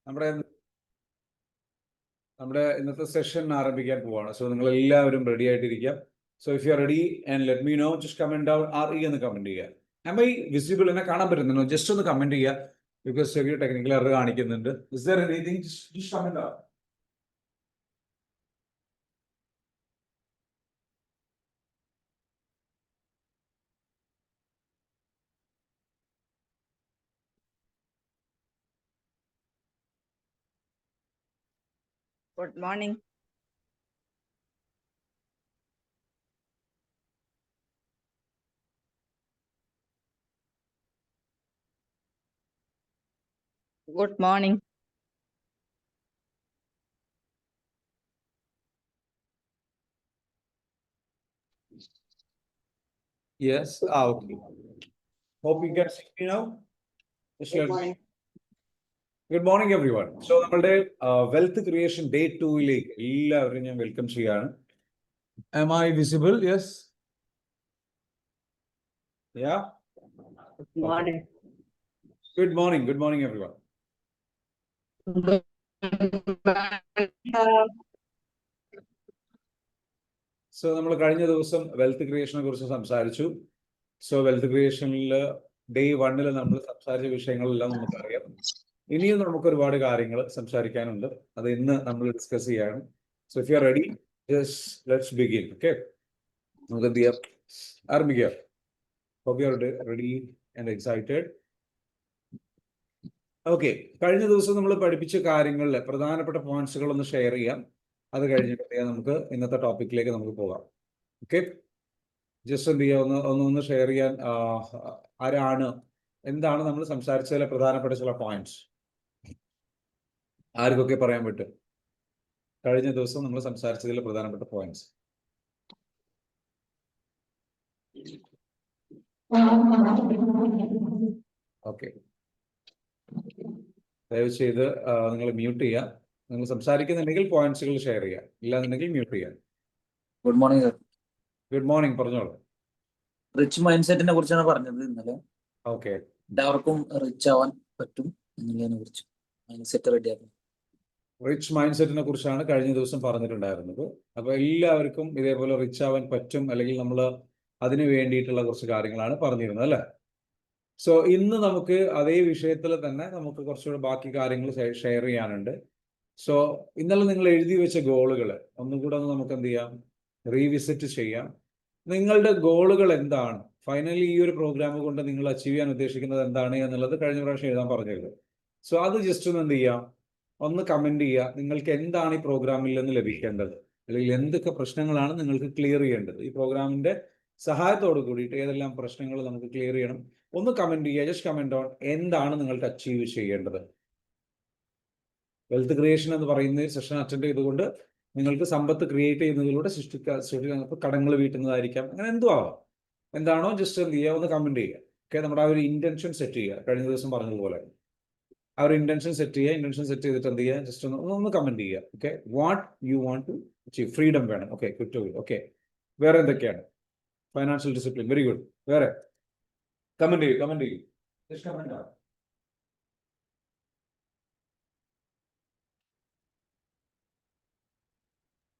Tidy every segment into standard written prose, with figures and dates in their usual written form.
നമ്മുടെ ഇന്നത്തെ സെഷൻ ആരംഭിക്കാൻ പോവാണ്. സോ നിങ്ങൾ എല്ലാവരും റെഡി ആയിട്ടിരിക്കുക. So if you are ready and let me know, just comment down RE എന്ന് കമന്റ് ചെയ്യുക. Am I visible? എന്നെ കാണാൻ പറ്റുന്നുണ്ടോ? ജസ്റ്റ് ഒന്ന് കമന്റ് ചെയ്യുക. ബിക്കോസ് ചെറിയ ടെക്നിക്കൽ എറർ കാണിക്കുന്നുണ്ട്. Is there anything? Just comment down. Good morning. Good morning. Yes. Okay. Hope you can see me now. Good morning. Good morning every one. So നമ്മളുടെ wealth creation day 2-ലേക്ക് എല്ലാവരും ഞാൻ welcome ചെയ്യാണ്. Am I visible? Yes. Yeah. Good morning. Good morning. Good morning, everyone. So നമ്മൾ കഴിഞ്ഞ ദിവസം wealth ക്രിയേഷനെ കുറിച്ച് സംസാരിച്ചു. So wealth ക്രിയേഷനിൽ day 1 നമ്മൾ സംസാരിച്ച വിഷയങ്ങളെല്ലാം നമുക്കറിയാം. ഇനിയും നമുക്ക് ഒരുപാട് കാര്യങ്ങൾ സംസാരിക്കാനുണ്ട്. അത് ഇന്ന് നമ്മൾ ഡിസ്കസ് ചെയ്യാണ്. So if you are ready, let's begin. Okay, നമുക്ക് എന്ത് ചെയ്യാം, ആരംഭിക്കാം. Hope you are ready and excited. Okay, കഴിഞ്ഞ ദിവസം നമ്മൾ പഠിപ്പിച്ച കാര്യങ്ങളിൽ പ്രധാനപ്പെട്ട പോയിന്റ്സുകൾ ഒന്ന് ഷെയർ ചെയ്യാം. അത് കഴിഞ്ഞിട്ട് നമുക്ക് ഇന്നത്തെ ടോപ്പിക്കിലേക്ക് നമുക്ക് പോകാം. ഓക്കെ, ജസ്റ്റ് എന്ത് ചെയ്യാം, ഒന്ന് ഷെയർ ചെയ്യാൻ. ആരാണ്, എന്താണ് നമ്മൾ സംസാരിച്ചതിലെ പ്രധാനപ്പെട്ട ചില പോയിന്റ്സ് ആർക്കൊക്കെ പറയാൻ പറ്റും? കഴിഞ്ഞ ദിവസം നമ്മൾ സംസാരിച്ചതിലെ പ്രധാനപ്പെട്ട പോയിന്റ്സ്. ഓക്കെ, ദയവ് ചെയ്ത് നിങ്ങൾ മ്യൂട്ട് ചെയ്യുക. നിങ്ങൾ സംസാരിക്കുന്നുണ്ടെങ്കിൽ പോയിന്റ്സുകൾ ഷെയർ ചെയ്യുക, ഇല്ലാന്നുണ്ടെങ്കിൽ മ്യൂട്ട് ചെയ്യുക. Good morning sir. Good morning, പറഞ്ഞോളൂ. റിച്ച് മൈൻഡ് സെറ്റിനെ കുറിച്ചാണ് പറഞ്ഞത് ഇന്നലെ. ഓക്കെ, എല്ലാവർക്കും റിച്ച് ആവാൻ പറ്റും എന്നുള്ളതിനെ കുറിച്ച്, മൈൻഡ് സെറ്റ് റെഡിയാക്കണം. റിച്ച് മൈൻഡ് സെറ്റിനെ കുറിച്ചാണ് കഴിഞ്ഞ ദിവസം പറഞ്ഞിട്ടുണ്ടായിരുന്നത്. അപ്പൊ എല്ലാവർക്കും ഇതേപോലെ റിച്ച് ആവാൻ പറ്റും, അല്ലെങ്കിൽ നമ്മൾ അതിന് വേണ്ടിയിട്ടുള്ള കുറച്ച് കാര്യങ്ങളാണ് പറഞ്ഞിരുന്നത്, അല്ലേ? സോ ഇന്ന് നമുക്ക് അതേ വിഷയത്തിൽ തന്നെ നമുക്ക് കുറച്ചുകൂടെ ബാക്കി കാര്യങ്ങൾ ഷെയർ ചെയ്യാനുണ്ട്. സോ ഇന്നലെ നിങ്ങൾ എഴുതി വെച്ച ഗോളുകൾ ഒന്നുകൂടെ ഒന്ന് നമുക്ക് എന്ത് ചെയ്യാം, റീവിസിറ്റ് ചെയ്യാം. നിങ്ങളുടെ ഗോളുകൾ എന്താണ്? ഫൈനലി ഈ ഒരു പ്രോഗ്രാം കൊണ്ട് നിങ്ങൾ അച്ചീവ് ചെയ്യാൻ ഉദ്ദേശിക്കുന്നത് എന്താണ് എന്നുള്ളത് കഴിഞ്ഞ പ്രാവശ്യം എഴുതാൻ പറഞ്ഞിരുന്നു. സോ അത് ജസ്റ്റ് ഒന്ന് എന്ത് ചെയ്യാം, ഒന്ന് കമന്റ് ചെയ്യുക. നിങ്ങൾക്ക് എന്താണ് ഈ പ്രോഗ്രാമിൽ നിന്ന് ലഭിക്കേണ്ടത്, അല്ലെങ്കിൽ എന്തൊക്കെ പ്രശ്നങ്ങളാണ് നിങ്ങൾക്ക് ക്ലിയർ ചെയ്യേണ്ടത്? ഈ പ്രോഗ്രാമിന്റെ സഹായത്തോട് കൂടിയിട്ട് ഏതെല്ലാം പ്രശ്നങ്ങൾ നമുക്ക് ക്ലിയർ ചെയ്യണം, ഒന്ന് കമന്റ് ചെയ്യുക. ജസ്റ്റ് കമന്റ് ഓൺ എന്താണ് നിങ്ങൾക്ക് അച്ചീവ് ചെയ്യേണ്ടത്. വെൽത്ത് ക്രിയേഷൻ എന്ന് പറയുന്ന സെഷൻ അറ്റൻഡ് ചെയ്തുകൊണ്ട് നിങ്ങൾക്ക് സമ്പത്ത് ക്രിയേറ്റ് ചെയ്യുന്നതിലൂടെ കടങ്ങൾ വീട്ടുന്നതായിരിക്കാം, അങ്ങനെ എന്തോ ആവാം. എന്താണോ ജസ്റ്റ് എന്ത് ചെയ്യുക, ഒന്ന് കമന്റ് ചെയ്യുക. ഓക്കെ, നമ്മുടെ ആ ഒരു ഇന്റൻഷൻ സെറ്റ് ചെയ്യുക. കഴിഞ്ഞ ദിവസം പറഞ്ഞതുപോലെ ആ ഒരു ഇന്റൻഷൻ സെറ്റ് ചെയ്യുക. ഇന്റൻഷൻ സെറ്റ് ചെയ്തിട്ട് എന്ത് ചെയ്യുക, ജസ്റ്റ് ഒന്ന് കമന്റ് ചെയ്യുക. Okay, what you want to achieve. Freedom വേണം. Okay, quit. ഓക്കെ, വേറെ എന്തൊക്കെയാണ്? Financial discipline, very good. വേറെ കമന്റ് ചെയ്യൂ. ജസ്റ്റ് കമന്റ് ആണ്.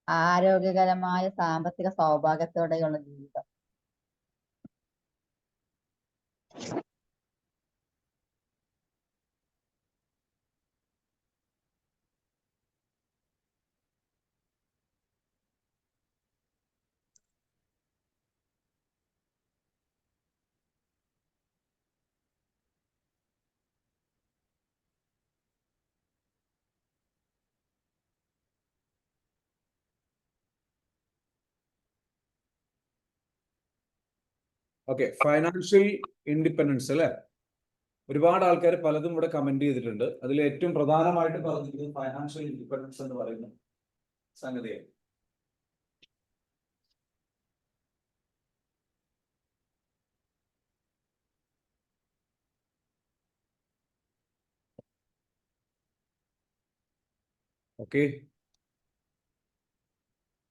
ആരോഗ്യകരമായ സാമ്പത്തിക സൗഭാഗ്യത്തോടെയുള്ള ജീവിതം. ഓക്കെ, ഫൈനാൻഷ്യൽ ഇൻഡിപെൻഡൻസ്, അല്ലെ? ഒരുപാട് ആൾക്കാർ പലതും ഇവിടെ കമന്റ് ചെയ്തിട്ടുണ്ട്. അതിൽ ഏറ്റവും പ്രധാനമായിട്ട് പറഞ്ഞിരിക്കുന്നത് ഫൈനാൻഷ്യൽ ഇൻഡിപെൻഡൻസ് എന്ന് പറയുന്ന സംഗതിയാണ്. ഓക്കെ,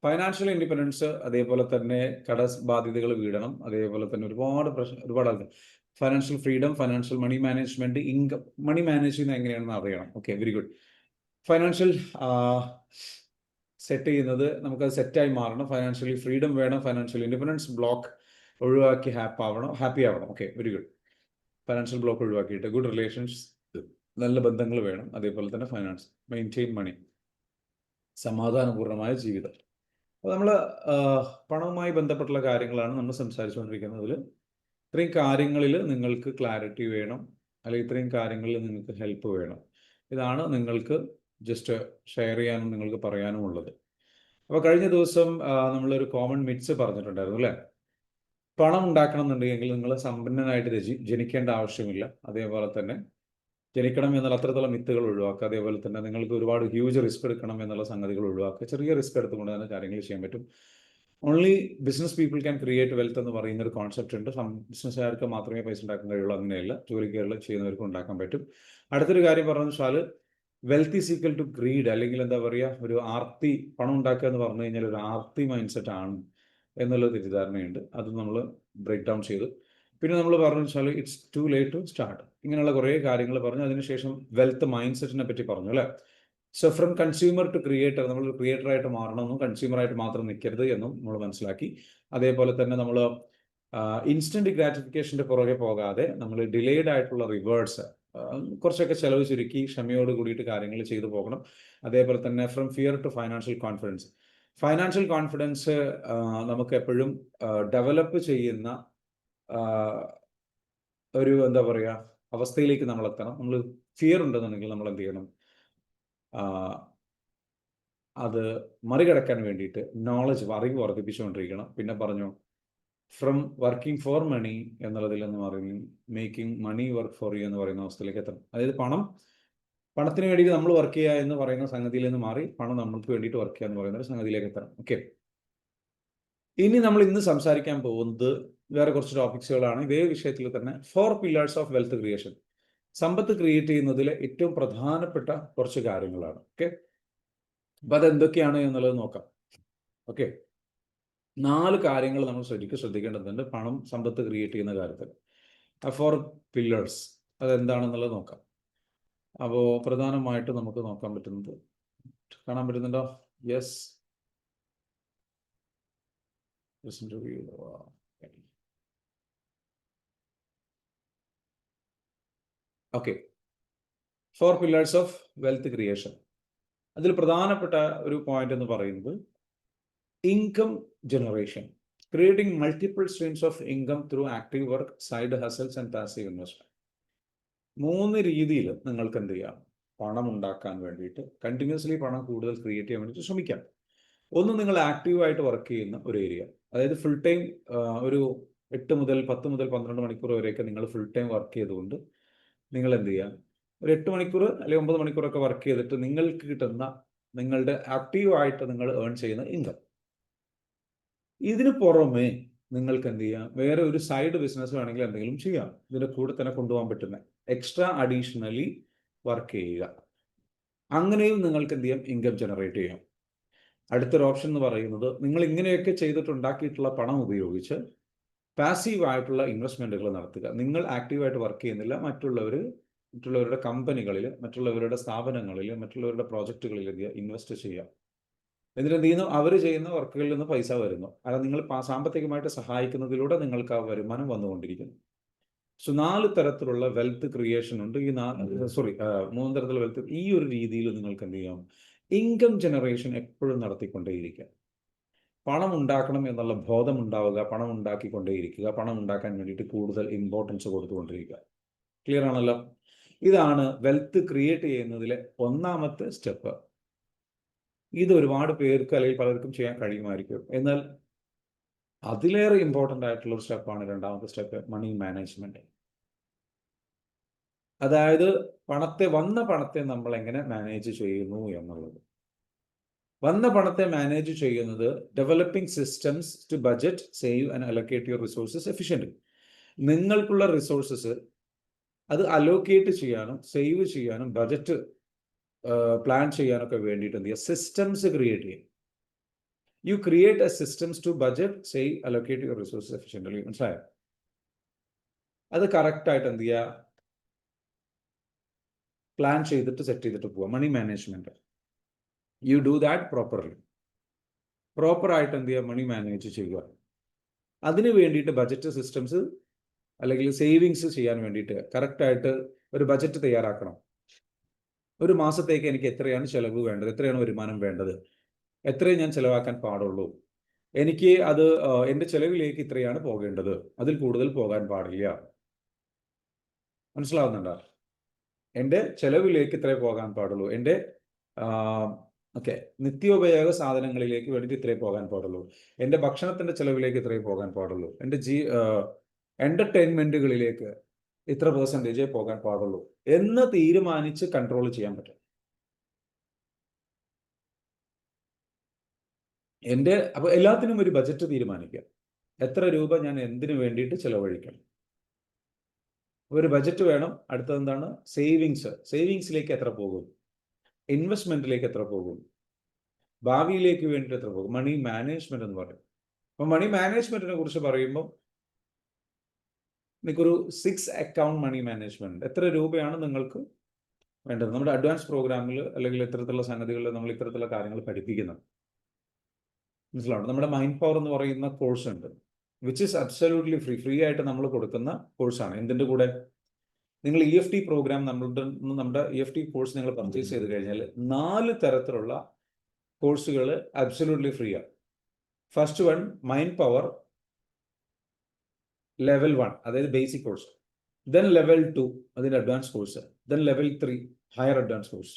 ഫൈനാൻഷ്യൽ ഇൻഡിപെൻഡൻസ്, അതേപോലെ തന്നെ കടബാധ്യതകൾ വീടണം, അതേപോലെ തന്നെ ഒരുപാട് ആൾക്കാർ financial freedom, financial money management, income, money manage ചെയ്യുന്നത് എങ്ങനെയാണെന്ന് അറിയണം. Okay, very good. Financial set ചെയ്യുന്നത് നമുക്കത് സെറ്റായി മാറണം. ഫൈനാൻഷ്യലി ഫ്രീഡം വേണം, ഫൈനാൻഷ്യൽ ഇൻഡിപെൻഡൻസ് ബ്ലോക്ക് ഒഴിവാക്കി ഹാപ്പി ആവണം. Okay, very good. Financial block ഒഴിവാക്കിയിട്ട് ഗുഡ് റിലേഷൻസ്, നല്ല ബന്ധങ്ങൾ വേണം. അതേപോലെ തന്നെ ഫൈനാൻസ്, മെയിൻറ്റെയിൻ മണി, സമാധാനപൂർണ്ണമായ ജീവിതം. അപ്പോൾ നമ്മൾ പണവുമായി ബന്ധപ്പെട്ടുള്ള കാര്യങ്ങളാണ് നമ്മൾ സംസാരിച്ചുകൊണ്ടിരിക്കുന്നതിൽ. ഇത്രയും കാര്യങ്ങളിൽ നിങ്ങൾക്ക് ക്ലാരിറ്റി വേണം, അല്ലെങ്കിൽ ഇത്രയും കാര്യങ്ങളിൽ നിങ്ങൾക്ക് ഹെൽപ്പ് വേണം. ഇതാണ് നിങ്ങൾക്ക് ജസ്റ്റ് ഷെയർ ചെയ്യാനും നിങ്ങൾക്ക് പറയാനും ഉള്ളത്. അപ്പോൾ കഴിഞ്ഞ ദിവസം നമ്മളൊരു കോമൺ മിറ്റ്സ് പറഞ്ഞിട്ടുണ്ടായിരുന്നു അല്ലേ? പണം ഉണ്ടാക്കണം എന്നുണ്ടെങ്കിൽ നിങ്ങൾ സമ്പന്നനായിട്ട് ജനിക്കേണ്ട ആവശ്യമില്ല. അതേപോലെ തന്നെ ജനിക്കണം എന്നുള്ള അത്രത്തോളം മിത്തുകൾ ഒഴിവാക്കുക. അതേപോലെ തന്നെ നിങ്ങൾക്ക് ഒരുപാട് ഹ്യൂജ് റിസ്ക് എടുക്കണം എന്നുള്ള സംഗതികൾ ഒഴിവാക്കുക. ചെറിയ റിസ്ക് എടുത്തുകൊണ്ട് തന്നെ കാര്യങ്ങൾ ചെയ്യാൻ പറ്റും. Only business people can create wealth എന്ന് പറയുന്ന ഒരു കോൺസെപ്റ്റ് ഉണ്ട്. ബിസിനസ്സുകാർക്ക് മാത്രമേ പൈസ ഉണ്ടാക്കാൻ കഴിയുള്ളൂ, അങ്ങനെയല്ല, ജോലിക്കാരിൽ ചെയ്യുന്നവർക്ക് ഉണ്ടാക്കാൻ പറ്റും. അടുത്തൊരു കാര്യം പറഞ്ഞു വെച്ചാൽ wealth is equal to greed, അല്ലെങ്കിൽ എന്താ പറയുക, ഒരു ആർത്തി. പണം ഉണ്ടാക്കുക എന്ന് പറഞ്ഞു കഴിഞ്ഞാൽ ഒരു ആർത്തി മൈൻഡ് സെറ്റ് ആണ് എന്നുള്ള തെറ്റിദ്ധാരണയുണ്ട്. അത് നമ്മൾ ബ്രേക്ക് ഡൗൺ ചെയ്തു. പിന്നെ നമ്മൾ പറഞ്ഞു വെച്ചാൽ it's too late to start, ഇങ്ങനെയുള്ള കുറേ കാര്യങ്ങൾ പറഞ്ഞു. അതിനുശേഷം വെൽത്ത് മൈൻഡ് സെറ്റിനെ പറ്റി പറഞ്ഞു അല്ലേ? So from consumer to creator, നമ്മൾ ക്രിയേറ്ററായിട്ട് മാറണമെന്നും കൺസ്യൂമറായിട്ട് മാത്രം നിൽക്കരുത് എന്നും നമ്മൾ മനസ്സിലാക്കി. അതേപോലെ തന്നെ നമ്മൾ ഇൻസ്റ്റന്റ് ഗ്രാറ്റിഫിക്കേഷൻ്റെ പുറകെ പോകാതെ നമ്മൾ ഡിലേഡ് ആയിട്ടുള്ള റിവേർഡ്സ്, കുറച്ചൊക്കെ ചെലവ് ചുരുക്കി ക്ഷമയോട് കൂടിയിട്ട് കാര്യങ്ങൾ ചെയ്തു പോകണം. അതേപോലെ തന്നെ from fear to financial confidence. Financial confidence നമുക്ക് എപ്പോഴും ഡെവലപ്പ് ചെയ്യുന്ന ഒരു എന്താ പറയുക അവസ്ഥയിലേക്ക് നമ്മൾ എത്തണം. നമ്മൾ ഫിയർ ഉണ്ടെന്നുണ്ടെങ്കിൽ നമ്മൾ എന്ത് ചെയ്യണം? അത് മറികടക്കാൻ വേണ്ടിയിട്ട് നോളജ്, അറിവ് വർദ്ധിപ്പിച്ചുകൊണ്ടിരിക്കണം. പിന്നെ പറഞ്ഞു ഫ്രം വർക്കിംഗ് ഫോർ മണി എന്നുള്ളതിൽ എന്ന് പറയുന്നു making money work for you എന്ന് പറയുന്ന അവസ്ഥയിലേക്ക് എത്തണം. അതായത് പണത്തിന് വേണ്ടിയിട്ട് നമ്മൾ വർക്ക് ചെയ്യുക എന്ന് പറയുന്ന സംഗതിയിൽ നിന്ന് മാറി പണം നമ്മൾക്ക് വേണ്ടിയിട്ട് വർക്ക് ചെയ്യുക എന്ന് പറയുന്ന ഒരു സംഗതിയിലേക്ക് എത്തണം. ഓക്കെ, ഇനി നമ്മൾ ഇന്ന് സംസാരിക്കാൻ പോകുന്നത് വേറെ കുറച്ച് ടോപ്പിക്സുകളാണ്. ഇതേ വിഷയത്തിൽ തന്നെ 4 പില്ലേഴ്സ് ഓഫ് വെൽത്ത് ക്രിയേഷൻ. സമ്പത്ത് ക്രിയേറ്റ് ചെയ്യുന്നതിലെ ഏറ്റവും പ്രധാനപ്പെട്ട കുറച്ച് കാര്യങ്ങളാണ്. ഓക്കെ, അപ്പം അതെന്തൊക്കെയാണ് എന്നുള്ളത് നോക്കാം. ഓക്കെ, 4 കാര്യങ്ങൾ നമ്മൾ ശ്രദ്ധിക്കേണ്ടതുണ്ട് പണം സമ്പത്ത് ക്രിയേറ്റ് ചെയ്യുന്ന കാര്യത്തിൽ. 4 പില്ലേഴ്സ് അതെന്താണെന്നുള്ളത് നോക്കാം. അപ്പോൾ പ്രധാനമായിട്ട് നമുക്ക് നോക്കാൻ പറ്റുന്നത്, കാണാൻ പറ്റുന്നുണ്ടോ? Yes, okay. 4 pillars of wealth creation. അതിൽ പ്രധാനപ്പെട്ട ഒരു പോയിന്റ് എന്ന് പറയുന്നത് income generation, creating multiple streams of income through active work, side Husserl's and passive investment. 3 രീതിയിൽ നിങ്ങൾക്ക് എന്ത് ചെയ്യാം? പണം ഉണ്ടാക്കാൻ വേണ്ടിയിട്ട് കണ്ടിന്യൂസ്ലി പണം കൂടുതൽ ക്രിയേറ്റ് ചെയ്യാൻ വേണ്ടിയിട്ട് ശ്രമിക്കാം. ഒന്ന്, നിങ്ങൾ ആക്റ്റീവായിട്ട് വർക്ക് ചെയ്യുന്ന ഒരു ഏരിയ, അതായത് ഫുൾ ടൈം ഒരു 8 മുതൽ 10 മുതൽ 12 മണിക്കൂർ വരെയൊക്കെ നിങ്ങൾ ഫുൾ ടൈം വർക്ക് ചെയ്തുകൊണ്ട് നിങ്ങൾ എന്ത് ചെയ്യുക? ഒരു 8 മണിക്കൂർ അല്ലെങ്കിൽ 9 മണിക്കൂറൊക്കെ വർക്ക് ചെയ്തിട്ട് നിങ്ങൾക്ക് കിട്ടുന്ന നിങ്ങളുടെ ആക്റ്റീവായിട്ട് നിങ്ങൾ ഏൺ ചെയ്യുന്ന ഇൻകം. ഇതിന് പുറമെ നിങ്ങൾക്ക് എന്ത് ചെയ്യാം? വേറെ ഒരു സൈഡ് ബിസിനസ് വേണമെങ്കിൽ എന്തെങ്കിലും ചെയ്യാം. ഇതിൻ്റെ കൂടെ തന്നെ കൊണ്ടുപോകാൻ പറ്റുന്ന എക്സ്ട്രാ അഡീഷണലി വർക്ക് ചെയ്യുക. അങ്ങനെയും നിങ്ങൾക്ക് എന്ത് ചെയ്യാം? ഇൻകം ജനറേറ്റ് ചെയ്യാം. അടുത്തൊരു ഓപ്ഷൻ എന്ന് പറയുന്നത് നിങ്ങൾ ഇങ്ങനെയൊക്കെ ചെയ്തിട്ടുണ്ടാക്കിയിട്ടുള്ള പണം ഉപയോഗിച്ച് പാസീവായിട്ടുള്ള ഇൻവെസ്റ്റ്മെൻറ്റുകൾ നടത്തുക. നിങ്ങൾ ആക്റ്റീവായിട്ട് വർക്ക് ചെയ്യുന്നില്ല, മറ്റുള്ളവരുടെ കമ്പനികളിൽ, മറ്റുള്ളവരുടെ സ്ഥാപനങ്ങളിൽ, മറ്റുള്ളവരുടെ പ്രോജക്റ്റുകളിൽ ഇൻവെസ്റ്റ് ചെയ്യാം. എന്നിട്ട് എന്ത് ചെയ്യുന്നു? അവർ ചെയ്യുന്ന വർക്കുകളിൽ നിന്ന് പൈസ വരുന്നു. അത് നിങ്ങൾ സാമ്പത്തികമായിട്ട് സഹായിക്കുന്നതിലൂടെ നിങ്ങൾക്ക് ആ വരുമാനം വന്നുകൊണ്ടിരിക്കുന്നു. സോ 4 തരത്തിലുള്ള വെൽത്ത് ക്രിയേഷൻ ഉണ്ട്. 3 തരത്തിലുള്ള വെൽത്ത്. ഈ ഒരു രീതിയിൽ നിങ്ങൾക്ക് എന്ത് ചെയ്യാം? ഇൻകം ജനറേഷൻ എപ്പോഴും നടത്തിക്കൊണ്ടേയിരിക്കുക. പണം ഉണ്ടാക്കണം എന്നുള്ള ബോധം ഉണ്ടാവുക, പണം ഉണ്ടാക്കിക്കൊണ്ടേയിരിക്കുക, പണം ഉണ്ടാക്കാൻ വേണ്ടിയിട്ട് കൂടുതൽ ഇമ്പോർട്ടൻസ് കൊടുത്തുകൊണ്ടിരിക്കുക. ക്ലിയർ ആണല്ലോ? ഇതാണ് വെൽത്ത് ക്രിയേറ്റ് ചെയ്യുന്നതിലെ ഒന്നാമത്തെ സ്റ്റെപ്പ്. ഇത് ഒരുപാട് പേർക്ക് അല്ലെങ്കിൽ പലർക്കും ചെയ്യാൻ കഴിയുമായിരിക്കും. എന്നാൽ അതിലേറെ ഇമ്പോർട്ടൻ്റ് ആയിട്ടുള്ള ഒരു സ്റ്റെപ്പാണ് രണ്ടാമത്തെ സ്റ്റെപ്പ്, മണി മാനേജ്മെന്റ്. അതായത് വന്ന പണത്തെ നമ്മൾ എങ്ങനെ മാനേജ് ചെയ്യുന്നു എന്നുള്ളത്. വന്ന പണത്തെ മാനേജ് ചെയ്യുന്നത് developing systems to budget, save and allocate your resources efficient. നിങ്ങൾക്കുള്ള റിസോഴ്സസ് അത് അലോക്കേറ്റ് ചെയ്യാനും സേവ് ചെയ്യാനും ബഡ്ജറ്റ് പ്ലാൻ ചെയ്യാനൊക്കെ വേണ്ടിയിട്ട് എന്ത് ചെയ്യുക? സിസ്റ്റംസ് ക്രിയേറ്റ് ചെയ്യും. You create a systems to budget, save, allocate your resources efficient. മനസ്സിലായോ? അത് കറക്റ്റായിട്ട് എന്ത് ചെയ്യുക, പ്ലാൻ ചെയ്തിട്ട് സെറ്റ് ചെയ്തിട്ട് പോവുക. Money management you do that properly. പ്രോപ്പറായിട്ട് എന്ത് ചെയ്യുക, മണി മാനേജ് ചെയ്യുക. അതിന് വേണ്ടിയിട്ട് ബജറ്റ് സിസ്റ്റംസ് അല്ലെങ്കിൽ സേവിങ്സ് ചെയ്യാൻ വേണ്ടിയിട്ട് കറക്റ്റായിട്ട് ഒരു ബജറ്റ് തയ്യാറാക്കണം. ഒരു മാസത്തേക്ക് എനിക്ക് എത്രയാണ് ചിലവ് വേണ്ടത്, എത്രയാണ് വരുമാനം വേണ്ടത്, എത്രയും ഞാൻ ചിലവാക്കാൻ പാടുള്ളൂ, എനിക്ക് അത് എൻ്റെ ചിലവിലേക്ക് ഇത്രയാണ് പോകേണ്ടത്, അതിൽ കൂടുതൽ പോകാൻ പാടില്ല. മനസ്സിലാവുന്നുണ്ടോ? എൻ്റെ ചിലവിലേക്ക് ഇത്രേ പോകാൻ പാടുള്ളൂ, എൻ്റെ ഓക്കെ നിത്യോപയോഗ സാധനങ്ങളിലേക്ക് വേണ്ടിയിട്ട് ഇത്രേ പോകാൻ പാടുള്ളൂ, എൻ്റെ ഭക്ഷണത്തിൻ്റെ ചിലവിലേക്ക് ഇത്രേ പോകാൻ പാടുള്ളൂ, എൻ്റെ എൻ്റർടൈൻമെൻറ്റുകളിലേക്ക് ഇത്ര പെർസെൻറ്റേജേ പോകാൻ പാടുള്ളൂ എന്ന് തീരുമാനിച്ച് കൺട്രോൾ ചെയ്യാൻ പറ്റും. അപ്പോൾ എല്ലാത്തിനും ഒരു ബജറ്റ് തീരുമാനിക്കുക. എത്ര രൂപ ഞാൻ എന്തിനു വേണ്ടിയിട്ട് ചിലവഴിക്കണം, ഒരു ബജറ്റ് വേണം. അടുത്തത് എന്താണ്? സേവിങ്സിലേക്ക് എത്ര പോകും, ഇൻവെസ്റ്റ്മെന്റിലേക്ക് എത്ര പോകും, ഭാവിയിലേക്ക് വേണ്ടിയിട്ട് എത്ര പോകും, മണി മാനേജ്മെന്റ് എന്ന് പറയും. അപ്പോൾ മണി മാനേജ്മെന്റിനെ കുറിച്ച് പറയുമ്പോൾ നിങ്ങൾക്കൊരു 6 അക്കൗണ്ട് മണി മാനേജ്മെന്റ്, എത്ര രൂപയാണ് നിങ്ങൾക്ക് വേണ്ടത്. നമ്മുടെ അഡ്വാൻസ് പ്രോഗ്രാമിൽ അല്ലെങ്കിൽ ഇത്തരത്തിലുള്ള സംഗതികളിൽ നമ്മൾ ഇത്തരത്തിലുള്ള കാര്യങ്ങൾ പഠിപ്പിക്കുന്നത് മനസ്സിലാവും. നമ്മുടെ മൈൻഡ് പവർ എന്ന് പറയുന്ന കോഴ്സ് ഉണ്ട്, വിച്ച് ഈസ് അബ്സല്യൂട്ട്ലി ഫ്രീ ആയിട്ട് നമ്മൾ കൊടുക്കുന്ന കോഴ്സാണ്. എന്തിൻ്റെ കൂടെ? നിങ്ങൾ EFT പ്രോഗ്രാം നമ്മുടെ EFT കോഴ്സ് നിങ്ങൾ പർച്ചേസ് ചെയ്ത് കഴിഞ്ഞാൽ 4 തരത്തിലുള്ള കോഴ്സുകൾ അബ്സല്യൂട്ട്ലി ഫ്രീ ആണ്. First one mind power level 1, അതായത് ബേസിക് കോഴ്സ്. ദെൻ ലെവൽ 2 അതിൻ്റെ advance course. Then level 3 higher advance course.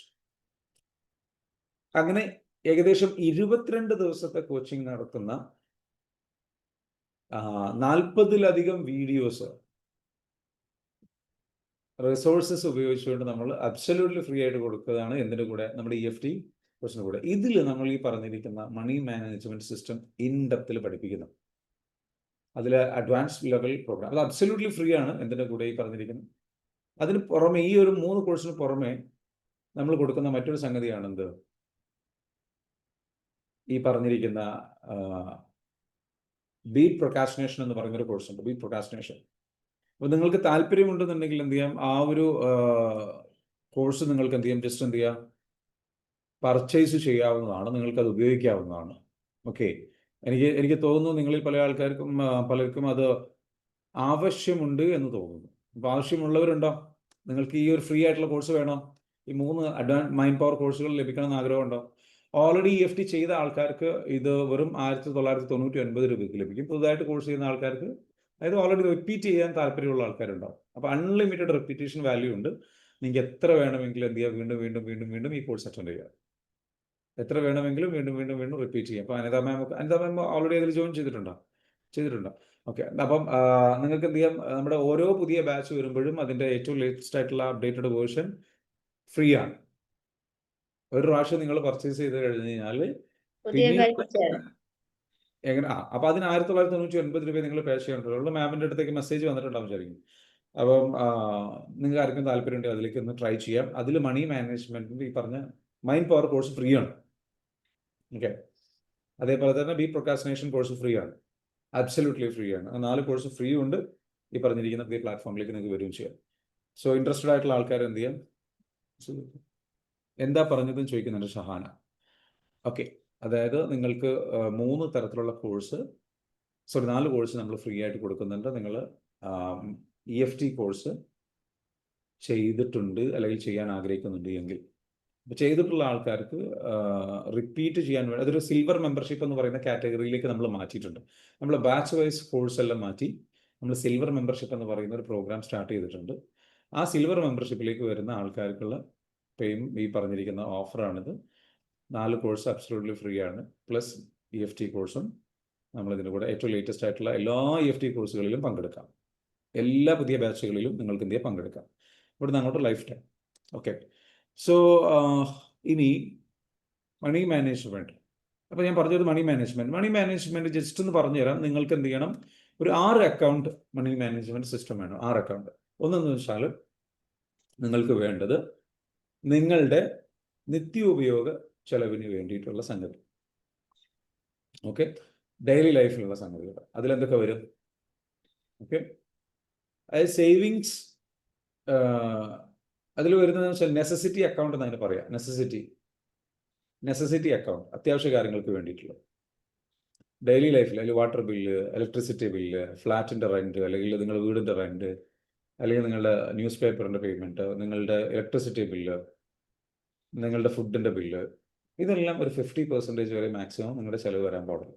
അങ്ങനെ ഏകദേശം 22 ദിവസത്തെ കോച്ചിങ് നടത്തുന്ന 40-ലധികം വീഡിയോസ്, റിസോഴ്സസ് ഉപയോഗിച്ചുകൊണ്ട് നമ്മൾ അബ്സല്യൂട്ട്ലി ഫ്രീ ആയിട്ട് കൊടുക്കുന്നതാണ്. എന്തിൻ്റെ കൂടെ? നമ്മുടെ EFT കോഴ്സിന് കൂടെ. ഇതിൽ നമ്മൾ ഈ പറഞ്ഞിരിക്കുന്ന മണി മാനേജ്മെന്റ് സിസ്റ്റം ഇൻ ഡെപ്തിൽ പഠിപ്പിക്കുന്നു. അതിൽ അഡ്വാൻസ് ലെവൽ പ്രോഗ്രാം അത് അബ്സല്യൂട്ട്ലി ഫ്രീ ആണ്. എന്തിൻ്റെ കൂടെ? ഈ പറഞ്ഞിരിക്കുന്നത്. അതിന് പുറമെ ഈ ഒരു 3 കോഴ്സിന് പുറമെ നമ്മൾ കൊടുക്കുന്ന മറ്റൊരു സംഗതിയാണ് എന്ത്? ഈ പറഞ്ഞിരിക്കുന്ന ബീറ്റ് പ്രൊക്കാസ്റ്റിനേഷൻ എന്ന് പറയുന്നൊരു കോഴ്സുണ്ട്. Beat procrastination. അപ്പോൾ നിങ്ങൾക്ക് താല്പര്യമുണ്ടെന്നുണ്ടെങ്കിൽ എന്ത് ചെയ്യാം, ആ ഒരു കോഴ്സ് നിങ്ങൾക്ക് എന്ത് ചെയ്യാം, ജസ്റ്റ് എന്ത് ചെയ്യാം, പർച്ചേസ് ചെയ്യാവുന്നതാണ്, നിങ്ങൾക്കത് ഉപയോഗിക്കാവുന്നതാണ്. ഓക്കെ. എനിക്ക് തോന്നുന്നു നിങ്ങളിൽ പലർക്കും അത് ആവശ്യമുണ്ട് എന്ന് തോന്നുന്നു. അപ്പോൾ ആവശ്യമുള്ളവരുണ്ടോ? നിങ്ങൾക്ക് ഈ ഒരു ഫ്രീ ആയിട്ടുള്ള കോഴ്സ് വേണോ? ഈ 3 അഡ്വാൻസ് മൈൻഡ് പവർ കോഴ്സുകൾ ലഭിക്കണമെന്ന് ആഗ്രഹമുണ്ടോ? ഓൾറെഡി EFT ചെയ്ത ആൾക്കാർക്ക് ഇത് വെറും 1999 രൂപയ്ക്ക് ലഭിക്കും. പുതുതായിട്ട് കോഴ്സ് ചെയ്യുന്ന ആൾക്കാർക്ക്, അതായത് ഓൾറെഡി റിപ്പീറ്റ് ചെയ്യാൻ താല്പര്യമുള്ള ആൾക്കാരുണ്ടാവും. അപ്പോൾ അൺലിമിറ്റഡ് റിപ്പീറ്റേഷൻ വാല്യൂ ഉണ്ട്. നിങ്ങൾക്ക് എത്ര വേണമെങ്കിലും എന്ത് ചെയ്യുക, വീണ്ടും വീണ്ടും വീണ്ടും വീണ്ടും ഈ കോഴ്സ് അറ്റൻഡ് ചെയ്യുക. എത്ര വേണമെങ്കിലും വീണ്ടും വീണ്ടും വീണ്ടും റിപ്പീറ്റ് ചെയ്യാം. അപ്പോൾ അനിത മാം ഓൾറെഡി അതിൽ ജോയിൻ ചെയ്തിട്ടുണ്ടോ? ഓക്കെ. അപ്പം നിങ്ങൾക്ക് എന്ത് ചെയ്യാം, നമ്മുടെ ഓരോ പുതിയ ബാച്ച് വരുമ്പോഴും അതിൻ്റെ ഏറ്റവും ലേറ്റസ്റ്റ് ആയിട്ടുള്ള അപ്ഡേറ്റഡ് വേർഷൻ ഫ്രീ ആണ്. ഒരു പ്രാവശ്യം നിങ്ങൾ പർച്ചേസ് ചെയ്ത് കഴിഞ്ഞ് കഴിഞ്ഞാൽ എങ്ങനെ അപ്പോൾ അതിന് 1999 രൂപ നിങ്ങൾ പേ ചെയ്യേണ്ടതുള്ളൂ. മാമിൻ്റെ അടുത്തേക്ക് മെസ്സേജ് വന്നിട്ടുണ്ടാവും വിചാരിക്കും. അപ്പം നിങ്ങൾക്ക് ആർക്കും താല്പര്യമുണ്ടെങ്കിൽ അതിലേക്ക് ഒന്ന് ട്രൈ ചെയ്യാം. അതിൽ മണി മാനേജ്മെൻറ്റിൻ്റെ ഈ പറഞ്ഞ മൈൻഡ് പവർ കോഴ്സ് ഫ്രീ ആണ്. ഓക്കെ. അതേപോലെ തന്നെ ബീറ്റ് പ്രൊക്കാസ്റ്റിനേഷൻ കോഴ്സ് ഫ്രീ ആണ്, അബ്സല്യൂട്ട്ലി ഫ്രീ ആണ്. 4 കോഴ്സ് ഫ്രീ ഉണ്ട്. ഈ പറഞ്ഞിരിക്കുന്ന പുതിയ പ്ലാറ്റ്ഫോമിലേക്ക് നിങ്ങൾക്ക് വരികയും ചെയ്യാം. സോ ഇൻട്രസ്റ്റഡ് ആയിട്ടുള്ള ആൾക്കാർ എന്ത് ചെയ്യാം, എന്താ പറഞ്ഞതെന്ന് ചോദിക്കുന്നുണ്ട് ഷഹാന. ഓക്കെ. അതായത് നിങ്ങൾക്ക് 3 തരത്തിലുള്ള കോഴ്സ്, 4 കോഴ്സ് നമ്മൾ ഫ്രീ ആയിട്ട് കൊടുക്കുന്നുണ്ട്. നിങ്ങൾ EFT കോഴ്സ് ചെയ്തിട്ടുണ്ട് അല്ലെങ്കിൽ ചെയ്യാൻ ആഗ്രഹിക്കുന്നുണ്ട് എങ്കിൽ, അപ്പോൾ ചെയ്തിട്ടുള്ള ആൾക്കാർക്ക് റിപ്പീറ്റ് ചെയ്യാൻ വേണ്ടി അതൊരു സിൽവർ മെമ്പർഷിപ്പ് എന്ന് പറയുന്ന കാറ്റഗറിയിലേക്ക് നമ്മൾ മാറ്റിയിട്ടുണ്ട്. നമ്മൾ ബാച്ച് വൈസ് കോഴ്സ് എല്ലാം മാറ്റി നമ്മൾ സിൽവർ മെമ്പർഷിപ്പ് എന്ന് പറയുന്ന ഒരു പ്രോഗ്രാം സ്റ്റാർട്ട് ചെയ്തിട്ടുണ്ട്. ആ സിൽവർ മെമ്പർഷിപ്പിലേക്ക് വരുന്ന ആൾക്കാർക്കുള്ള ഈ പറഞ്ഞിരിക്കുന്ന ഓഫറാണിത്. 4 കോഴ്സ് അബ്സല്യൂട്ട്ലി ഫ്രീ ആണ്. പ്ലസ് EFT കോഴ്സും നമ്മളിതിൻ്റെ കൂടെ ഏറ്റവും ലേറ്റസ്റ്റ് ആയിട്ടുള്ള എല്ലാ EFT കോഴ്സുകളിലും പങ്കെടുക്കാം. എല്ലാ പുതിയ ബാച്ചുകളിലും നിങ്ങൾക്ക് എന്ത് ചെയ്യാം, പങ്കെടുക്കാം. ഇവിടുന്ന് അങ്ങോട്ട് ലൈഫ് ടൈം. ഓക്കെ. സോ ഇനി മണി മാനേജ്മെൻറ്റ്. അപ്പോൾ ഞാൻ പറഞ്ഞത് മണി മാനേജ്മെൻറ്റ് ജസ്റ്റ് ഒന്ന് പറഞ്ഞുതരാം. നിങ്ങൾക്ക് എന്ത് ചെയ്യണം, ഒരു 6 അക്കൗണ്ട് മണി മാനേജ്മെൻറ്റ് സിസ്റ്റം വേണം. 6 അക്കൗണ്ട്. ഒന്നെന്ന് വെച്ചാൽ നിങ്ങൾക്ക് വേണ്ടത് നിങ്ങളുടെ നിത്യോപയോഗ ചെലവിന് വേണ്ടിയിട്ടുള്ള സംഗതി. ഓക്കെ. ഡെയിലി ലൈഫിലുള്ള സംഗതികൾ. അതിലെന്തൊക്കെ വരും? ഓക്കെ. അതായത് സേവിങ്സ് അതിൽ വരുന്നതെന്ന് വെച്ചാൽ നെസസിറ്റി അക്കൗണ്ട് എന്നതിന് പറയാം. നെസസിറ്റി അക്കൗണ്ട്, അത്യാവശ്യ കാര്യങ്ങൾക്ക് വേണ്ടിയിട്ടുള്ള ഡെയിലി ലൈഫിൽ, അല്ലെങ്കിൽ വാട്ടർ ബില്ല്, ഇലക്ട്രിസിറ്റി ബില്ല്, ഫ്ലാറ്റിൻ്റെ റെൻറ്റ്, അല്ലെങ്കിൽ നിങ്ങളുടെ വീടിൻ്റെ റെൻറ്റ്, അല്ലെങ്കിൽ നിങ്ങളുടെ ന്യൂസ് പേപ്പറിൻ്റെ പേയ്മെൻറ്റ്, നിങ്ങളുടെ ഇലക്ട്രിസിറ്റി ബില്ല്, നിങ്ങളുടെ ഫുഡിൻ്റെ ബില്ല്, ഇതെല്ലാം ഒരു 50% വരെ മാക്സിമം നിങ്ങളുടെ ചിലവ് വരാൻ പാടില്ല.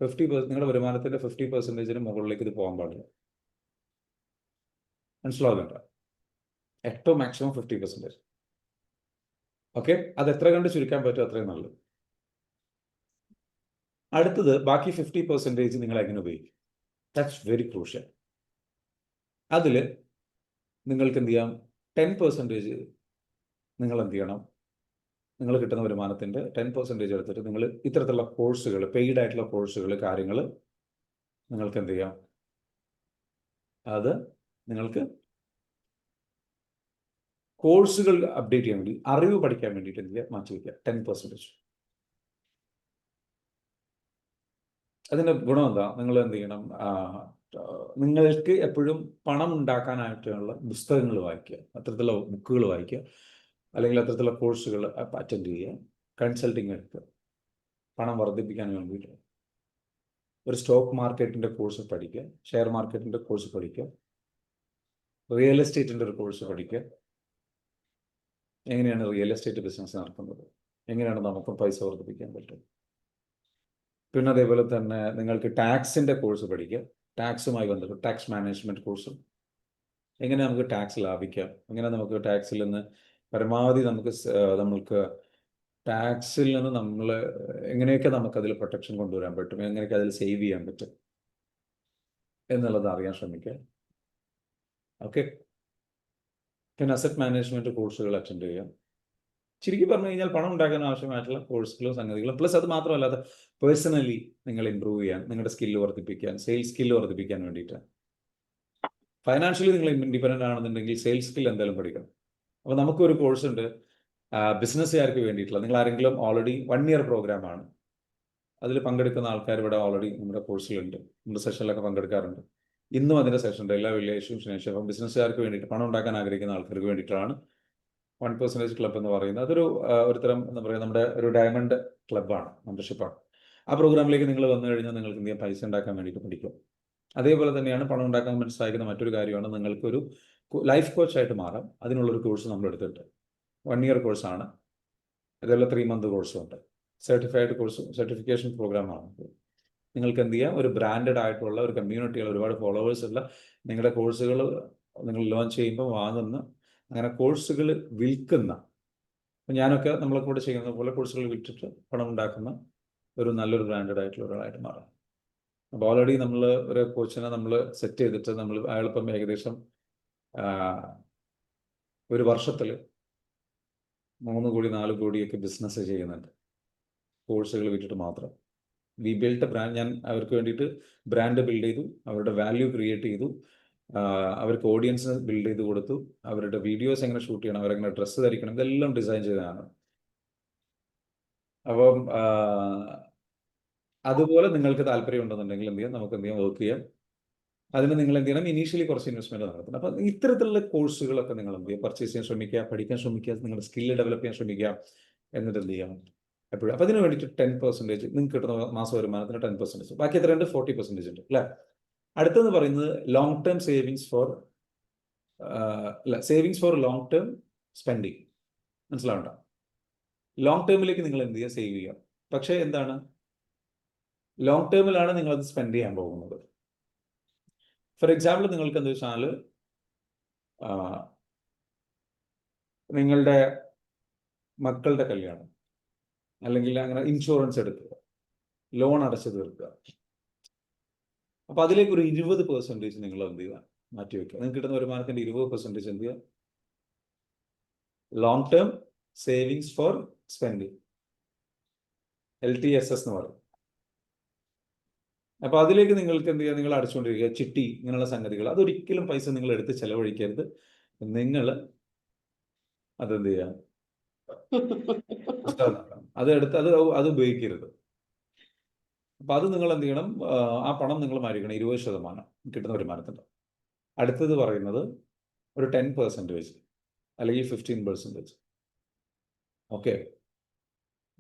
50%, നിങ്ങളുടെ വരുമാനത്തിൻ്റെ 50%-ന് മുകളിലേക്ക് ഇത് പോകാൻ പാടില്ല. മനസ്സിലാവുന്നുണ്ട്? ഏറ്റവും മാക്സിമം 50%. ഓക്കെ, അത് എത്ര കണ്ട് ചുരുക്കാൻ പറ്റും അത്രയും നല്ലത്. അടുത്തത് ബാക്കി 50% നിങ്ങൾ എങ്ങനെ ഉപയോഗിക്കും? That's very crucial. അതിൽ നിങ്ങൾക്ക് എന്ത് ചെയ്യാം? 10% നിങ്ങൾ എന്ത് ചെയ്യണം? നിങ്ങൾ കിട്ടുന്ന വരുമാനത്തിൻ്റെ 10% എടുത്തിട്ട് നിങ്ങൾ ഇത്തരത്തിലുള്ള കോഴ്സുകൾ, പെയ്ഡ് ആയിട്ടുള്ള കോഴ്സുകൾ, കാര്യങ്ങൾ നിങ്ങൾക്ക് എന്ത് ചെയ്യാം? അത് നിങ്ങൾക്ക് കോഴ്സുകൾ അപ്ഡേറ്റ് ചെയ്യാൻ വേണ്ടി, അറിവ് പഠിക്കാൻ വേണ്ടിയിട്ട് എന്ത് ചെയ്യുക? മാറ്റി വയ്ക്കുക 10%. അതിൻ്റെ ഗുണം എന്താ? നിങ്ങൾ എന്ത് ചെയ്യണം? നിങ്ങൾക്ക് എപ്പോഴും പണം ഉണ്ടാക്കാനായിട്ടുള്ള പുസ്തകങ്ങൾ വായിക്കുക, അത്തരത്തിലുള്ള ബുക്കുകൾ വായിക്കുക, അല്ലെങ്കിൽ അത്തരത്തിലുള്ള കോഴ്സുകൾ അറ്റൻഡ് ചെയ്യുക, കൺസൾട്ടിങ് എടുക്കുക, പണം വർദ്ധിപ്പിക്കാൻ വേണ്ടിയിട്ട്. ഒരു സ്റ്റോക്ക് മാർക്കറ്റിൻ്റെ കോഴ്സ് പഠിക്കുക, ഷെയർ മാർക്കറ്റിൻ്റെ കോഴ്സ് പഠിക്കുക, റിയൽ എസ്റ്റേറ്റിൻ്റെ ഒരു കോഴ്സ് പഠിക്കുക. എങ്ങനെയാണ് റിയൽ എസ്റ്റേറ്റ് ബിസിനസ് നടക്കുന്നത്, എങ്ങനെയാണ് നമുക്കും പൈസ വർദ്ധിപ്പിക്കാൻ പറ്റും. പിന്നെ അതേപോലെ തന്നെ നിങ്ങൾക്ക് ടാക്സിൻ്റെ കോഴ്സ് പഠിക്കുക, ടാക്സുമായി ബന്ധപ്പെട്ട് ടാക്സ് മാനേജ്മെൻറ്റ് കോഴ്സ്. എങ്ങനെ നമുക്ക് ടാക്സ് ലാഭിക്കാം, എങ്ങനെ നമുക്ക് ടാക്സിൽ നിന്ന് പരമാവധി നമുക്ക് ടാക്സിൽ നിന്ന് നമ്മൾ എങ്ങനെയൊക്കെ നമുക്കതിൽ പ്രൊട്ടക്ഷൻ കൊണ്ടുവരാൻ പറ്റും, എങ്ങനെയൊക്കെ അതിൽ സേവ് ചെയ്യാൻ പറ്റും എന്നുള്ളത് അറിയാൻ ശ്രമിക്കുക. ഓക്കെ, പിന്നെ അസറ്റ് മാനേജ്മെൻറ്റ് കോഴ്സുകൾ അറ്റൻഡ് ചെയ്യുക. ശരിക്കും പറഞ്ഞു കഴിഞ്ഞാൽ പണം ഉണ്ടാക്കാൻ ആവശ്യമായിട്ടുള്ള കോഴ്സുകളും സംഗതികളും, പ്ലസ് അത് മാത്രമല്ലാതെ പേഴ്സണലി നിങ്ങൾ ഇമ്പ്രൂവ് ചെയ്യാൻ, നിങ്ങളുടെ സ്കില്ല് വർദ്ധിപ്പിക്കാൻ, സെയിൽസ് സ്കില്ല് വർദ്ധിപ്പിക്കാൻ വേണ്ടിയിട്ട്. ഫൈനാൻഷ്യലി നിങ്ങൾ ഇൻഡിപെൻഡൻ്റ് ആണെന്നുണ്ടെങ്കിൽ സെയിൽസ് സ്കിൽ എന്തായാലും പഠിക്കണം. അപ്പോൾ നമുക്കൊരു കോഴ്സ് ഉണ്ട് ബിസിനസ്സുകാർക്ക് വേണ്ടിയിട്ടുള്ള. നിങ്ങൾ ആരെങ്കിലും ഓൾറെഡി 1 year പ്രോഗ്രാമാണ്, അതിൽ പങ്കെടുക്കുന്ന ആൾക്കാർ ഇവിടെ ഓൾറെഡി നമ്മുടെ കോഴ്സിലുണ്ട്, നമ്മുടെ സെഷനിലൊക്കെ പങ്കെടുക്കാറുണ്ട്. ഇന്നും അതിൻ്റെ സെഷൻ ഉണ്ട്, എല്ലാ വെള്ളിയാഴ്ചയും ശനിയാഴ്ച. അപ്പം ബിസിനസ്സുകാർക്ക് വേണ്ടിയിട്ട്, പണം ഉണ്ടാക്കാൻ ആഗ്രഹിക്കുന്ന ആൾക്കാർക്ക് വേണ്ടിയിട്ടാണ് 1% ക്ലബ് എന്ന് പറയുന്നത്. അതൊരു ഒരുതരം എന്താ പറയുക, നമ്മുടെ ഒരു ഡയമണ്ട് ക്ലബ്ബാണ്, മെമ്പർഷിപ്പാണ്. ആ പ്രോഗ്രാമിലേക്ക് നിങ്ങൾ വന്നു കഴിഞ്ഞാൽ നിങ്ങൾക്ക് എന്ത് ചെയ്യാം? പൈസ ഉണ്ടാക്കാൻ വേണ്ടിയിട്ട് പഠിക്കും. അതേപോലെ തന്നെയാണ് പണം ഉണ്ടാക്കാൻ വേണ്ടി സഹായിക്കുന്ന മറ്റൊരു കാര്യമാണ് നിങ്ങൾക്കൊരു ലൈഫ് കോച്ചായിട്ട് മാറാം. അതിനുള്ളൊരു കോഴ്സ് നമ്മൾ എടുത്തിട്ടുണ്ട്. 1 year കോഴ്സാണ്. അതേപോലെ 3 month കോഴ്സും ഉണ്ട്. സർട്ടിഫൈഡ് കോഴ്സ്, സർട്ടിഫിക്കേഷൻ പ്രോഗ്രാമാണ്. നിങ്ങൾക്ക് എന്ത് ചെയ്യാം? ഒരു ബ്രാൻഡഡ് ആയിട്ടുള്ള ഒരു കമ്മ്യൂണിറ്റികൾ, ഒരുപാട് ഫോളോവേഴ്സ് ഉള്ള നിങ്ങളുടെ കോഴ്സുകൾ നിങ്ങൾ ലോഞ്ച് ചെയ്യുമ്പോൾ വാങ്ങുന്ന, അങ്ങനെ കോഴ്സുകൾ വിൽക്കുന്ന, ഞാനൊക്കെ നമ്മളെ കൂടെ ചെയ്യുന്ന പോലെ കോഴ്സുകൾ വിറ്റിട്ട് പണം ഉണ്ടാക്കുന്ന ഒരു നല്ലൊരു ബ്രാൻഡഡ് ആയിട്ടുള്ള ഒരാളായിട്ട് മാറാം. അപ്പോൾ ഓൾറെഡി നമ്മൾ ഒരു കോച്ചിനെ നമ്മൾ സെറ്റ് ചെയ്തിട്ട് അയാളിപ്പം ഏകദേശം ഒരു വർഷത്തിൽ 3 കോടി 4 കോടിയൊക്കെ ബിസിനസ് ചെയ്യുന്നുണ്ട്, കോഴ്സുകൾ വിറ്റിട്ട് മാത്രം. We build A brand. ഞാൻ അവർക്ക് വേണ്ടിയിട്ട് ബ്രാൻഡ് ബിൽഡ് ചെയ്തു, അവരുടെ വാല്യൂ ക്രിയേറ്റ് ചെയ്തു, അവർക്ക് ഓഡിയൻസ് ബിൽഡ് ചെയ്ത് കൊടുത്തു, അവരുടെ വീഡിയോസ് എങ്ങനെ ഷൂട്ട് ചെയ്യണം, അവരെങ്ങനെ ഡ്രസ്സ് ധരിക്കണം, ഇതെല്ലാം ഡിസൈൻ ചെയ്തതാണ്. അപ്പം അതുപോലെ നിങ്ങൾക്ക് താല്പര്യം ഉണ്ടെന്നുണ്ടെങ്കിൽ എന്ത് ചെയ്യാം? നമുക്ക് എന്ത് ചെയ്യാം? വർക്ക് ചെയ്യാം. അതിന് നിങ്ങൾ എന്ത് ചെയ്യണം? ഇനീഷ്യലി കുറച്ച് ഇൻവെസ്റ്റ്മെൻറ്റ് നടത്തണം. അപ്പം ഇത്തരത്തിലുള്ള കോഴ്സുകളൊക്കെ നിങ്ങൾ എന്ത് ചെയ്യുക? പർച്ചേസ് ചെയ്യാൻ ശ്രമിക്കുക, പഠിക്കാൻ ശ്രമിക്കുക, നിങ്ങളുടെ സ്കില്ല് ഡെവലപ്പ് ചെയ്യാൻ ശ്രമിക്കുക. എന്നിട്ട് എന്ത് ചെയ്യാം? എപ്പോഴും അപ്പം അതിന് വേണ്ടിയിട്ട് 10% നിങ്ങൾക്ക് കിട്ടുന്ന മാസ വരുമാനത്തിന് 10%, ബാക്കി എത്രയുണ്ട്? 40% ഉണ്ട് അല്ലേ? അടുത്തെന്ന് പറയുന്നത് long term savings for long term spending. മനസ്സിലാവണ്ട? ലോങ് ടേമിലേക്ക് നിങ്ങൾ എന്ത് ചെയ്യുക? സേവ് ചെയ്യുക. പക്ഷേ എന്താണ്? ലോങ് ടേമിലാണ് നിങ്ങളത് സ്പെൻഡ് ചെയ്യാൻ പോകുന്നത്. ഫോർ എക്സാമ്പിൾ, നിങ്ങൾക്ക് എന്താ വെച്ചാൽ നിങ്ങളുടെ മക്കളുടെ കല്യാണം, അല്ലെങ്കിൽ അങ്ങനെ ഇൻഷുറൻസ് എടുക്കുക, ലോൺ അടച്ചു തീർക്കുക. അപ്പോൾ അതിലേക്ക് ഒരു 20% നിങ്ങൾ എന്ത് ചെയ്യുക? മാറ്റിവെക്കുക. നിങ്ങൾക്ക് കിട്ടുന്ന വരുമാനത്തിൻ്റെ 20% എന്ത് ചെയ്യുക? Long term savings for spending, LTSS എന്ന് പറയും. അപ്പോൾ അതിലേക്ക് നിങ്ങൾക്ക് എന്ത് ചെയ്യുക? നിങ്ങൾ അടച്ചുകൊണ്ടിരിക്കുക. ചിട്ടി, ഇങ്ങനെയുള്ള സംഗതികൾ, അതൊരിക്കലും പൈസ നിങ്ങൾ എടുത്ത് ചെലവഴിക്കരുത്. നിങ്ങൾ അതെന്ത് ചെയ്യുക? അതെടുത്ത് അത് ഉപയോഗിക്കരുത്. അപ്പം അത് നിങ്ങൾ എന്ത് ചെയ്യണം? ആ പണം നിങ്ങൾ മാറ്റിക്കണം. 20% കിട്ടുന്ന വരുമാനത്തിൻ്റെ. അടുത്തത് പറയുന്നത് ഒരു 10% അല്ലെങ്കിൽ 15%. ഓക്കെ,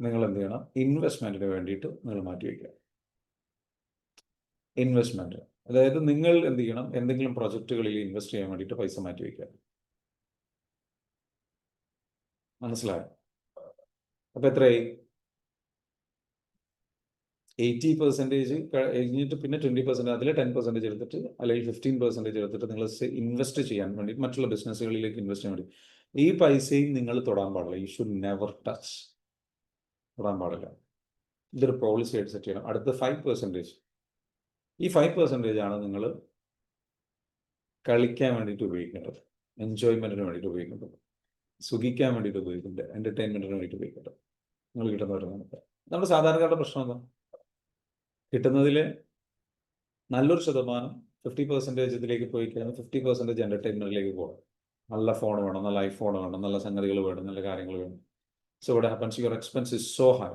നിങ്ങൾ എന്ത് ചെയ്യണം? ഇൻവെസ്റ്റ്മെന്റിന് വേണ്ടിയിട്ട് നിങ്ങൾ മാറ്റിവെക്കുക. ഇൻവെസ്റ്റ്മെന്റ്, അതായത് നിങ്ങൾ എന്ത് ചെയ്യണം? എന്തെങ്കിലും പ്രൊജക്റ്റുകളിൽ ഇൻവെസ്റ്റ് ചെയ്യാൻ വേണ്ടിയിട്ട് പൈസ മാറ്റിവെക്കുക. മനസ്സിലായോ? അപ്പൊ എത്രയായി? 80% കഴിഞ്ഞിട്ട് പിന്നെ 20%, അതിൽ 10% എടുത്തിട്ട് അല്ലെങ്കിൽ 15% എടുത്തിട്ട് നിങ്ങൾ ഇൻവെസ്റ്റ് ചെയ്യാൻ വേണ്ടി മറ്റുള്ള ബിസിനസ്സുകളിലേക്ക് ഇൻവെസ്റ്റ് ചെയ്യാൻ വേണ്ടി ഈ പൈസയും നിങ്ങൾ തൊടാൻ പാടില്ല. You should never touch. തൊടാൻ പാടില്ല. ഇതൊരു പോളിസി ആയിട്ട് സെറ്റ് ചെയ്യണം. അടുത്ത 5%. ഈ 5% ആണ് നിങ്ങൾ കളിക്കാൻ വേണ്ടിയിട്ട് ഉപയോഗിക്കേണ്ടത്, എൻജോയ്മെന്റിന് വേണ്ടിയിട്ട് ഉപയോഗിക്കേണ്ടത്, സുഖിക്കാൻ വേണ്ടിയിട്ട് ഉപയോഗിക്കേണ്ടത്, എന്റർടൈൻമെന്റിന് വേണ്ടിയിട്ട് ഉപയോഗിക്കേണ്ടത്. നിങ്ങൾ കിട്ടുന്നവരുന്നത് നമ്മുടെ സാധാരണക്കാരുടെ പ്രശ്നം എന്താ? കിട്ടുന്നതിൽ നല്ലൊരു ശതമാനം 50% ഇതിലേക്ക് പോയി കഴിഞ്ഞാൽ 50% എന്റർടൈൻമെന്റിലേക്ക് പോകണം. നല്ല ഫോൺ വേണം, നല്ല ഐഫോൺ വേണം, നല്ല സംഗതികൾ വേണം, നല്ല കാര്യങ്ങൾ വേണം. So what happens? Your expense is so high.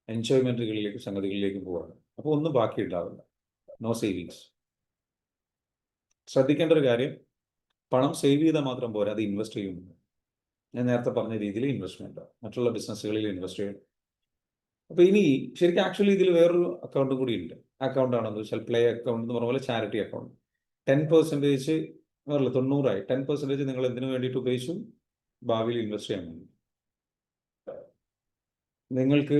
എൻജോയ്മെന്റുകളിലേക്കും സംഗതികളിലേക്കും പോവാണ്. അപ്പോൾ ഒന്നും ബാക്കി ഉണ്ടാവില്ല. No savings. ശ്രദ്ധിക്കേണ്ട ഒരു കാര്യം, പണം സേവ് ചെയ്താൽ മാത്രം പോരാ, അത് ഇൻവെസ്റ്റ് ചെയ്യുന്നു. ഞാൻ നേരത്തെ പറഞ്ഞ രീതിയിൽ ഇൻവെസ്റ്റ്മെന്റ്, മറ്റുള്ള ബിസിനസ്സുകളിൽ ഇൻവെസ്റ്റ് ചെയ്യണം. അപ്പോൾ ഇനി ശരിക്കും ആക്ച്വലി ഇതിൽ വേറൊരു അക്കൗണ്ട് കൂടി ഉണ്ട്. അക്കൗണ്ട് ആണെന്ന് വെച്ചാൽ പ്ലേ അക്കൗണ്ട് എന്ന് പറഞ്ഞ പോലെ ചാരിറ്റി അക്കൗണ്ട്. 10% വേറല്ല, 90 10% നിങ്ങൾ എന്തിനു വേണ്ടിയിട്ട് ഉപയോഗിച്ചു? ഭാവിയിൽ ഇൻവെസ്റ്റ് ചെയ്യാൻ വേണ്ടി. നിങ്ങൾക്ക്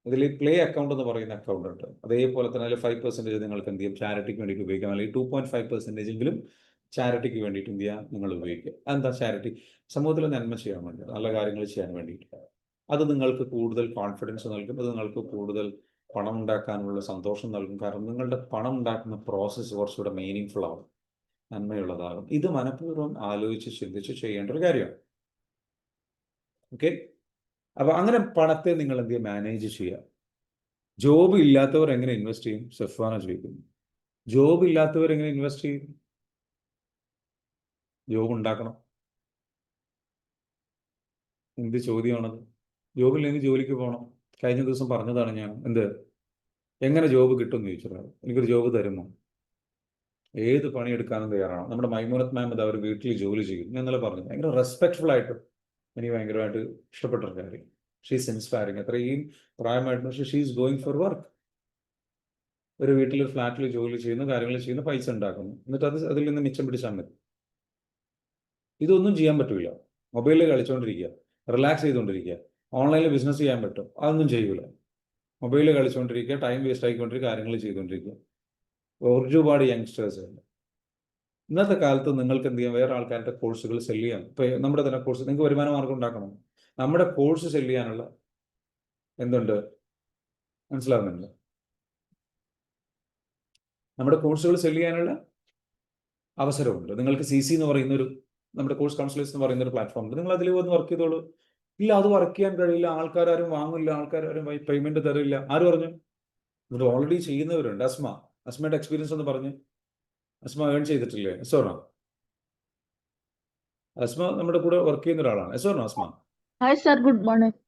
ഇതിൽ പ്ലേ അക്കൗണ്ട് എന്ന് പറയുന്ന അക്കൗണ്ട് ഉണ്ട്. അതേപോലെ തന്നെ അതിൽ 5% നിങ്ങൾക്ക് എന്ത് ചെയ്യും? ചാരിറ്റിക്ക് വേണ്ടിയിട്ട് ഉപയോഗിക്കാം. അല്ലെങ്കിൽ 2.5% എങ്കിലും ചാരിറ്റിക്ക് വേണ്ടിയിട്ട് എന്ത് ചെയ്യാം? നിങ്ങൾ ഉപയോഗിക്കുക. അതെന്താ ചാരിറ്റി? സമൂഹത്തിൽ നന്മ ചെയ്യാൻ വേണ്ടി, നല്ല കാര്യങ്ങൾ ചെയ്യാൻ വേണ്ടിയിട്ട്. അത് നിങ്ങൾക്ക് കൂടുതൽ കോൺഫിഡൻസ് നൽകും. അത് നിങ്ങൾക്ക് കൂടുതൽ പണം ഉണ്ടാക്കാനുള്ള സന്തോഷം നൽകും. കാരണം നിങ്ങളുടെ പണം ഉണ്ടാക്കുന്ന പ്രോസസ്സ് കുറച്ചുകൂടെ മീനിങ് ഫുൾ ആവും, നന്മയുള്ളതാകും. ഇത് മനഃപൂർവ്വം ആലോചിച്ച് ചിന്തിച്ച് ചെയ്യേണ്ട ഒരു കാര്യമാണ്. ഓക്കെ, അപ്പൊ അങ്ങനെ പണത്തെ നിങ്ങൾ എന്ത് ചെയ്യുക? മാനേജ് ചെയ്യുക. ജോബ് ഇല്ലാത്തവർ എങ്ങനെ ഇൻവെസ്റ്റ് ചെയ്യും? സെഫാന ചോദിക്കുന്നു. ജോബ് ഇല്ലാത്തവർ എങ്ങനെ ഇൻവെസ്റ്റ് ചെയ്യും? ജോബ് ഉണ്ടാക്കണം. എന്ത് ചോദ്യമാണത്? ജോബില്ലെങ്കിൽ ജോലിക്ക് പോകണം. കഴിഞ്ഞ ദിവസം പറഞ്ഞതാണ് ഞാൻ. എന്ത്, എങ്ങനെ ജോബ് കിട്ടും എന്ന് ചോദിച്ചത്. എനിക്കൊരു ജോബ് തരുമോ? ഏത് പണിയെടുക്കാനും തയ്യാറാണ്. നമ്മുടെ മൈമൂനത്ത് മാം അത് അവർ വീട്ടിൽ ജോലി ചെയ്യും. ഞാൻ ഇന്നലെ പറഞ്ഞു, ഭയങ്കര റെസ്പെക്ട്ഫുൾ ആയിട്ട് എനിക്ക് ഭയങ്കരമായിട്ട് ഇഷ്ടപ്പെട്ട ഒരു കാര്യം. She's inspiring. അത്രയും പ്രായമായിട്ട്, പക്ഷേ ഷീസ് ഗോയിങ് ഫോർ വർക്ക്. ഒരു വീട്ടിൽ ഫ്ലാറ്റിൽ ജോലി ചെയ്യുന്നു, കാര്യങ്ങൾ ചെയ്യുന്നു, പൈസ ഉണ്ടാക്കുന്നു, എന്നിട്ട് അതിൽ നിന്ന് മിച്ചം പിടിച്ചാൽ മതി. ഇതൊന്നും ചെയ്യാൻ പറ്റില്ല. മൊബൈലിൽ കളിച്ചുകൊണ്ടിരിക്കുക, റിലാക്സ് ചെയ്തുകൊണ്ടിരിക്കുക. ഓൺലൈനിൽ ബിസിനസ് ചെയ്യാൻ പറ്റും, അതൊന്നും ചെയ്യൂല. മൊബൈലിൽ കളിച്ചുകൊണ്ടിരിക്കുക, ടൈം വേസ്റ്റ് ആയിക്കൊണ്ടിരിക്കുക, കാര്യങ്ങൾ ചെയ്തുകൊണ്ടിരിക്കുക. ഒരുപാട് യങ്സ്റ്റേഴ്സ് ഉണ്ട്. ഇന്നത്തെ കാലത്ത് നിങ്ങൾക്ക് എന്ത് ചെയ്യാം? വേറെ ആൾക്കാരുടെ കോഴ്സുകൾ സെല് ചെയ്യാം. ഇപ്പൊ നമ്മുടെ തന്നെ കോഴ്സ്, നിങ്ങൾക്ക് വരുമാന മാർഗം ഉണ്ടാക്കണം. നമ്മുടെ കോഴ്സ് സെല് ചെയ്യാനുള്ള എന്തുണ്ട്? മനസ്സിലാവുന്നുണ്ട്? നമ്മുടെ കോഴ്സുകൾ സെല് ചെയ്യാനുള്ള അവസരമുണ്ട്. നിങ്ങൾക്ക് CC എന്ന് പറയുന്നൊരു, നമ്മുടെ കോഴ്സ് കൗൺസിലേഴ്സ് എന്ന് പറയുന്ന ഒരു പ്ലാറ്റ്ഫോം ഉണ്ട്. നിങ്ങൾ അതിൽ വന്ന് വർക്ക് ചെയ്തോളൂ. ഇല്ല, അത് വർക്ക് ചെയ്യാൻ കഴിയില്ല, ആൾക്കാരും വാങ്ങില്ല, ആൾക്കാരും പേയ്മെന്റ് തരില്ല. ആര് പറഞ്ഞു? ഇവിടെ ഓൾറെഡി ചെയ്യുന്നവരുണ്ട്. അസ്മയുടെ എക്സ്പീരിയൻസ് എന്ന് പറഞ്ഞ്. അസ്മ ഏൺ ചെയ്തിട്ടില്ലേ? എസോർണോ? അസ്മ നമ്മുടെ കൂടെ വർക്ക് ചെയ്യുന്ന ഒരാളാണ്. Yes or no Asma? Hi sir, good morning.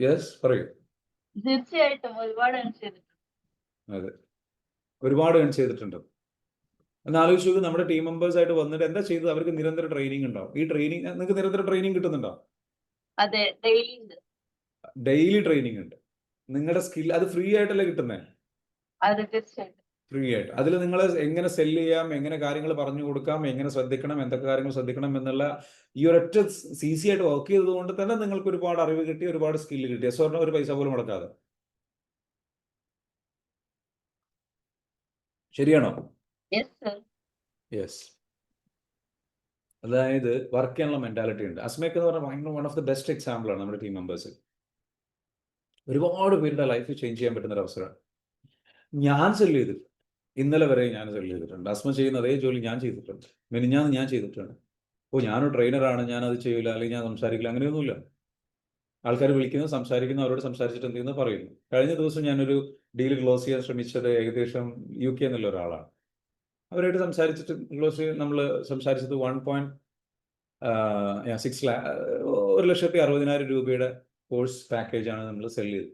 Yes, പറയൂ. തീർച്ചയായിട്ടും ഒരുപാട് അതെ, ഒരുപാട് ഏൺ ചെയ്തിട്ടുണ്ട്. എന്ന് ആലോചിച്ചു. നമ്മുടെ ടീം മെമ്പേഴ്സ് ആയിട്ട് വന്നിട്ട് എന്താ ചെയ്തത്? അവർക്ക് നിരന്തര ട്രെയിനിങ് ഉണ്ടാവും. ഈ ട്രെയിനിങ്, നിങ്ങൾക്ക് നിരന്തര ട്രെയിനിങ് കിട്ടുന്നുണ്ടോ? അതെ, ഡെയിലി ഉണ്ട്. ഡെയിലി ട്രെയിനിങ് ഉണ്ട്. നിങ്ങളുടെ സ്കിൽ അത് ഫ്രീ ആയിട്ടല്ലേ കിട്ടുന്നത്? അതെ, തീർച്ചയായിട്ടും ഫ്രീ ആയിട്ട്. അതിൽ നിങ്ങൾ എങ്ങനെ സെല് ചെയ്യാം, എങ്ങനെ കാര്യങ്ങൾ പറഞ്ഞു കൊടുക്കാം, എങ്ങനെ ശ്രദ്ധിക്കണം, എന്തൊക്കെ കാര്യങ്ങൾ ശ്രദ്ധിക്കണം എന്നുള്ള ഈ ഒരൊറ്റ CC ആയിട്ട് വർക്ക് ചെയ്തത് കൊണ്ട് തന്നെ നിങ്ങൾക്ക് ഒരുപാട് അറിവ് കിട്ടി, ഒരുപാട് സ്കില്ല് കിട്ടി. സ്വർണ്ണ ഒരു പൈസ പോലും മുടക്കാതെ. ശരിയാണോ? Yes sir. യെസ്. അതായത് വർക്ക് ചെയ്യാനുള്ള മെന്റാലിറ്റി ഉണ്ട്. അസ്മയ്ക്ക് എന്ന് പറഞ്ഞാൽ ഭയങ്കര one of the best example ആണ് നമ്മുടെ ടീം മെമ്പേഴ്സ്. ഒരുപാട് പേരുടെ ലൈഫ് ചേഞ്ച് ചെയ്യാൻ പറ്റുന്ന ഒരു അവസരമാണ്. ഞാൻ സെല് ചെയ്തിട്ടുണ്ട്. ഇന്നലെ വരെ ഞാൻ സെല് ചെയ്തിട്ടുണ്ട്. അസ്മ ചെയ്യുന്ന അതേ ജോലി ഞാൻ ചെയ്തിട്ടുണ്ട്. മിനിഞ്ഞാന്ന് ഞാൻ ചെയ്തിട്ടുണ്ട്. ഞാനൊരു ട്രെയിനറാണ്, ഞാൻ അത് ചെയ്യില്ല, അല്ലെങ്കിൽ ഞാൻ സംസാരിക്കില്ല, അങ്ങനെയൊന്നുമില്ല. ആൾക്കാർ വിളിക്കുന്നു, സംസാരിക്കുന്നു, അവരോട് സംസാരിച്ചിട്ട് എന്ത് ചെയ്യുന്നു പറയുന്നു. കഴിഞ്ഞ ദിവസം ഞാനൊരു ഡീൽ ക്ലോസ് ചെയ്യാൻ ശ്രമിച്ചത് ഏകദേശം UK എന്നുള്ള ഒരാളാണ്. അവരായിട്ട് സംസാരിച്ചിട്ട് നമ്മൾ സംസാരിച്ചത് 1.6 lakh, 1,60,60,000 രൂപയുടെ കോഴ്സ് പാക്കേജാണ് നമ്മൾ സെല് ചെയ്തത്.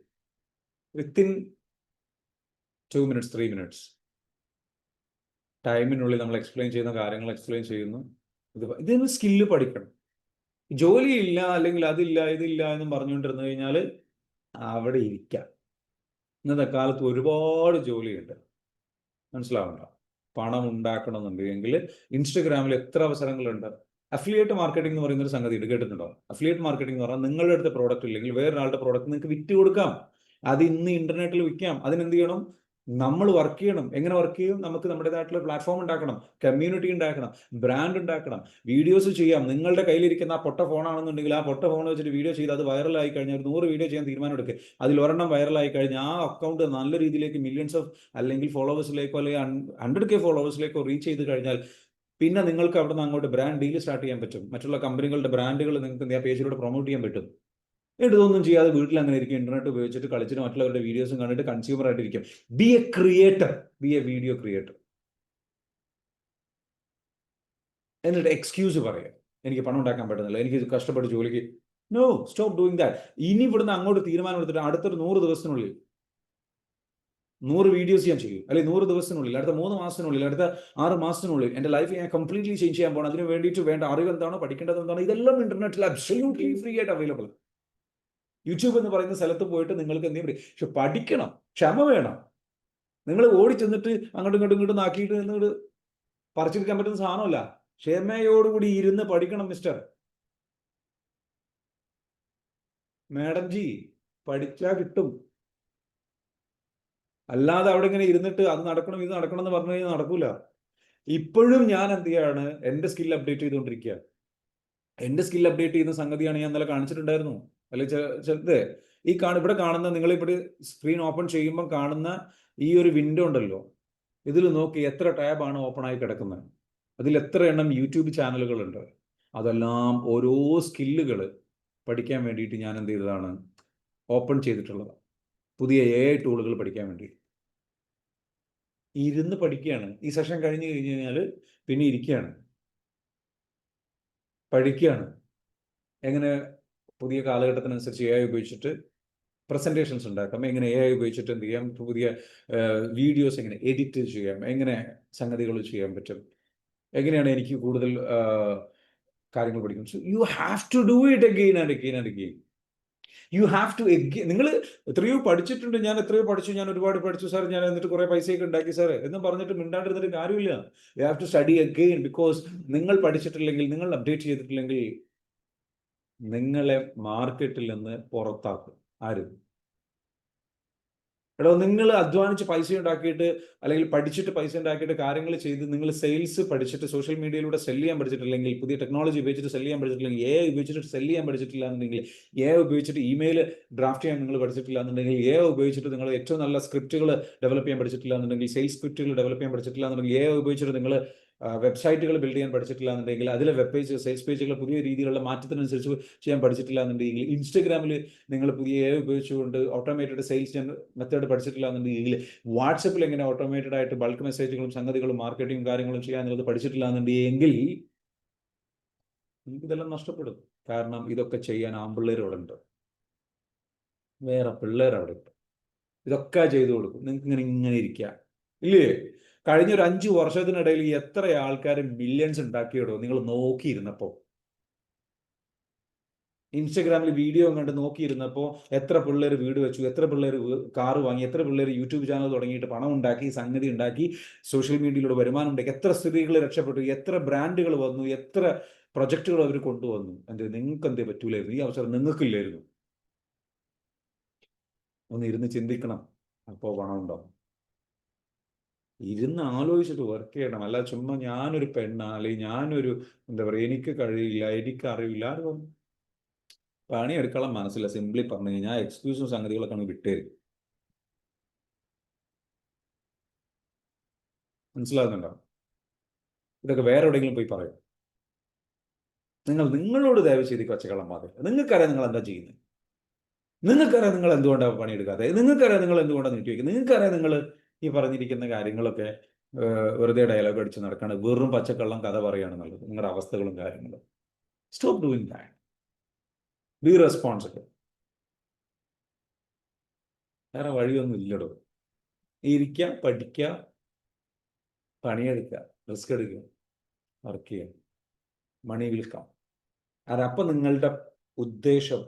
വിത്തിൻ 2 minutes 3 minutes ടൈമിനുള്ളിൽ നമ്മൾ എക്സ്പ്ലെയിൻ ചെയ്യുന്ന കാര്യങ്ങൾ എക്സ്പ്ലെയിൻ ചെയ്യുന്നു. ഇതിന് സ്കില്ല് പഠിക്കണം. ജോലിയില്ല അല്ലെങ്കിൽ അതില്ല ഇതില്ല എന്നും പറഞ്ഞുകൊണ്ടിരുന്നു കഴിഞ്ഞാൽ അവിടെ ഇരിക്കാം. ഇന്നത്തെ കാലത്ത് ഒരുപാട് ജോലിയുണ്ട്, മനസ്സിലാവണ്ട. പണം ഉണ്ടാക്കണമെന്നുണ്ടെങ്കിൽ ഇൻസ്റ്റഗ്രാമിൽ എത്ര അവസരങ്ങളുണ്ട്. അഫിലിയേറ്റ് മാർക്കറ്റിംഗ് എന്ന് പറയുന്ന ഒരു സംഗതി ഉണ്ട്, കേട്ടിട്ടുണ്ടോ? അഫിലിയേറ്റ് മാർക്കറ്റിംഗ് എന്ന് പറഞ്ഞാൽ നിങ്ങളുടെ അടുത്ത പ്രോഡക്റ്റ് ഇല്ലെങ്കിൽ വേറൊരാളുടെ പ്രോഡക്റ്റ് നിങ്ങൾക്ക് വിറ്റ് കൊടുക്കാം. അത് ഇന്ന് ഇന്റർനെറ്റിൽ വിൽക്കാം. അതിനെന്ത് ചെയ്യണം? നമ്മൾ വർക്ക് ചെയ്യണം. എങ്ങനെ വർക്ക് ചെയ്യും? നമുക്ക് നമ്മുടേതായിട്ടുള്ള പ്ലാറ്റ്ഫോം ഉണ്ടാക്കണം, കമ്മ്യൂണിറ്റി ഉണ്ടാക്കണം, ബ്രാൻഡ് ഉണ്ടാക്കണം, വീഡിയോസ് ചെയ്യാം. നിങ്ങളുടെ കയ്യിലിരിക്കുന്ന ആ പൊട്ട ഫോണാണെന്നുണ്ടെങ്കിൽ ആ പൊട്ട ഫോൺ വെച്ചിട്ട് വീഡിയോ ചെയ്ത് അത് വൈറലായി കഴിഞ്ഞാൽ 100 വീഡിയോ ചെയ്യാൻ തീരുമാനം എടുക്കുക. അതിൽ ഒരെണ്ണം വൈറലായി കഴിഞ്ഞാൽ ആ അക്കൗണ്ട് നല്ല രീതിയിലേക്ക് മില്യൺസ് ഓഫ് അല്ലെങ്കിൽ ഫോളോവേഴ്സിലേക്കോ അല്ലെങ്കിൽ 100K ഫോളോവേഴ്സിലേക്കോ റീച്ച് ചെയ്ത് കഴിഞ്ഞാൽ പിന്നെ നിങ്ങൾക്ക് അവിടെ നിന്ന് അങ്ങോട്ട് ബ്രാൻഡ് ഡീൽ സ്റ്റാർട്ട് ചെയ്യാൻ പറ്റും. മറ്റുള്ള കമ്പനികളുടെ ബ്രാൻഡുകൾ നിങ്ങൾക്ക് ആ പേജിലൂടെ പ്രൊമോട്ട് ചെയ്യാൻ പറ്റും. ഇതൊന്നും ചെയ്യാതെ വീട്ടിൽ അങ്ങനെ ഇരിക്കും, ഇന്റർനെറ്റ് ഉപയോഗിച്ചിട്ട് കളിച്ചിട്ട് മറ്റുള്ളവരുടെ വീഡിയോസും കണ്ടിട്ട് കൺസ്യൂമർ ആയിട്ടിരിക്കും. Be a creator, be a video creator. എന്നിട്ട് എക്സ്ക്യൂസ് പറയുക, എനിക്ക് പണം ഉണ്ടാക്കാൻ പറ്റുന്നില്ല, എനിക്ക് കഷ്ടപ്പെട്ട് ജോലിക്ക്. No, stop doing that. ഇനി ഇവിടുന്ന് അങ്ങോട്ട് തീരുമാനം എടുത്തിട്ട് അടുത്തൊരു 100 ദിവസത്തിനുള്ളിൽ 100 വീഡിയോസ് ഞാൻ ചെയ്യും, അല്ലെങ്കിൽ 100 ദിവസത്തിനുള്ളിൽ, അടുത്ത 3 മാസത്തിനുള്ളിൽ, അടുത്ത 6 മാസത്തിനുള്ളിൽ എൻ്റെ ലൈഫ് ഞാൻ കംപ്ലീറ്റ്ലി ചേഞ്ച് ചെയ്യാൻ പോകണം. അതിന് വേണ്ടിയിട്ട് വേണ്ട അറിവ് എന്താണോ, പഠിക്കേണ്ടത് എന്താണോ, ഇതെല്ലാം ഇന്റർനെറ്റിൽ അബ്സല്യൂട്ട്ലി ഫ്രീ ആയിട്ട് അവൈലബിൾ. യൂട്യൂബ് എന്ന് പറയുന്ന സ്ഥലത്ത് പോയിട്ട് നിങ്ങൾക്ക് എന്ത് ചെയ്യും? പക്ഷെ പഠിക്കണം, ക്ഷമ വേണം. നിങ്ങൾ ഓടി ചെന്നിട്ട് അങ്ങോട്ടും ഇങ്ങോട്ടും ആക്കിയിട്ട് എന്നിട്ട് പറിച്ചെടുക്കാൻ പറ്റുന്ന സാധനമല്ല. ക്ഷമയോടുകൂടി ഇരുന്ന് പഠിക്കണം മിസ്റ്റർ. മാഡം ജി, പഠിച്ചാൽ കിട്ടും. അല്ലാതെ അവിടെ ഇങ്ങനെ ഇരുന്നിട്ട് അത് നടക്കണം ഇത് നടക്കണം എന്ന് പറഞ്ഞു കഴിഞ്ഞാൽ നടക്കൂല. ഇപ്പോഴും ഞാൻ എന്ത് ചെയ്യാണ്? എൻ്റെ സ്കിൽ അപ്ഡേറ്റ് ചെയ്തുകൊണ്ടിരിക്കുക. എൻ്റെ സ്കിൽ അപ്ഡേറ്റ് ചെയ്യുന്ന സംഗതിയാണ് ഞാൻ ഇന്നലെ കാണിച്ചിട്ടുണ്ടായിരുന്നു. അല്ലെങ്കിൽ ചെറുത് ഇവിടെ കാണുന്ന, നിങ്ങളിവിടെ സ്ക്രീൻ ഓപ്പൺ ചെയ്യുമ്പോൾ കാണുന്ന ഈ ഒരു വിൻഡോ ഉണ്ടല്ലോ, ഇതിൽ നോക്കി എത്ര ടാബാണ് ഓപ്പൺ ആയി കിടക്കുന്നത്. അതിൽ എത്ര എണ്ണം യൂട്യൂബ് ചാനലുകളുണ്ട്. അതെല്ലാം ഓരോ സ്കില്ലുകൾ പഠിക്കാൻ വേണ്ടിയിട്ട് ഞാൻ എന്ത് ചെയ്തതാണ്? ഓപ്പൺ ചെയ്തിട്ടുള്ളത്. പുതിയ AI ടൂളുകൾ പഠിക്കാൻ വേണ്ടി ഇരുന്ന് പഠിക്കുകയാണ്. ഈ സെഷൻ കഴിഞ്ഞ് കഴിഞ്ഞാൽ പിന്നെ ഇരിക്കുകയാണ്, പഠിക്കുകയാണ്. എങ്ങനെ പുതിയ കാലഘട്ടത്തിനനുസരിച്ച് AI ഉപയോഗിച്ചിട്ട് പ്രസൻറ്റേഷൻസ് ഉണ്ടാക്കാം, എങ്ങനെ AI ഉപയോഗിച്ചിട്ട് എന്ത് ചെയ്യാം, പുതിയ വീഡിയോസ് എങ്ങനെ എഡിറ്റ് ചെയ്യാം, എങ്ങനെ സംഗതികൾ ചെയ്യാൻ പറ്റും, എങ്ങനെയാണ് എനിക്ക് കൂടുതൽ കാര്യങ്ങൾ പഠിക്കും. So you have to do it again and again and again. You have to നിങ്ങൾ എത്രയോ പഠിച്ചിട്ടുണ്ട്, ഞാൻ എത്രയോ പഠിച്ചു, ഞാൻ ഒരുപാട് പഠിച്ചു സാർ, ഞാൻ എന്നിട്ട് കുറേ പൈസയൊക്കെ ഉണ്ടാക്കി സാർ എന്നും പറഞ്ഞിട്ട് മിണ്ടാണ്ടിരുന്നിട്ട് കാര്യമില്ല. You have to study again. Because നിങ്ങൾ പഠിച്ചിട്ടില്ലെങ്കിൽ, നിങ്ങൾ അപ്ഡേറ്റ് ചെയ്തിട്ടില്ലെങ്കിൽ നിങ്ങളെ മാർക്കറ്റിൽ നിന്ന് പുറത്താക്കും. ആരും? എടോ, നിങ്ങൾ അധ്വാനിച്ച് പൈസ ഉണ്ടാക്കിയിട്ട് അല്ലെങ്കിൽ പഠിച്ചിട്ട് പൈസ ഉണ്ടാക്കിയിട്ട് കാര്യങ്ങൾ ചെയ്ത് നിങ്ങൾ സെയിൽസ് പഠിച്ചിട്ട് സോഷ്യൽ മീഡിയയിലൂടെ സെല് ചെയ്യാൻ പഠിച്ചിട്ടില്ലെങ്കിൽ, പുതിയ ടെക്നോളജി ഉപയോഗിച്ചിട്ട് സെല് ചെയ്യാൻ പഠിച്ചിട്ടില്ലെങ്കിൽ, AI ഉപയോഗിച്ചിട്ട് സെല് ചെയ്യാൻ പഠിച്ചിട്ടില്ല എന്നുണ്ടെങ്കിൽ, AI ഉപയോഗിച്ചിട്ട് ഇമെയിൽ ഡ്രാഫ്റ്റ് ചെയ്യാൻ നിങ്ങൾ പഠിച്ചിട്ടില്ല എന്നുണ്ടെങ്കിൽ, AI ഉപയോഗിച്ചിട്ട് നിങ്ങൾ ഏറ്റവും നല്ല സ്ക്രിപ്റ്റുകൾ ഡെവലപ്പ് ചെയ്യാൻ പഠിച്ചിട്ടില്ല എന്നുണ്ടെങ്കിൽ, സെയിൽസ് സ്ക്രിപ്റ്റുകൾ ഡെവലപ്പ് ചെയ്യാൻ പഠിച്ചിട്ടില്ല എന്നുണ്ടെങ്കിൽ, AI ഉപയോഗിച്ചിട്ട് നിങ്ങൾ വെബ്സൈറ്റുകൾ ബിൽഡ് ചെയ്യാൻ പഠിച്ചിട്ടില്ല എന്നുണ്ടെങ്കിൽ, അതിലെ വെബ് പേജ് സെയിൽസ് പേജുകൾ പുതിയ രീതിയിലുള്ള മാറ്റത്തിനനുസരിച്ച് ചെയ്യാൻ പഠിച്ചിട്ടില്ല എന്നുണ്ടെങ്കിൽ, ഇൻസ്റ്റഗ്രാമിൽ നിങ്ങൾ പുതിയ AI ഉപയോഗിച്ചുകൊണ്ട് ഓട്ടോമേറ്റഡ് സെയിൽസ് മെത്തേഡ് പഠിച്ചിട്ടില്ല എന്നുണ്ടെങ്കിൽ, വാട്സപ്പിൽ എങ്ങനെ ഓട്ടോമേറ്റഡ് ആയിട്ട് ബൾക്ക് മെസ്സേജുകളും സംഗതികളും മാർക്കറ്റിംഗ് കാര്യങ്ങളും ചെയ്യാനുള്ളത് പഠിച്ചിട്ടില്ല എന്നുണ്ടെങ്കിൽ നിങ്ങൾക്ക് ഇതെല്ലാം നഷ്ടപ്പെടും. കാരണം ഇതൊക്കെ ചെയ്യാൻ ആൺപിള്ളേർ അവിടെ ഉണ്ട്, വേറെ പിള്ളേർ അവിടെ ഉണ്ട്. ഇതൊക്കെ ചെയ്തു കൊടുക്കും. നിങ്ങൾക്ക് ഇങ്ങനെ ഇരിക്കുക ഇല്ലേ? കഴിഞ്ഞ ഒരു 5 വർഷത്തിനിടയിൽ എത്ര ആൾക്കാർ മില്യൺസ് ഉണ്ടാക്കിയിടോ നിങ്ങൾ നോക്കിയിരുന്നപ്പോൾ? ഇൻസ്റ്റഗ്രാമിൽ വീഡിയോ കണ്ട് നോക്കിയിരുന്നപ്പോൾ എത്ര പിള്ളേർ വീട് വെച്ചു, എത്ര പിള്ളേർ കാറ് വാങ്ങി, എത്ര പിള്ളേർ യൂട്യൂബ് ചാനൽ തുടങ്ങിയിട്ട് പണം ഉണ്ടാക്കി, സംഗതി ഉണ്ടാക്കി, സോഷ്യൽ മീഡിയയിലൂടെ വരുമാനം ഉണ്ടാക്കി, എത്ര സ്ത്രീകൾ രക്ഷപ്പെട്ടു, എത്ര ബ്രാൻഡുകൾ വന്നു, എത്ര പ്രൊജക്റ്റുകൾ അവർ കൊണ്ടുവന്നു. നിങ്ങൾക്ക് എന്തേ പറ്റൂലായിരുന്നു? ഈ അവസരം നിങ്ങൾക്കില്ലായിരുന്നു. ഒന്ന് ഇരുന്ന് ചിന്തിക്കണം, അപ്പോൾ പണം ഉണ്ടാവും. ഇരുന്ന് ആലോചിച്ചിട്ട് വർക്ക് ചെയ്യണം. അല്ല ചുമ്മാ ഞാനൊരു പെണ്ണാ, അല്ലെങ്കിൽ ഞാനൊരു എന്താ പറയുക, എനിക്ക് കഴിയില്ല, എനിക്ക് അറിയില്ല, ആരും പണിയെടുക്കണം മനസ്സില്ല. സിംപ്ലി പറഞ്ഞു കഴിഞ്ഞാൽ എക്സ്ക്യൂസും സംഗതികളൊക്കെ അങ്ങ് വിട്ടേരും. മനസ്സിലാകുന്നുണ്ടോ? ഇതൊക്കെ വേറെ എവിടെയെങ്കിലും പോയി പറയും. നിങ്ങളോട് ദയവ് ചെയ്ത് കൊച്ചക്കള്ളം മാത്രം. നിങ്ങൾക്കറിയാം നിങ്ങൾ എന്താ ചെയ്യുന്നത്, നിങ്ങൾക്കറിയാം നിങ്ങൾ എന്തുകൊണ്ടാണ് പണിയെടുക്കാതെ, നിങ്ങൾക്കറിയാം നിങ്ങൾ എന്തുകൊണ്ടാണ് നീട്ടി വയ്ക്കുന്നത്, നിങ്ങൾക്കറിയാം നിങ്ങൾ ഈ പറഞ്ഞിരിക്കുന്ന കാര്യങ്ങളൊക്കെ വെറുതെ ഡയലോഗ് അടിച്ച് നടക്കാണ്, വെറും പച്ചക്കള്ളം കഥ പറയുകയാണെന്നുള്ളത് നിങ്ങളുടെ അവസ്ഥകളും കാര്യങ്ങളും. Stop doing that. Be responsible. വേറെ വഴിയൊന്നും ഇല്ലടോ. ഇരിക്കുക, പഠിക്കുക, പണിയെടുക്കുക, റിസ്ക് എടുക്കുക, വർക്ക് ചെയ്യുക, മണി വിൽക്കാം. അപ്പം നിങ്ങളുടെ ഉദ്ദേശം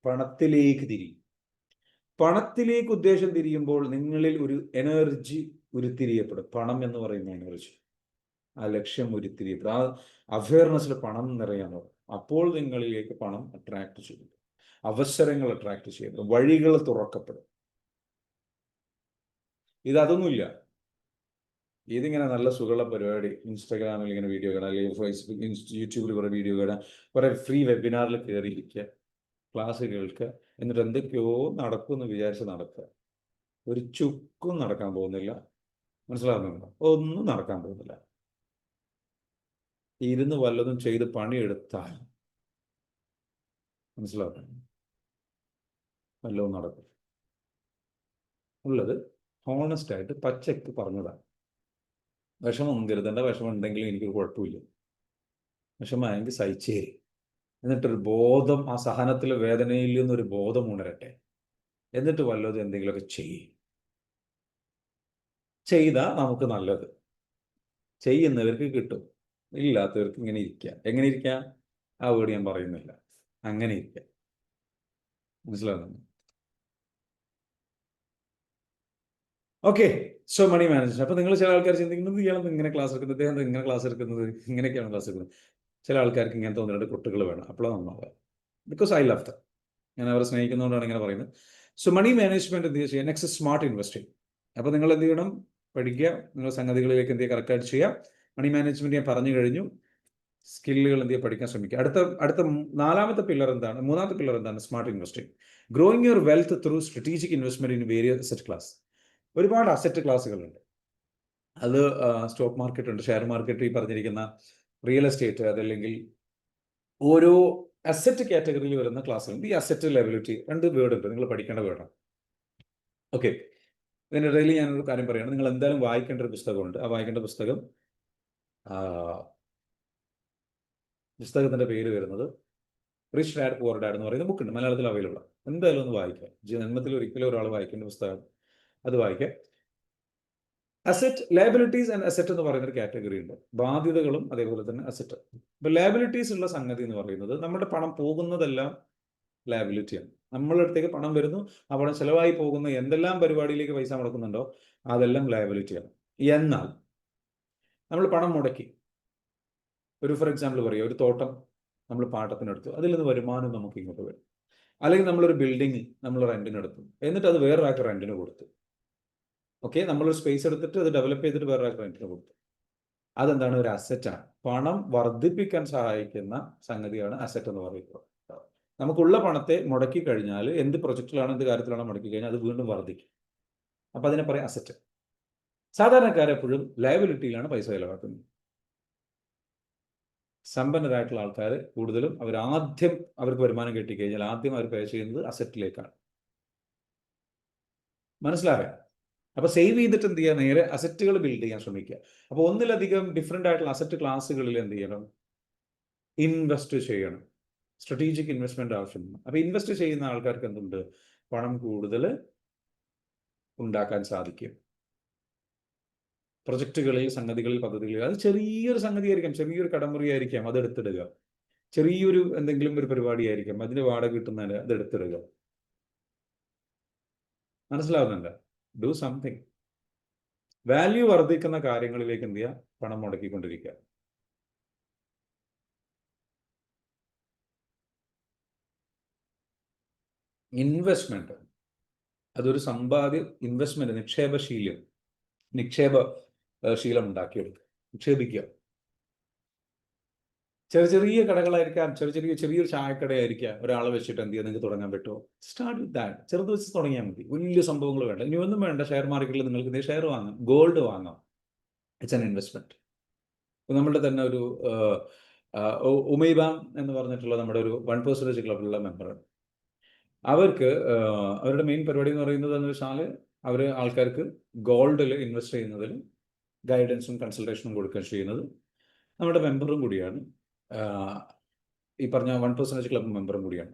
പണത്തിലേക്ക് തിരിയും. പണത്തിലേക്ക് ഉദ്ദേശം തിരിയുമ്പോൾ നിങ്ങളിൽ ഒരു എനർജി ഉരുത്തിരിയപ്പെടും. പണം എന്ന് പറയുന്ന എനർജി, ആ ലക്ഷ്യം ഉരുത്തിരിയപ്പെടും. ആ അവയർനെസ്സിൽ പണം നിറയാൻ തുടങ്ങും. അപ്പോൾ നിങ്ങളിലേക്ക് പണം അട്രാക്ട് ചെയ്യും, അവസരങ്ങൾ അട്രാക്ട് ചെയ്യും, വഴികൾ തുറക്കപ്പെടും. ഇതൊന്നുമില്ല. ഇതിങ്ങനെ നല്ല സുഖമുള്ള പരിപാടി, ഇൻസ്റ്റാഗ്രാമിൽ ഇങ്ങനെ വീഡിയോ കാണാം, അല്ലെങ്കിൽ ഫേസ്ബുക്ക്, യൂട്യൂബിൽ കുറേ വീഡിയോ കാണാം, കുറേ ഫ്രീ വെബിനാറിൽ കയറിയിരിക്കുക, ക്ലാസ് കേൾക്കുക, എന്നിട്ട് എന്തൊക്കെയോ നടക്കുമെന്ന് വിചാരിച്ച് നടക്കുക. ഒരു ചുക്കും നടക്കാൻ പോകുന്നില്ല. മനസ്സിലാകുന്നുണ്ടോ? ഒന്നും നടക്കാൻ പോകുന്നില്ല. ഇരുന്ന് വല്ലതും ചെയ്ത് പണിയെടുത്താൽ മനസ്സിലാക്കണം, വല്ലതും നടക്കും. ഉള്ളത് ഹോണസ്റ്റ് ആയിട്ട് പച്ചയ്ക്ക് പറഞ്ഞതാണ്. വിഷമൊന്നും കരുതേണ്ട. വിഷമം ഉണ്ടെങ്കിലും എനിക്കൊരു കുഴപ്പമില്ല. വിഷമമായെങ്കിൽ സഹിച്ചേരി. എന്നിട്ടൊരു ബോധം, ആ സഹനത്തിലെ വേദനയിൽ നിന്നൊരു ബോധം ഉണരട്ടെ. എന്നിട്ട് വല്ലതും എന്തെങ്കിലുമൊക്കെ ചെയ്താൽ നമുക്ക് നല്ലത്. ചെയ്യുന്നവർക്ക് കിട്ടും, ഇല്ലാത്തവർക്ക് ഇങ്ങനെ ഇരിക്കുക. എങ്ങനെ ഇരിക്കുക? ആ വേർഡ് ഞാൻ പറയുന്നില്ല. അങ്ങനെ ഇരിക്കുക. മനസ്സിലാകുന്നു? ഓക്കെ. So money management. അപ്പോൾ നിങ്ങൾ ചില ആൾക്കാർ ചിന്തിക്കുന്നത് ഇയാളെന്ന് ഇങ്ങനെ ക്ലാസ് എടുക്കുന്നത്, ഇദ്ദേഹം ഇങ്ങനെ ക്ലാസ് എടുക്കുന്നത്, ഇങ്ങനെയൊക്കെയാണ് ക്ലാസ് എടുക്കുന്നത്. ചില ആൾക്കാർക്ക് ഇങ്ങനത്തെ 1-2 കുട്ടികൾ വേണം, അപ്പോഴാണ് നന്നാവുക. Because I love them. ഞാൻ അവരെ സ്നേഹിക്കുന്നതുകൊണ്ടാണ് ഇങ്ങനെ പറയുന്നത്. സോ മണി മാനേജ്മെന്റ് എന്ത് ചെയ്യുക? Next smart investing. അപ്പോൾ നിങ്ങൾ എന്ത് ചെയ്യണം? പഠിക്കുക, നിങ്ങൾ സംഗതികളിലേക്ക് എന്ത് ചെയ്യുക? കറക്റ്റായിട്ട് ചെയ്യുക. മണി മാനേജ്മെന്റ് ഞാൻ പറഞ്ഞു കഴിഞ്ഞു. സ്കില്ലുകൾ എന്ത് ചെയ്യുക? പഠിക്കാൻ ശ്രമിക്കുക. അടുത്ത 4ാമത്തെ പില്ലർ എന്താണ്? 3ാമത്തെ പില്ലർ എന്താണ്? Smart investing. Growing your wealth through strategic investment in various asset class. ഒരുപാട് അസറ്റ് ക്ലാസ്സുകളുണ്ട്. അത് സ്റ്റോക്ക് മാർക്കറ്റ് ഉണ്ട്, ഷെയർ മാർക്കറ്റ്, ഈ പറഞ്ഞിരിക്കുന്ന റിയൽ എസ്റ്റേറ്റ്, അതല്ലെങ്കിൽ ഓരോ അസറ്റ് കാറ്റഗറിയിൽ വരുന്ന ക്ലാസ്സുകളുണ്ട്. ഈ അസറ്റ് ലയബിലിറ്റി 2 വേർഡ് ഉണ്ട്, നിങ്ങൾ പഠിക്കേണ്ട വേർഡാണ്. ഓക്കെ. ഇതിനിടയിൽ ഞാനൊരു കാര്യം പറയുകയാണ്. നിങ്ങൾ എന്തായാലും വായിക്കേണ്ട ഒരു പുസ്തകമുണ്ട്. ആ വായിക്കേണ്ട പുസ്തകത്തിൻ്റെ പേര് വരുന്നത് റിച്ച് ഡാഡ് പുവർ ഡാഡ് എന്ന് പറയുന്ന ബുക്കുണ്ട്, മലയാളത്തിൽ അവൈലബിൾ ആണ്. എന്തായാലും ഒന്ന് വായിക്കാം. ജന്മത്തിൽ ഒരിക്കലും ഒരാൾ വായിക്കേണ്ട പുസ്തകം, അത് വായിക്കാം. അസറ്റ്, ലയബിലിറ്റീസ് ആൻഡ് അസറ്റ് എന്ന് പറയുന്നൊരു കാറ്റഗറി ഉണ്ട്. ബാധ്യതകളും അതേപോലെ തന്നെ അസറ്റ്. ഇപ്പൊ ലയബിലിറ്റീസ് ഉള്ള സംഗതി എന്ന് പറയുന്നത് നമ്മുടെ പണം പോകുന്നതെല്ലാം ലയബിലിറ്റിയാണ്. നമ്മളുടെ അടുത്തേക്ക് പണം വരുന്നു, ആ പണം ചെലവായി പോകുന്ന എന്തെല്ലാം പരിപാടിയിലേക്ക് പൈസ മുടക്കുന്നുണ്ടോ അതെല്ലാം ലയബിലിറ്റിയാണ്. എന്നാൽ നമ്മൾ പണം മുടക്കി, ഒരു ഫോർ എക്സാമ്പിൾ പറയുക, ഒരു തോട്ടം നമ്മൾ പാട്ടത്തിനെടുത്തു, അതിൽ നിന്ന് വരുമാനം നമുക്ക് ഇങ്ങോട്ട് വരും. അല്ലെങ്കിൽ നമ്മളൊരു ബിൽഡിങ് നമ്മൾ റെന്റിനെടുത്തു, എന്നിട്ട് അത് വേറൊരാൾക്ക് റെന്റിന് കൊടുത്തു. ഓക്കെ, നമ്മളൊരു സ്പേസ് എടുത്തിട്ട് അത് ഡെവലപ്പ് ചെയ്തിട്ട് വേറൊരാൾക്ക് റെന്റിന് കൊടുത്തു. അതെന്താണ്? ഒരു അസറ്റാണ്. പണം വർദ്ധിപ്പിക്കാൻ സഹായിക്കുന്ന സംഗതിയാണ് അസറ്റ് എന്ന് പറയുന്നത്. നമുക്കുള്ള പണത്തെ മുടക്കി കഴിഞ്ഞാൽ, എന്ത് പ്രൊജക്റ്റിലാണ്, എന്ത് കാര്യത്തിലാണ് മുടക്കി കഴിഞ്ഞാൽ അത് വീണ്ടും വർദ്ധിക്കും. അപ്പം അതിനെ പറയാം അസറ്റ്. സാധാരണക്കാരെപ്പോഴും ലയബിലിറ്റിയിലാണ് പൈസ ചിലവാക്കുന്നത്. സമ്പന്നരായിട്ടുള്ള ആൾക്കാർ കൂടുതലും ആദ്യം അവർക്ക് വരുമാനം കിട്ടിക്കഴിഞ്ഞാൽ ആദ്യം അവർ പേ ചെയ്യുന്നത് അസറ്റിലേക്കാണ്. മനസ്സിലായോ? അപ്പോൾ സേവ് ചെയ്തിട്ട് എന്ത് ചെയ്യുക? നേരെ അസറ്റുകൾ ബിൽഡ് ചെയ്യാൻ ശ്രമിക്കുക. അപ്പോൾ ഒന്നിലധികം ഡിഫറെൻ്റ് ആയിട്ടുള്ള അസറ്റ് ക്ലാസ്സുകളിൽ എന്ത് ചെയ്യണം? ഇൻവെസ്റ്റ് ചെയ്യണം. സ്ട്രാറ്റജിക് ഇൻവെസ്റ്റ്മെന്റ് ആവശ്യമാണ്. അപ്പോൾ ഇൻവെസ്റ്റ് ചെയ്യുന്ന ആൾക്കാർക്ക് എന്തുണ്ട്? പണം കൂടുതൽ ഉണ്ടാക്കാൻ സാധിക്കും. പ്രൊജക്റ്റുകളിൽ, സംഗതികളിൽ, പദ്ധതികളിൽ. അത് ചെറിയൊരു സംഗതി ആയിരിക്കാം, ചെറിയൊരു കടമുറി ആയിരിക്കാം, അത് എടുത്തിടുക. ചെറിയൊരു എന്തെങ്കിലും ഒരു പരിപാടി ആയിരിക്കാം, അതിന് വാടക കിട്ടുന്നതിന് അത് എടുത്തിടുക. മനസ്സിലാവുന്നുണ്ട്? Do something. വാല്യൂ വർദ്ധിക്കുന്ന കാര്യങ്ങളിലേക്ക് എന്ത് ചെയ്യുക? പണം മുടക്കിക്കൊണ്ടിരിക്കുക. ഇൻവെസ്റ്റ്മെന്റ് അതൊരു ഇൻവെസ്റ്റ്മെന്റ്, നിക്ഷേപശീലം ഉണ്ടാക്കിയെടുക്കുക, നിക്ഷേപിക്കുക. ചെറിയ കടകളായിരിക്കാം, ചെറിയൊരു ചായക്കടയായിരിക്കാം. ഒരാളെ വെച്ചിട്ട് എന്ത് ചെയ്യുക? നിങ്ങൾക്ക് തുടങ്ങാൻ പറ്റുമോ? Start with that. ചെറുത് വെച്ച് തുടങ്ങിയാൽ മതി. വലിയ സംഭവങ്ങൾ വേണ്ട, ഇനി ഒന്നും വേണ്ട. ഷെയർ മാർക്കറ്റിൽ നിങ്ങൾക്ക് ഷെയർ വാങ്ങാം, ഗോൾഡ് വാങ്ങാം. It's an investment. നമ്മളുടെ തന്നെ ഒരു ഉമൈബാം എന്ന് പറഞ്ഞിട്ടുള്ള നമ്മുടെ ഒരു 1% ക്ലബിലുള്ള മെമ്പറാണ്. അവർക്ക് അവരുടെ മെയിൻ പരിപാടി എന്ന് പറയുന്നത് എന്ന് വെച്ചാൽ അവർ ആൾക്കാർക്ക് ഗോൾഡിൽ ഇൻവെസ്റ്റ് ചെയ്യുന്നതിൽ ഗൈഡൻസും കൺസൾട്ടേഷനും കൊടുക്കാൻ ചെയ്യുന്നത് നമ്മുടെ മെമ്പറും കൂടിയാണ്. ഈ പറഞ്ഞ 1% ക്ലബ് മെമ്പറും കൂടിയാണ്.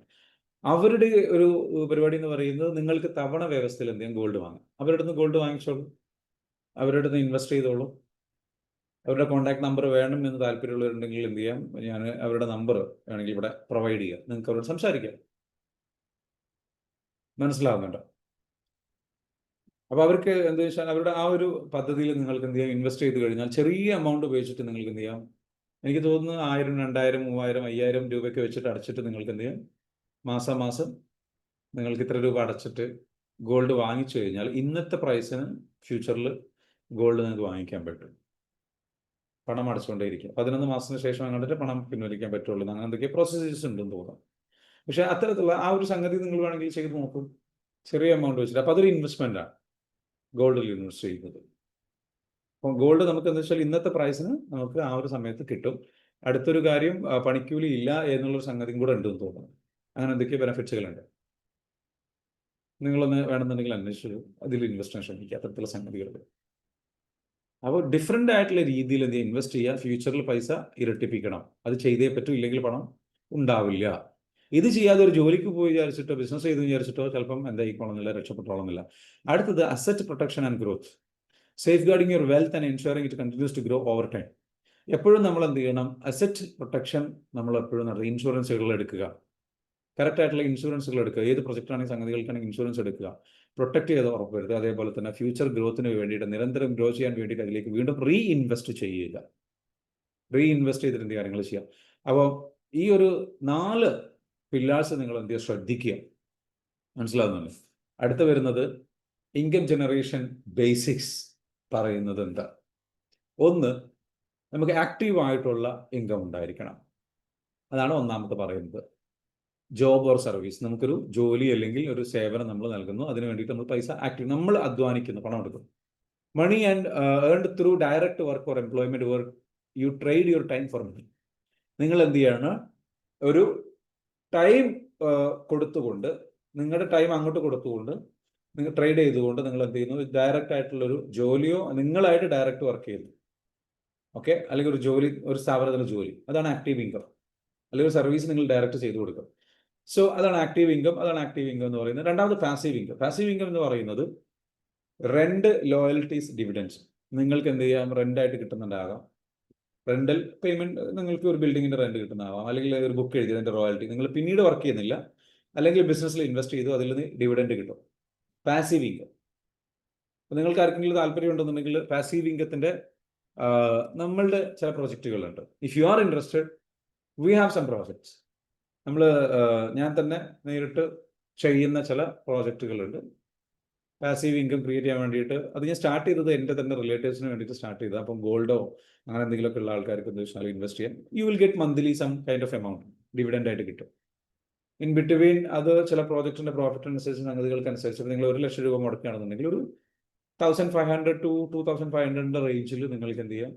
അവരുടെ ഒരു പരിപാടി എന്ന് പറയുന്നത് നിങ്ങൾക്ക് തവണ വ്യവസ്ഥയിൽ എന്തെങ്കിലും ഗോൾഡ് വാങ്ങാം. അവരുടെ നിന്ന് ഗോൾഡ് വാങ്ങിച്ചോളൂ, അവരുടെ നിന്ന് ഇൻവെസ്റ്റ് ചെയ്തോളൂ. അവരുടെ കോൺടാക്ട് നമ്പർ വേണം എന്ന് താല്പര്യമുള്ളവരുണ്ടെങ്കിൽ എന്ത് ചെയ്യാം, ഞാൻ അവരുടെ നമ്പർ വേണമെങ്കിൽ ഇവിടെ പ്രൊവൈഡ് ചെയ്യാം, നിങ്ങൾക്ക് അവരോട് സംസാരിക്കാം. മനസ്സിലാവുന്നുണ്ടോ? അപ്പോൾ അവർക്ക് എന്താ വെച്ചാൽ അവരുടെ ആ ഒരു പദ്ധതിയിൽ നിങ്ങൾക്ക് എന്ത് ചെയ്യാം, ഇൻവെസ്റ്റ് ചെയ്ത് കഴിഞ്ഞാൽ ചെറിയ എമൗണ്ട് ഉപയോഗിച്ചിട്ട് നിങ്ങൾക്ക് എന്ത് ചെയ്യാം, എനിക്ക് തോന്നുന്നു 1000, 2000, 3000, 5000 രൂപയ്ക്ക് വെച്ചിട്ട് അടച്ചിട്ട് നിങ്ങൾക്ക് എന്ത് ചെയ്യാം, മാസം നിങ്ങൾക്ക് ഇത്ര രൂപ അടച്ചിട്ട് ഗോൾഡ് വാങ്ങിച്ചു കഴിഞ്ഞാൽ ഇന്നത്തെ പ്രൈസിന് ഫ്യൂച്ചറിൽ ഗോൾഡ് നിങ്ങൾക്ക് വാങ്ങിക്കാൻ പറ്റും. പണം അടച്ചുകൊണ്ടേയിരിക്കും. 11 മാസത്തിന് ശേഷം കണ്ടിട്ട് പണം പിൻവലിക്കാൻ പറ്റുള്ളൂ. അങ്ങനെ എന്തൊക്കെ പ്രോസസ്സേഴ്സ് ഉണ്ടെന്ന് തോന്നാം. പക്ഷേ അത്തരത്തിലുള്ള ആ ഒരു സംഗതി നിങ്ങൾ വേണമെങ്കിൽ ചെയ്ത് നോക്കും, ചെറിയ എമൗണ്ട് വെച്ചിട്ട്. അപ്പോൾ അതൊരു ഇൻവെസ്റ്റ്മെൻറ്റാണ്, ഗോൾഡിൽ ഇൻവെസ്റ്റ് ചെയ്യുന്നത്. അപ്പോൾ ഗോൾഡ് നമുക്ക് എന്താ വെച്ചാൽ ഇന്നത്തെ പ്രൈസിന് നമുക്ക് ആ ഒരു സമയത്ത് കിട്ടും. അടുത്തൊരു കാര്യം, പണിക്കൂലി ഇല്ല എന്നുള്ളൊരു സംഗതിയും കൂടെ ഉണ്ടെന്ന് തോന്നുന്നു. അങ്ങനെ എന്തൊക്കെയോ ബെനിഫിറ്റ്സുകളുണ്ട്. നിങ്ങളൊന്ന് വേണമെന്നുണ്ടെങ്കിൽ അന്വേഷിച്ചു അതിൽ ഇൻവെസ്റ്റ് ചെയ്യാൻ ശ്രമിക്കുക, അത്തരത്തിലുള്ള സംഗതികൾ. അപ്പോൾ ഡിഫറെൻ്റ് ആയിട്ടുള്ള രീതിയിൽ എന്ത് ചെയ്യുക, ഇൻവെസ്റ്റ് ചെയ്യുക. ഫ്യൂച്ചറിൽ പൈസ ഇരട്ടിപ്പിക്കണം. അത് ചെയ്തേ പറ്റൂ, ഇല്ലെങ്കിൽ പണം ഉണ്ടാവില്ല. ഇത് ചെയ്യാതെ ഒരു ജോലിക്ക് പോയി വിചാരിച്ചിട്ടോ ബിസിനസ് ചെയ്ത് വിചാരിച്ചിട്ടോ ചിലപ്പം എന്തായിക്കോളുന്നില്ല, രക്ഷപ്പെട്ടോളുന്നില്ല. അടുത്തത് asset protection and growth. Safeguarding your wealth and ensuring it continues to grow over time. എപ്പോഴും നമ്മൾ എന്ത് ചെയ്യണം, അസറ്റ് പ്രൊട്ടക്ഷൻ നമ്മൾ എപ്പോഴും നടത്തുക. ഇൻഷുറൻസുകൾ എടുക്കുക, കറക്റ്റ് ആയിട്ടുള്ള ഇൻഷുറൻസുകൾ എടുക്കുക. ഏത് പ്രൊജക്റ്റാണെങ്കിൽ സംഗതികൾക്കാണെങ്കിൽ ഇൻഷുറൻസ് എടുക്കുക, പ്രൊട്ടക്ട് ചെയ്ത് ഉറപ്പ് വരുത്തുക. അതേപോലെ തന്നെ ഫ്യൂച്ചർ ഗ്രോത്തിന് വേണ്ടിയിട്ട് നിരന്തരം ഗ്രോ ചെയ്യാൻ വേണ്ടിയിട്ട് അതിലേക്ക് വീണ്ടും റീഇൻവെസ്റ്റ് ചെയ്യുക. റീഇൻവെസ്റ്റ് ചെയ്തിട്ട് എന്ത് കാര്യങ്ങൾ ചെയ്യുക. അപ്പോൾ ഈ ഒരു 4 പില്ലേഴ്സ് നിങ്ങൾ എന്ത് ചെയ്യുക, ശ്രദ്ധിക്കുക. മനസ്സിലാവുന്നുണ്ട്? അടുത്ത് വരുന്നത് ഇൻകം ജനറേഷൻ ബേസിക്സ് പറയുന്നത് എന്താ? ഒന്ന്, നമുക്ക് ആക്റ്റീവ് ആയിട്ടുള്ള ഇൻകം ഉണ്ടായിരിക്കണം. അതാണ് ഒന്നാമത്തെ പറയുന്നത്. ജോബ് ഓർ സർവീസ്, നമുക്കൊരു ജോലി അല്ലെങ്കിൽ ഒരു സേവനം നമ്മൾ നൽകുന്നു, അതിന് വേണ്ടിയിട്ട് നമ്മൾ പൈസ ആക്റ്റീവ്, നമ്മൾ അധ്വാനിക്കുന്നു, പണം എടുക്കുന്നു. Money and earned through direct work or employment work you trade your time for money. നിങ്ങൾ എന്ത് ചെയ്യാണ്, ഒരു ടൈം കൊടുത്തുകൊണ്ട്, നിങ്ങളുടെ ടൈം അങ്ങോട്ട് കൊടുത്തുകൊണ്ട്, നിങ്ങൾ ട്രേഡ് ചെയ്തുകൊണ്ട് നിങ്ങൾ എന്ത് ചെയ്യുന്നു, ഡയറക്റ്റ് ആയിട്ടുള്ളൊരു ജോലിയോ നിങ്ങളായിട്ട് ഡയറക്റ്റ് വർക്ക് ചെയ്യുന്നു. ഓക്കെ, അല്ലെങ്കിൽ ഒരു ജോലി, ഒരു സ്ഥാപനത്തിലെ ജോലി, അതാണ് ആക്റ്റീവ് ഇൻകം. അല്ലെങ്കിൽ ഒരു സർവീസ് നിങ്ങൾ ഡയറക്റ്റ് ചെയ്ത് കൊടുക്കും. സോ അതാണ് ആക്റ്റീവ് ഇൻകം. അതാണ് ആക്റ്റീവ് ഇൻകം എന്ന് പറയുന്നത്. രണ്ടാമത് പാസീവ് ഇൻകം. പാസീവ് ഇൻകം എന്ന് പറയുന്നത് റെന്റ്, ലോയൽറ്റീസ്, ഡിവിഡൻസ്. നിങ്ങൾക്ക് എന്ത് ചെയ്യാം, റെന്റായിട്ട് കിട്ടുന്നുണ്ടാകാം. റെന്റൽ പേയ്മെന്റ്, നിങ്ങൾക്ക് ഒരു ബിൽഡിങ്ങിന്റെ റെന്റ് കിട്ടുന്നതാവാം, അല്ലെങ്കിൽ ഒരു ബുക്ക് എഴുതിയതിന്റെ റോയൽറ്റി, നിങ്ങൾ പിന്നീട് വർക്ക് ചെയ്യുന്നില്ല, അല്ലെങ്കിൽ ബിസിനസ്സിൽ ഇൻവെസ്റ്റ് ചെയ്തു, അതിൽ നിന്ന് ഡിവിഡൻഡ് കിട്ടും. Passive income. നിങ്ങൾക്ക് ആർക്കെങ്കിലും താല്പര്യം ഉണ്ടെന്നുണ്ടെങ്കിൽ പാസീവ് ഇൻകത്തിന്റെ നമ്മളുടെ ചില പ്രോജക്റ്റുകളുണ്ട്. If you are interested, we have some projects. ഞാൻ തന്നെ നേരിട്ട് ചെയ്യുന്ന ചില പ്രോജക്റ്റുകളുണ്ട് പാസീവ് ഇൻകം ക്രിയേറ്റ് ചെയ്യാൻ വേണ്ടിയിട്ട്. അത് ഞാൻ സ്റ്റാർട്ട് ചെയ്തത് എൻ്റെ തന്നെ റിലേറ്റീവ്സിന് വേണ്ടിയിട്ട് സ്റ്റാർട്ട് ചെയ്തത്. അപ്പം ഗോൾഡോ അങ്ങനെ എന്തെങ്കിലുമൊക്കെ ഉള്ള ആൾക്കാർക്ക് എന്താ വെച്ചാൽ ഇൻവെസ്റ്റ് ചെയ്യാം. You will get monthly some kind of amount dividend ആയിട്ട് കിട്ടും. ഇൻ ബിറ്റ്വീൻ അത് ചില പ്രോജക്റ്റിന്റെ പ്രോഫിറ്റ് അനുസരിച്ച്, സംഗതികൾക്ക് അനുസരിച്ച് നിങ്ങൾ 1 ലക്ഷം രൂപ മുടക്കുകയാണെന്നുണ്ടെങ്കിൽ ഒരു 1500 to 2500 റേഞ്ചിൽ നിങ്ങൾക്ക് എന്ത് ചെയ്യാം,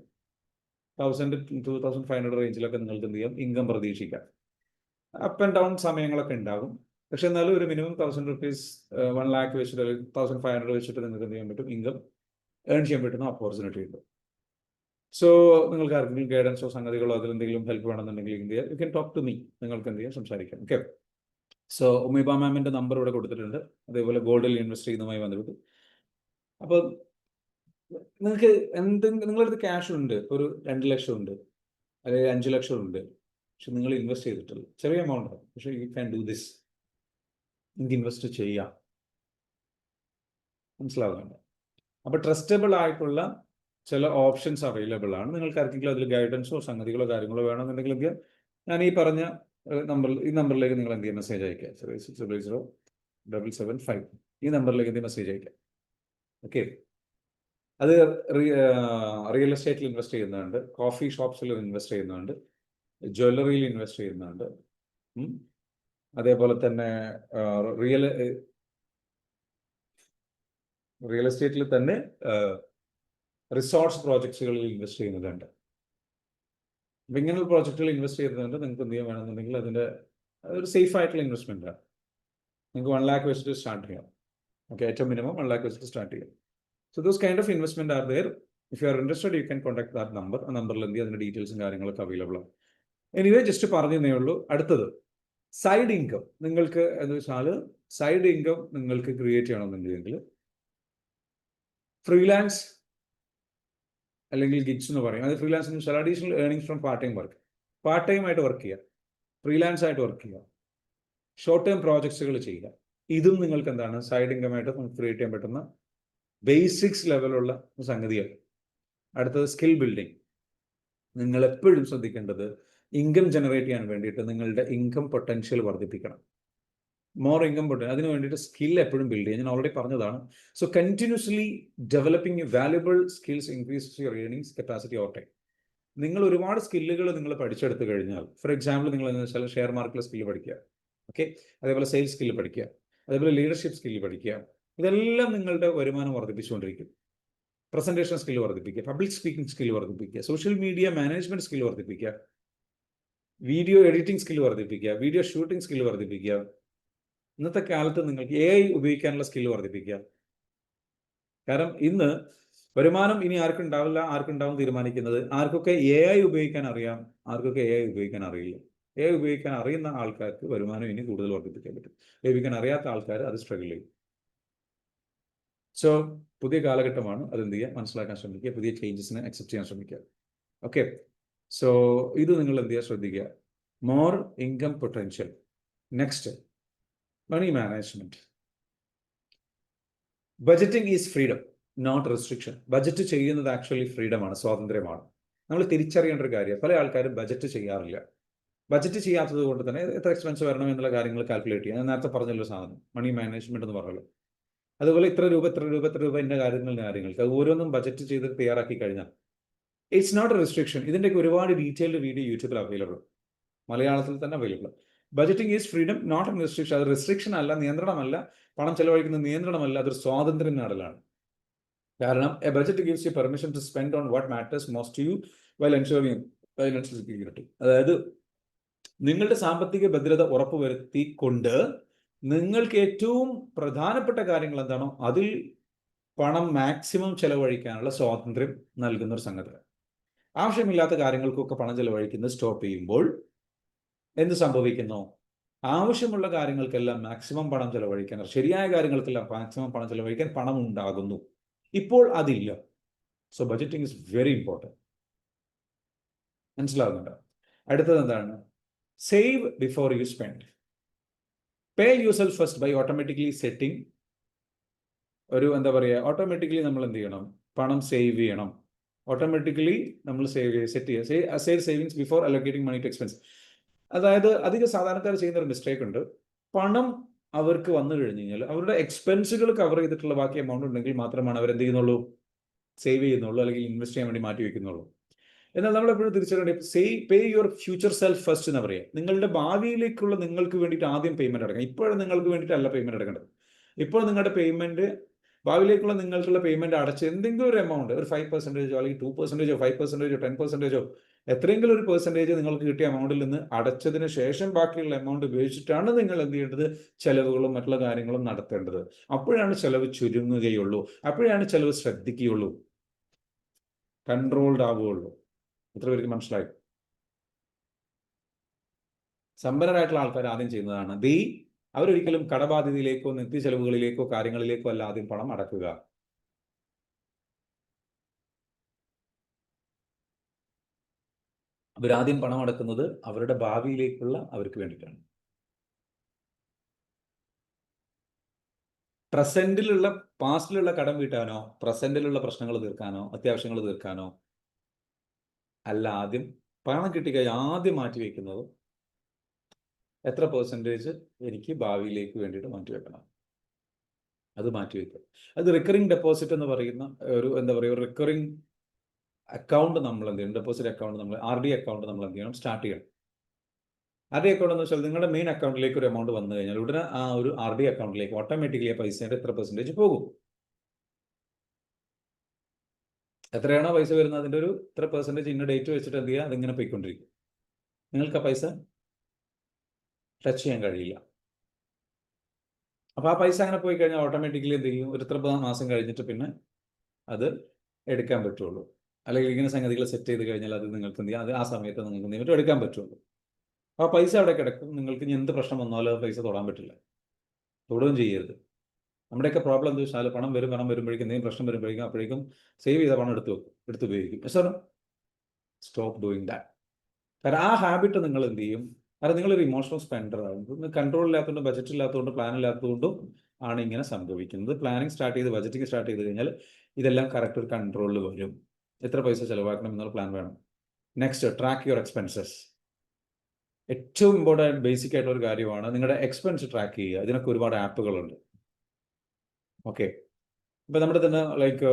1000 to 2500 റേഞ്ചിലൊക്കെ നിങ്ങൾക്ക് എന്ത് ചെയ്യാം, ഇൻകം പ്രതീക്ഷിക്കാം. അപ്പ് ആൻഡ് ഡൗൺ സമയങ്ങളൊക്കെ ഉണ്ടാകും. പക്ഷെ എന്നാലും ഒരു മിനിമം 1000 rupees, 1 lakh വെച്ചിട്ട്, അല്ലെങ്കിൽ 1500 വെച്ചിട്ട് നിങ്ങൾക്ക് എന്ത് ചെയ്യാൻ പറ്റും, ഇൻകം ഏൺ ചെയ്യാൻ പറ്റുന്ന ഓപ്പർച്യൂണിറ്റി ഉണ്ട്. സോ നിങ്ങൾക്ക് ആർക്കെങ്കിലും ഗൈഡൻസോ സംഗതികളോ അതിലെന്തെങ്കിലും ഹെൽപ്പ് വേണമെന്നുണ്ടെങ്കിൽ എന്ത് ചെയ്യാം, you can talk to me. നിങ്ങൾക്ക് എന്ത് ചെയ്യാം, സംസാരിക്കാം. ഓക്കെ. സോ ഉമീബ മാമിൻ്റെ നമ്പർ ഇവിടെ കൊടുത്തിട്ടുണ്ട്. അതേപോലെ ഗോൾഡിൽ ഇൻവെസ്റ്റ് ചെയ്യുന്നതുമായി ബന്ധപ്പെട്ട്. അപ്പോൾ നിങ്ങൾക്ക് നിങ്ങളുടെ അടുത്ത് ക്യാഷ് ഉണ്ട്, ഒരു 2 ലക്ഷം ഉണ്ട്, അല്ലെങ്കിൽ 5 ലക്ഷം ഉണ്ട്, പക്ഷെ നിങ്ങൾ ഇൻവെസ്റ്റ് ചെയ്തിട്ടുള്ളൂ, ചെറിയ എമൗണ്ട് ആണ്, പക്ഷേ യു ക്യാൻ ഡു ദിസ്. നിങ്ങൾക്ക് ഇൻവെസ്റ്റ് ചെയ്യാം. മനസ്സിലാവുന്നുണ്ട്? അപ്പോൾ ട്രസ്റ്റബിൾ ആയിട്ടുള്ള ചില ഓപ്ഷൻസ് അവൈലബിൾ ആണ്. നിങ്ങൾക്ക് ആർക്കെങ്കിലും അതിൽ ഗൈഡൻസോ സംഗതികളോ കാര്യങ്ങളോ വേണമെന്നുണ്ടെങ്കിൽ ഞാൻ ഈ പറഞ്ഞ ഈ നമ്പറിലേക്ക് നിങ്ങൾ എന്ത് ചെയ്യുക, മെസ്സേജ് അയക്കുക. 0607775 ഈ നമ്പറിലേക്ക് എന്ത് മെസ്സേജ് അയക്കുക. ഓക്കെ. അത് റിയൽ എസ്റ്റേറ്റിൽ ഇൻവെസ്റ്റ് ചെയ്യുന്നുണ്ട്, കോഫി ഷോപ്സിൽ ഇൻവെസ്റ്റ് ചെയ്യുന്നുണ്ട്, ജ്വല്ലറിയിൽ ഇൻവെസ്റ്റ് ചെയ്യുന്നുണ്ട്, അതേപോലെ തന്നെ റിയൽ എസ്റ്റേറ്റിൽ തന്നെ റിസോർട്ട്സ് പ്രോജക്ട്സുകളിൽ ഇൻവെസ്റ്റ് ചെയ്യുന്നുണ്ട്. അപ്പം ഇങ്ങനെയുള്ള പ്രോജക്റ്റുകൾ ഇൻവെസ്റ്റ് ചെയ്യുന്നുണ്ട്. നിങ്ങൾക്ക് എന്ത് ചെയ്യാൻ വേണമെന്നുണ്ടെങ്കിൽ അതിൻ്റെ ഒരു സേഫ് ആയിട്ടുള്ള ഇൻവെസ്റ്റ്മെൻറ്റാണ്. നിങ്ങൾക്ക് 1 lakh വെച്ചിട്ട് സ്റ്റാർട്ട് ചെയ്യാം. ഓക്കെ, ഏറ്റവും മിനിമം 1 lakh വെച്ചിട്ട് സ്റ്റാർട്ട് ചെയ്യാം. So those kind of investment are there. If you are interested, you can contact that number. ആ നമ്പറിൽ എന്ത് അതിൻ്റെ ഡീറ്റെയിൽസും കാര്യങ്ങളൊക്കെ അവൈലബിൾ ആണ്. എനിവേ ജസ്റ്റ് പറഞ്ഞതേ ഉള്ളൂ. അടുത്തത് സൈഡ് ഇൻകം. നിങ്ങൾക്ക് എന്ന് വെച്ചാൽ സൈഡ് ഇൻകം നിങ്ങൾക്ക് ക്രിയേറ്റ് ചെയ്യണമെന്നുണ്ടെങ്കിൽ ഫ്രീലാൻസ് അല്ലെങ്കിൽ ഗിഗ്സ് എന്ന് പറയും. അത് ഫ്രീലാൻസ് എന്ന് വെച്ചാൽ additional earnings from part time work. Part time ആയിട്ട് വർക്ക് ചെയ്യുക, ഫ്രീലാൻസ് ആയിട്ട് വർക്ക് ചെയ്യുക, ഷോർട്ട് ടൈം പ്രോജക്ട്സുകൾ ചെയ്യുക. ഇതും നിങ്ങൾക്ക് എന്താണ് സൈഡ് ഇൻകം ആയിട്ട് ക്രിയേറ്റ് ചെയ്യാൻ പറ്റുന്ന ബേസിക്സ് ലെവലുള്ള സംഗതിയാണ്. അടുത്തത് സ്കിൽ ബിൽഡിംഗ്. നിങ്ങൾ എപ്പോഴും ശ്രദ്ധിക്കേണ്ടത് ഇൻകം ജനറേറ്റ് ചെയ്യാൻ വേണ്ടിയിട്ട് നിങ്ങളുടെ ഇൻകം പൊട്ടൻഷ്യൽ വർദ്ധിപ്പിക്കണം. മോർ ഇൻകം പൊട്ടൻഷ്യൽ, അതിന് വേണ്ടിയിട്ട് സ്കിൽ എപ്പോഴും ബിൽഡ് ചെയ്യുക. ഞാൻ ഓൾറെഡി പറഞ്ഞതാണ്. So continuously developing valuable skills increase your earnings capacity over time. നിങ്ങൾ ഒരുപാട് സ്കില്ലുകൾ നിങ്ങൾ പഠിച്ചെടുത്ത് കഴിഞ്ഞാൽ, ഫോർ എക്സാമ്പിൾ നിങ്ങൾ എന്ന് വെച്ചാൽ ഷെയർ മാർക്കറ്റിലെ സ്കില്ല് പഠിക്കുക, ഓക്കെ, അതേപോലെ സെയിൽസ് സ്കില്ല് പഠിക്കുക, അതേപോലെ ലീഡർഷിപ്പ് സ്കില്ല് പഠിക്കുക. ഇതെല്ലാം നിങ്ങളുടെ വരുമാനം വർദ്ധിപ്പിച്ചുകൊണ്ടിരിക്കും. പ്രസന്റേഷൻ സ്കില്ല് വർദ്ധിപ്പിക്കുക, പബ്ലിക് സ്പീക്കിംഗ് സ്കില്ല് വർദ്ധിപ്പിക്കുക, സോഷ്യൽ മീഡിയ മാനേജ്മെന്റ് സ്കില്ല് വർദ്ധിപ്പിക്കുക, വീഡിയോ എഡിറ്റിംഗ് സ്കില്ല് വർദ്ധിപ്പിക്കുക, വീഡിയോ ഷൂട്ടിംഗ് സ്കില്ല് വർദ്ധിപ്പിക്കുക. ഇന്നത്തെ കാലത്ത് നിങ്ങൾക്ക് AI ഉപയോഗിക്കാനുള്ള സ്കില്ല് വർദ്ധിപ്പിക്കുക. കാരണം ഇന്ന് വരുമാനം ഇനി ആർക്കും ഉണ്ടാവും തീരുമാനിക്കുന്നത് ആർക്കൊക്കെ AI ഉപയോഗിക്കാൻ അറിയാം, ആർക്കൊക്കെ AI ഉപയോഗിക്കാൻ അറിയില്ല. AI ഉപയോഗിക്കാൻ അറിയുന്ന ആൾക്കാർക്ക് വരുമാനം ഇനി കൂടുതൽ വർദ്ധിപ്പിക്കാൻ പറ്റും. ഉപയോഗിക്കാൻ അറിയാത്ത ആൾക്കാർ അത് സ്ട്രഗിൾ ചെയ്യും. സോ പുതിയ കാലഘട്ടമാണ്, അതെന്ത് ചെയ്യുക, മനസ്സിലാക്കാൻ ശ്രമിക്കുക, പുതിയ ചേഞ്ചസിനെ അക്സെപ്റ്റ് ചെയ്യാൻ ശ്രമിക്കുക. ഓക്കെ, സോ ഇത് നിങ്ങൾ എന്ത് ചെയ്യുക, ശ്രദ്ധിക്കുക. More income potential. Next, money management. Budgeting is freedom, not restriction. Budget ചെയ്യുന്നത് ആക്ച്വലി ഫ്രീഡമാണ്, സ്വാതന്ത്ര്യമാണ്. നമ്മൾ തിരിച്ചറിയേണ്ട ഒരു കാര്യം, പല ആൾക്കാരും ബജറ്റ് ചെയ്യാറില്ല. ബജറ്റ് ചെയ്യാത്തത് കൊണ്ട് തന്നെ എത്ര എക്സ്പെൻസ് വരണം എന്നുള്ള കാര്യങ്ങൾ കാൽക്കുലേറ്റ് ചെയ്യുക. ഞാൻ നേരത്തെ പറഞ്ഞല്ലോ സാധനം, മണി മാനേജ്മെന്റ് എന്ന് പറഞ്ഞല്ലോ. അതുപോലെ ഇത്ര രൂപ ഇന്ന കാര്യങ്ങൾക്ക് അത് ഓരോന്നും ബജറ്റ് ചെയ്ത് തയ്യാറാക്കി കഴിഞ്ഞാൽ ഇറ്റ്സ് നോട്ട് എ റെസ്ട്രിക്ഷൻ. ഇതിൻ്റെയൊക്കെ ഒരുപാട് ഡീറ്റെയിൽഡ് വീഡിയോ യൂട്യൂബിൽ അവൈലബിൾ, മലയാളത്തിൽ തന്നെ available. Budgeting is freedom, not a restriction. അത് റെസ്ട്രിക്ഷൻ അല്ല, നിയന്ത്രണമല്ല. പണം ചെലവഴിക്കുന്ന നിയന്ത്രണമല്ല, അതൊരു സ്വാതന്ത്ര്യം നേടലാണ്. കാരണം a budget gives you permission to spend on what matters most to you while ensuring financial security. അതായത് നിങ്ങളുടെ സാമ്പത്തിക ഭദ്രത ഉറപ്പുവരുത്തിക്കൊണ്ട് നിങ്ങൾക്ക് ഏറ്റവും പ്രധാനപ്പെട്ട കാര്യങ്ങൾ എന്താണോ അതിൽ പണം മാക്സിമം ചെലവഴിക്കാനുള്ള സ്വാതന്ത്ര്യം നൽകുന്ന ഒരു സംഗതി. ആവശ്യമില്ലാത്ത കാര്യങ്ങൾക്കൊക്കെ പണം ചെലവഴിക്കുന്നത് സ്റ്റോപ്പ് ചെയ്യുമ്പോൾ എന്ത് സംഭവിക്കുന്നു? ആവശ്യമുള്ള കാര്യങ്ങൾക്കെല്ലാം മാക്സിമം പണം ചെലവഴിക്കാൻ, ശരിയായ കാര്യങ്ങൾക്കെല്ലാം മാക്സിമം പണം ചെലവഴിക്കാൻ പണം ഉണ്ടാകുന്നു. ഇപ്പോൾ അതില്ല. So budgeting is very important. മനസ്സിലാകുന്നുണ്ടോ? അടുത്തത് എന്താണ്? Save before you spend. Pay yourself first by automatically setting automatically നമ്മൾ എന്ത് ചെയ്യണം? പണം സേവ് ചെയ്യണം. ഓട്ടോമാറ്റിക്കലി നമ്മൾ സെറ്റ് ചെയ്യുക. Save savings before allocating money to expense. അതായത് അധിക സാധാരണക്കാർ ചെയ്യുന്ന ഒരു മിസ്റ്റേക്ക് ഉണ്ട്. പണം അവർക്ക് വന്നു കഴിഞ്ഞ് കഴിഞ്ഞാൽ അവരുടെ എക്സ്പെൻസുകൾ കവർ ചെയ്തിട്ടുള്ള ബാക്കി എമൗണ്ട് ഉണ്ടെങ്കിൽ മാത്രമാണ് അവർ എന്ത് ചെയ്യുന്നുള്ളൂ? സേവ് ചെയ്യുന്നുള്ളൂ, അല്ലെങ്കിൽ ഇൻവെസ്റ്റ് ചെയ്യാൻ വേണ്ടി മാറ്റി വെക്കുന്നുള്ളൂ. എന്നാൽ നമ്മൾ എപ്പോഴും തിരിച്ചറിയേണ്ടത് pay your future self first എന്ന് പറയുക. നിങ്ങളുടെ ഭാവിയിലേക്കുള്ള നിങ്ങൾക്ക് വേണ്ടിയിട്ട് ആദ്യം പേയ്മെന്റ് അടക്കണം. ഇപ്പോഴും നിങ്ങൾക്ക് വേണ്ടിയിട്ടല്ല പേയ്മെന്റ് അടക്കേണ്ടത്. ഇപ്പോൾ നിങ്ങളുടെ പേയ്മെന്റ്, ഭാവിയിലേക്കുള്ള നിങ്ങൾക്കുള്ള പേയ്മെന്റ് അടച്ച് എന്തെങ്കിലും ഒരു എമൗണ്ട്, ഒരു 5% അല്ലെങ്കിൽ 2%, 5%, 10%, എത്രയെങ്കിലും ഒരു പെർസെൻറ്റേജ് നിങ്ങൾക്ക് കിട്ടിയ എമൗണ്ടിൽ നിന്ന് അടച്ചതിന് ശേഷം ബാക്കിയുള്ള എമൗണ്ട് ഉപയോഗിച്ചിട്ടാണ് നിങ്ങൾ എന്ത് ചെയ്യേണ്ടത്? ചെലവുകളും മറ്റുള്ള കാര്യങ്ങളും നടത്തേണ്ടത്. അപ്പോഴാണ് ചെലവ് ചുരുങ്ങുകയുള്ളൂ, അപ്പോഴാണ് ചെലവ് ശ്രദ്ധിക്കുകയുള്ളൂ, കൺട്രോൾഡ് ആവുകയുള്ളൂ. എത്ര പേർക്ക് മനസ്സിലായി? സമ്പന്നരായിട്ടുള്ള ആൾക്കാർ ആദ്യം ചെയ്യുന്നതാണ് അവരൊരിക്കലും കടബാധ്യതയിലേക്കോ നിത്യ ചെലവുകളിലേക്കോ കാര്യങ്ങളിലേക്കോ അല്ല ആദ്യം പണം അടക്കുക. അവരാദ്യം പണം അടക്കുന്നത് അവരുടെ ഭാവിയിലേക്കുള്ള അവർക്ക് വേണ്ടിയിട്ടാണ്. പാസ്റ്റിലുള്ള കടം വീട്ടാനോ, പ്രസന്റിലുള്ള പ്രശ്നങ്ങൾ തീർക്കാനോ, അത്യാവശ്യങ്ങൾ തീർക്കാനോ അല്ല. ആദ്യം പണം കിട്ടിക്കഴിഞ്ഞാൽ ആദ്യം മാറ്റി വയ്ക്കുന്നത് എത്ര പെർസെൻറ്റേജ് എനിക്ക് ഭാവിയിലേക്ക് വേണ്ടിയിട്ട് മാറ്റി വെക്കണം, അത് മാറ്റി വയ്ക്കുക. അത് റിക്കറിംഗ് ഡെപ്പോസിറ്റ് എന്ന് പറയുന്ന ഒരു റിക്കറിംഗ് അക്കൗണ്ട് നമ്മൾ എന്ത് ചെയ്യണം? ഡെപ്പോസിറ്റ് അക്കൗണ്ട്, നമ്മൾ RD അക്കൗണ്ട് നമ്മൾ എന്ത് ചെയ്യണം? സ്റ്റാർട്ട് ചെയ്യണം. RD അക്കൗണ്ട് എന്ന് വെച്ചാൽ നിങ്ങളുടെ മെയിൻ അക്കൗണ്ടിലേക്ക് ഒരു എമൗണ്ട് വന്നു കഴിഞ്ഞാൽ ഉടനെ ആ ഒരു RD അക്കൗണ്ടിലേക്ക് ഓട്ടോമാറ്റിക്കലി ആ പൈസയുടെ എത്ര പെർസെൻറ്റേജ് പോകും? എത്രയാണോ പൈസ വരുന്നത് അതിൻ്റെ ഒരു ഇത്ര പെർസെൻറ്റേജ് ഇന്ന ഡേറ്റ് വെച്ചിട്ട് എന്ത് ചെയ്യുക? അതിങ്ങനെ പോയിക്കൊണ്ടിരിക്കും. നിങ്ങൾക്ക് ആ പൈസ ടച്ച് ചെയ്യാൻ കഴിയില്ല. അപ്പോൾ ആ പൈസ അങ്ങനെ പോയി കഴിഞ്ഞാൽ ഓട്ടോമാറ്റിക്കലി എന്ത് ചെയ്യും? ഒരു ഇത്ര മാസം കഴിഞ്ഞിട്ട് പിന്നെ അത് എടുക്കാൻ പറ്റുള്ളൂ. അല്ലെങ്കിൽ ഇങ്ങനെ സംഗതികൾ സെറ്റ് ചെയ്ത് കഴിഞ്ഞാൽ അത് നിങ്ങൾക്ക് എന്ത് ചെയ്യാം? അത് ആ സമയത്ത് നിങ്ങൾക്ക് എന്ത് എടുക്കാൻ പറ്റുള്ളൂ. അപ്പോൾ ആ പൈസ അവിടെ കിടക്കും. നിങ്ങൾക്ക് ഇനി എന്ത് പ്രശ്നം വന്നാലും ആ പൈസ തൊടാൻ പറ്റില്ല, തൊടുകയും ചെയ്യരുത്. നമ്മുടെയൊക്കെ പ്രോബ്ലം എന്താ വെച്ചാൽ പണം വരുമ്പോഴേക്കും എന്തെങ്കിലും പ്രശ്നം വരുമ്പോഴേക്കും അപ്പോഴേക്കും സേവ് ചെയ്ത പണം എടുത്ത് വെക്കും, എടുത്ത് ഉപയോഗിക്കും. Sir stop doing that. കാരണം ആ ഹാബിറ്റ് നിങ്ങൾ എന്ത് ചെയ്യും? കാരണം നിങ്ങളൊരു ഇമോഷണൽ സ്പെൻഡർ ആണ്. കൺട്രോൾ ഇല്ലാത്തതുകൊണ്ടും ബജറ്റ് ഇല്ലാത്തതുകൊണ്ടും പ്ലാൻ ഇല്ലാത്തതുകൊണ്ടും ആണ് ഇങ്ങനെ സംഭവിക്കുന്നത്. പ്ലാനിങ് സ്റ്റാർട്ട് ചെയ്ത് ബജറ്റിംഗ് സ്റ്റാർട്ട് ചെയ്ത് കഴിഞ്ഞാൽ ഇതെല്ലാം കറക്റ്റ് ഒരു കൺട്രോളിൽ വരും. എത്ര പൈസ ചിലവാക്കണം എന്നുള്ള പ്ലാൻ വേണം. Next, track your expenses. ഏറ്റവും ഇമ്പോർട്ടൻറ്റ് ബേസിക് ആയിട്ടുള്ള ഒരു കാര്യമാണ് നിങ്ങളുടെ എക്സ്പെൻസ് ട്രാക്ക് ചെയ്യുക. ഇതിനൊക്കെ ഒരുപാട് ആപ്പുകളുണ്ട്. ഓക്കെ, ഇപ്പം നമ്മുടെ തന്നെ ലൈക്ക്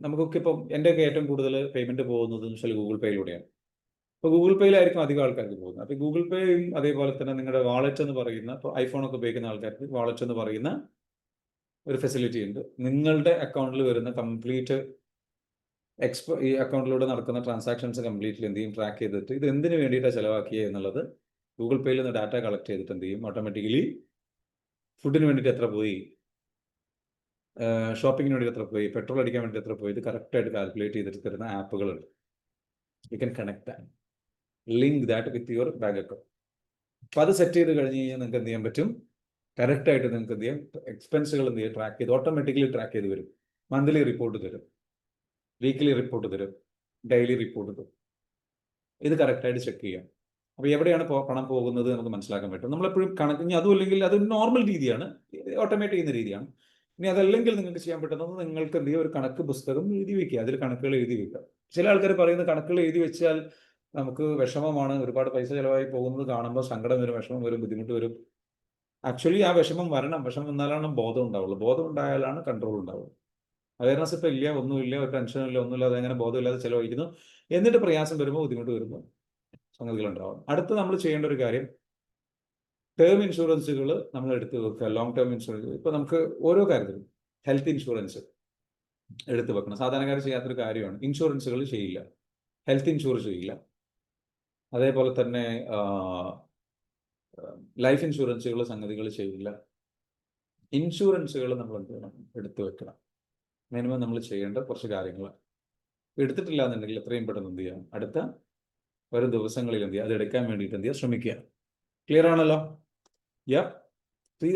നമുക്കൊക്കെ ഇപ്പം എൻ്റെയൊക്കെ ഏറ്റവും കൂടുതൽ പേയ്മെൻറ്റ് പോകുന്നത് എന്ന് വെച്ചാൽ ഗൂഗിൾ പേയിലൂടെയാണ്. ഇപ്പോൾ ഗൂഗിൾ പേയിലായിരിക്കും അധികം ആൾക്കാർക്ക് പോകുന്നത്. അപ്പോൾ ഗൂഗിൾ പേയും അതേപോലെ തന്നെ നിങ്ങളുടെ വാളറ്റ് എന്ന് പറയുന്ന, ഇപ്പോൾ ഐഫോണൊക്കെ ഉപയോഗിക്കുന്ന ആൾക്കാർക്ക് വാളറ്റ് എന്ന് പറയുന്ന ഒരു ഫെസിലിറ്റി ഉണ്ട്. നിങ്ങളുടെ അക്കൗണ്ടിൽ വരുന്ന കംപ്ലീറ്റ് ഈ അക്കൗണ്ടിലൂടെ നടക്കുന്ന ട്രാൻസാക്ഷൻസ് കംപ്ലീറ്റ്ലി എന്ത് ചെയ്യും? ട്രാക്ക് ചെയ്തിട്ട് ഇത് എന്തിനു വേണ്ടിയിട്ടാണ് ചിലവാക്കിയത് എന്നുള്ളത് ഗൂഗിൾ പേയിൽ നിന്ന് ഡാറ്റ കളക്ട് ചെയ്തിട്ട് എന്ത് ചെയ്യും? ഓട്ടോമാറ്റിക്കലി ഫുഡിന് വേണ്ടിയിട്ട് എത്ര പോയി, ഷോപ്പിങ്ങിന് വേണ്ടി എത്ര പോയി, പെട്രോൾ അടിക്കാൻ വേണ്ടി എത്ര പോയി, ഇത് കറക്റ്റായിട്ട് കാൽക്കുലേറ്റ് ചെയ്തിട്ട് തരുന്ന ആപ്പുകളുണ്ട്. You can connect that, link that with your bank account. അപ്പോൾ അത് സെറ്റ് ചെയ്ത് കഴിഞ്ഞ് കഴിഞ്ഞാൽ നിങ്ങൾക്ക് എന്ത് ചെയ്യാൻ പറ്റും? കറക്റ്റായിട്ട് നിങ്ങൾക്ക് എന്ത് ചെയ്യാം? എക്സ്പെൻസുകൾ എന്ത് ചെയ്യും? ട്രാക്ക് ചെയ്ത് ഓട്ടോമാറ്റിക്കലി ട്രാക്ക് ചെയ്ത് വരും. മന്ത്ലി റിപ്പോർട്ട് തരും, വീക്ക്ലി റിപ്പോർട്ട് തരും, ഡെയിലി റിപ്പോർട്ട് തരും. ഇത് കറക്റ്റായിട്ട് ചെക്ക് ചെയ്യാം. അപ്പോൾ എവിടെയാണ് പണം പോകുന്നത് നമുക്ക് മനസ്സിലാക്കാൻ പറ്റും. നമ്മളെപ്പോഴും കണക്ക്, ഇനി അതും അല്ലെങ്കിൽ അത് നോർമൽ രീതിയാണ്, ഓട്ടോമേറ്റ് ചെയ്യുന്ന രീതിയാണ്. ഇനി അതല്ലെങ്കിൽ നിങ്ങൾക്ക് ചെയ്യാൻ പറ്റുന്നത് നിങ്ങൾക്ക് എന്ത് ചെയ്യുക? ഒരു കണക്ക് പുസ്തകം എഴുതി വയ്ക്കുക, അതിൽ കണക്കുകൾ എഴുതി വയ്ക്കുക. ചില ആൾക്കാർ പറയുന്ന കണക്കുകൾ എഴുതി വെച്ചാൽ നമുക്ക് വിഷമമാണ്, ഒരുപാട് പൈസ ചിലവായി പോകുന്നത് കാണുമ്പോൾ സങ്കടം വരും, വിഷമം വരും, ബുദ്ധിമുട്ട് വരും. ആക്ച്വലി ആ വിഷമം വരണം. വിഷമം വന്നാലാണ് ബോധം ഉണ്ടാവുള്ളൂ. ബോധം ഉണ്ടായാലാണ് കൺട്രോൾ ഉണ്ടാവുള്ളൂ. അവയർനെസ് ഇപ്പം ഇല്ല, ഒന്നുമില്ല, ഒരു ടെൻഷനില്ല, ഒന്നുമില്ല, അതെങ്ങനെ ബോധമില്ലാതെ ചിലവഴിക്കുന്നു. എന്നിട്ട് പ്രയാസം വരുമ്പോൾ, ബുദ്ധിമുട്ട് വരുമ്പോൾ സംഗതികളുണ്ടാവും. അടുത്ത് നമ്മൾ ചെയ്യേണ്ട ഒരു കാര്യം, ടേം ഇൻഷുറൻസുകൾ നമ്മൾ എടുത്ത് വെക്കുക. ലോങ് ടേം ഇൻഷുറൻസ്, ഇപ്പോൾ നമുക്ക് ഓരോ കാര്യത്തിലും ഹെൽത്ത് ഇൻഷുറൻസ് എടുത്ത് വെക്കണം. സാധാരണക്കാർ ചെയ്യാത്തൊരു കാര്യമാണ്. ഇൻഷുറൻസുകൾ ചെയ്യില്ല, ഹെൽത്ത് ഇൻഷുറൻസ് ചെയ്യില്ല. അതേപോലെ തന്നെ ലൈഫ് ഇൻഷുറൻസുകൾ സംഗതികൾ ചെയ്യില്ല. ഇൻഷുറൻസുകൾ നമ്മൾ എന്ത് ചെയ്യണം? എടുത്ത് വെക്കണം. മിനിമം നമ്മൾ ചെയ്യേണ്ട കുറച്ച് കാര്യങ്ങൾ എടുത്തിട്ടില്ല എന്നുണ്ടെങ്കിൽ എത്രയും പെട്ടെന്ന് എന്ത് ചെയ്യാം? അടുത്ത വരും ദിവസങ്ങളിൽ എന്ത് ചെയ്യുക? അത് എടുക്കാൻ വേണ്ടിയിട്ട് എന്ത് ചെയ്യുക? ശ്രമിക്കുക. ക്ലിയർ ആണല്ലോ?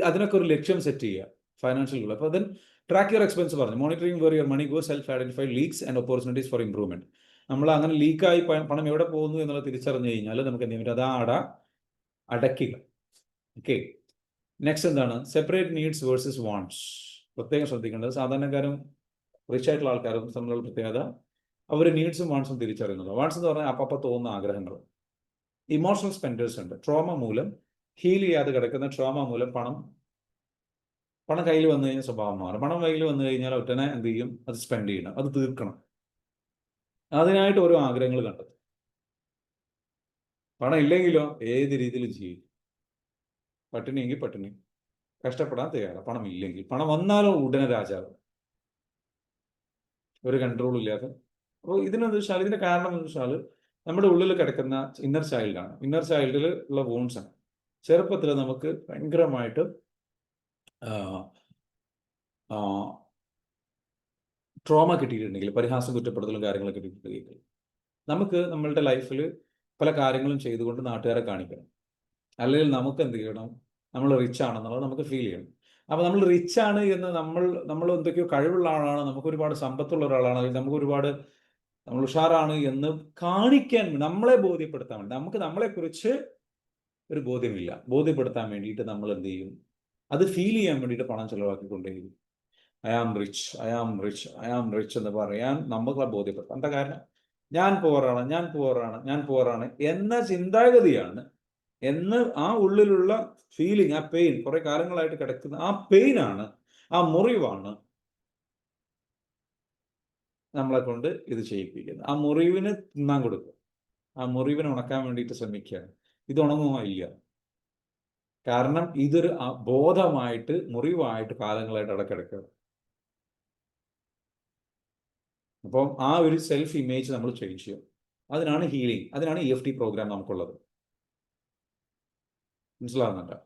അതിനൊക്കെ ഒരു ലക്ഷ്യം സെറ്റ് ചെയ്യുക, ഫൈനാൻഷ്യൽ ഗോൾ. അപ്പോൾ ദെൻ ട്രാക്ക് യുവർ എക്സ്പെൻസ് പറഞ്ഞു. Monitoring where your money goes, self identified leaks and opportunities for improvement. നമ്മൾ അങ്ങനെ ലീക്കായി പണം എവിടെ പോകുന്നു എന്നുള്ളത് തിരിച്ചറിഞ്ഞു കഴിഞ്ഞാൽ നമുക്ക് എന്ത് ചെയ്യാൻ പറ്റും? അത് അടയ്ക്കുക. ഓക്കെ, നെക്സ്റ്റ് എന്താണ്? Separate needs versus wants. പ്രത്യേകം ശ്രദ്ധിക്കേണ്ടത്, സാധാരണക്കാരും റിച്ച് ആയിട്ടുള്ള ആൾക്കാരും തമ്മിലുള്ള പ്രത്യേകത, അവർ നീഡ്സും വാണ്ട്സും തിരിച്ചറിയുന്നത്. വാണ്ട്സ് എന്ന് പറഞ്ഞാൽ അപ്പം തോന്നുന്ന ആഗ്രഹങ്ങൾ. ഇമോഷണൽ സ്പെൻഡേഴ്സ് ഉണ്ട്. ട്രോമ മൂലം ഹീൽ ചെയ്യാതെ കിടക്കുന്ന ട്രോമ മൂലം പണം കയ്യിൽ വന്നു കഴിഞ്ഞാൽ സ്വഭാവം മാറും. പണം കയ്യിൽ വന്നു കഴിഞ്ഞാൽ ഒറ്റനെ എന്ത് ചെയ്യും? അത് സ്പെൻഡ് ചെയ്യണം, അത് തീർക്കണം. അതിനായിട്ട് ഓരോ ആഗ്രഹങ്ങൾ കണ്ടെത്തും. പണം ഇല്ലെങ്കിലോ ഏത് രീതിയിലും ചെയ്യും. പട്ടിണിയെങ്കിൽ പട്ടിണി, കഷ്ടപ്പെടാൻ തയ്യാറാണ്. പണം ഇല്ലെങ്കിൽ, പണം വന്നാലോ ഉടനെ രാജാവ്, ഒരു കൺട്രോളും ഇല്ലാതെ. അപ്പോൾ ഇതിനെന്ത് വെച്ചാൽ, ഇതിന്റെ കാരണം എന്ന് വെച്ചാൽ നമ്മുടെ ഉള്ളിൽ കിടക്കുന്ന ഇന്നർ ചൈൽഡാണ്. ഇന്നർ ചൈൽഡിൽ ഉള്ള വൂൺസ് ആണ്. ചെറുപ്പത്തിൽ നമുക്ക് ഭയങ്കരമായിട്ട് ട്രോമ കിട്ടിയിട്ടുണ്ടെങ്കിൽ, പരിഹാസം, കുറ്റപ്പെടുത്തലും കാര്യങ്ങളൊക്കെ കിട്ടിയിട്ടുണ്ടെങ്കിൽ, നമുക്ക് നമ്മളുടെ ലൈഫിൽ പല കാര്യങ്ങളും ചെയ്തുകൊണ്ട് നാട്ടുകാരെ കാണിക്കണം. അല്ലെങ്കിൽ നമുക്ക് എന്ത് ചെയ്യണം? നമ്മൾ റിച്ച് ആണെന്നുള്ളത് നമുക്ക് ഫീൽ ചെയ്യണം. അപ്പോൾ നമ്മൾ റിച്ച് ആണ് എന്ന് നമ്മൾ എന്തൊക്കെയോ കഴിവുള്ള ആളാണ്, നമുക്ക് ഒരുപാട് സമ്പത്തുള്ള ഒരാളാണ്, അല്ലെങ്കിൽ നമ്മൾ ഉഷാറാണ് എന്ന് കാണിക്കാൻ, നമ്മളെ ബോധ്യപ്പെടുത്താൻ വേണ്ടി, നമുക്ക് നമ്മളെക്കുറിച്ച് ഒരു ബോധ്യമില്ല, ബോധ്യപ്പെടുത്താൻ വേണ്ടിയിട്ട് നമ്മൾ എന്ത് ചെയ്യും? അത് ഫീൽ ചെയ്യാൻ വേണ്ടിയിട്ട് പണം ചിലവാക്കിക്കൊണ്ടേയിരിക്കും. I am rich, I am rich, I am rich എന്ന് പറയാൻ നമ്മളെ ബോധ്യപ്പെടുത്താം. എന്താ കാരണം? ഞാൻ പോറാണ് എന്ന ചിന്താഗതിയാണ്, എന്ന് ആ ഉള്ളിലുള്ള ഫീലിംഗ്, ആ പെയിൻ, കുറെ കാലങ്ങളായിട്ട് കിടക്കുന്ന ആ പെയിനാണ്, ആ മുറിവാണ് നമ്മളെ കൊണ്ട് ഇത് ചെയ്യിപ്പിക്കുന്നത്. ആ മുറിവിന് തിന്നാൻ കൊടുക്കുക, ആ മുറിവിനെ ഉണക്കാൻ വേണ്ടിയിട്ട് ശ്രമിക്കുകയാണ്. ഇത് ഉണങ്ങുമോ? ഇല്ല. കാരണം ഇതൊരു ബോധമായിട്ട്, മുറിവായിട്ട് കാലങ്ങളായിട്ട് അവിടെ കിടക്കുക. അപ്പം ആ ഒരു സെൽഫ് ഇമേജ് നമ്മൾ ചേഞ്ച് ചെയ്യും. അതിനാണ് ഹീലിംഗ്, അതിനാണ് EFT പ്രോഗ്രാം നമുക്കുള്ളത്. മനസ്സിലാവുന്നുണ്ടോ?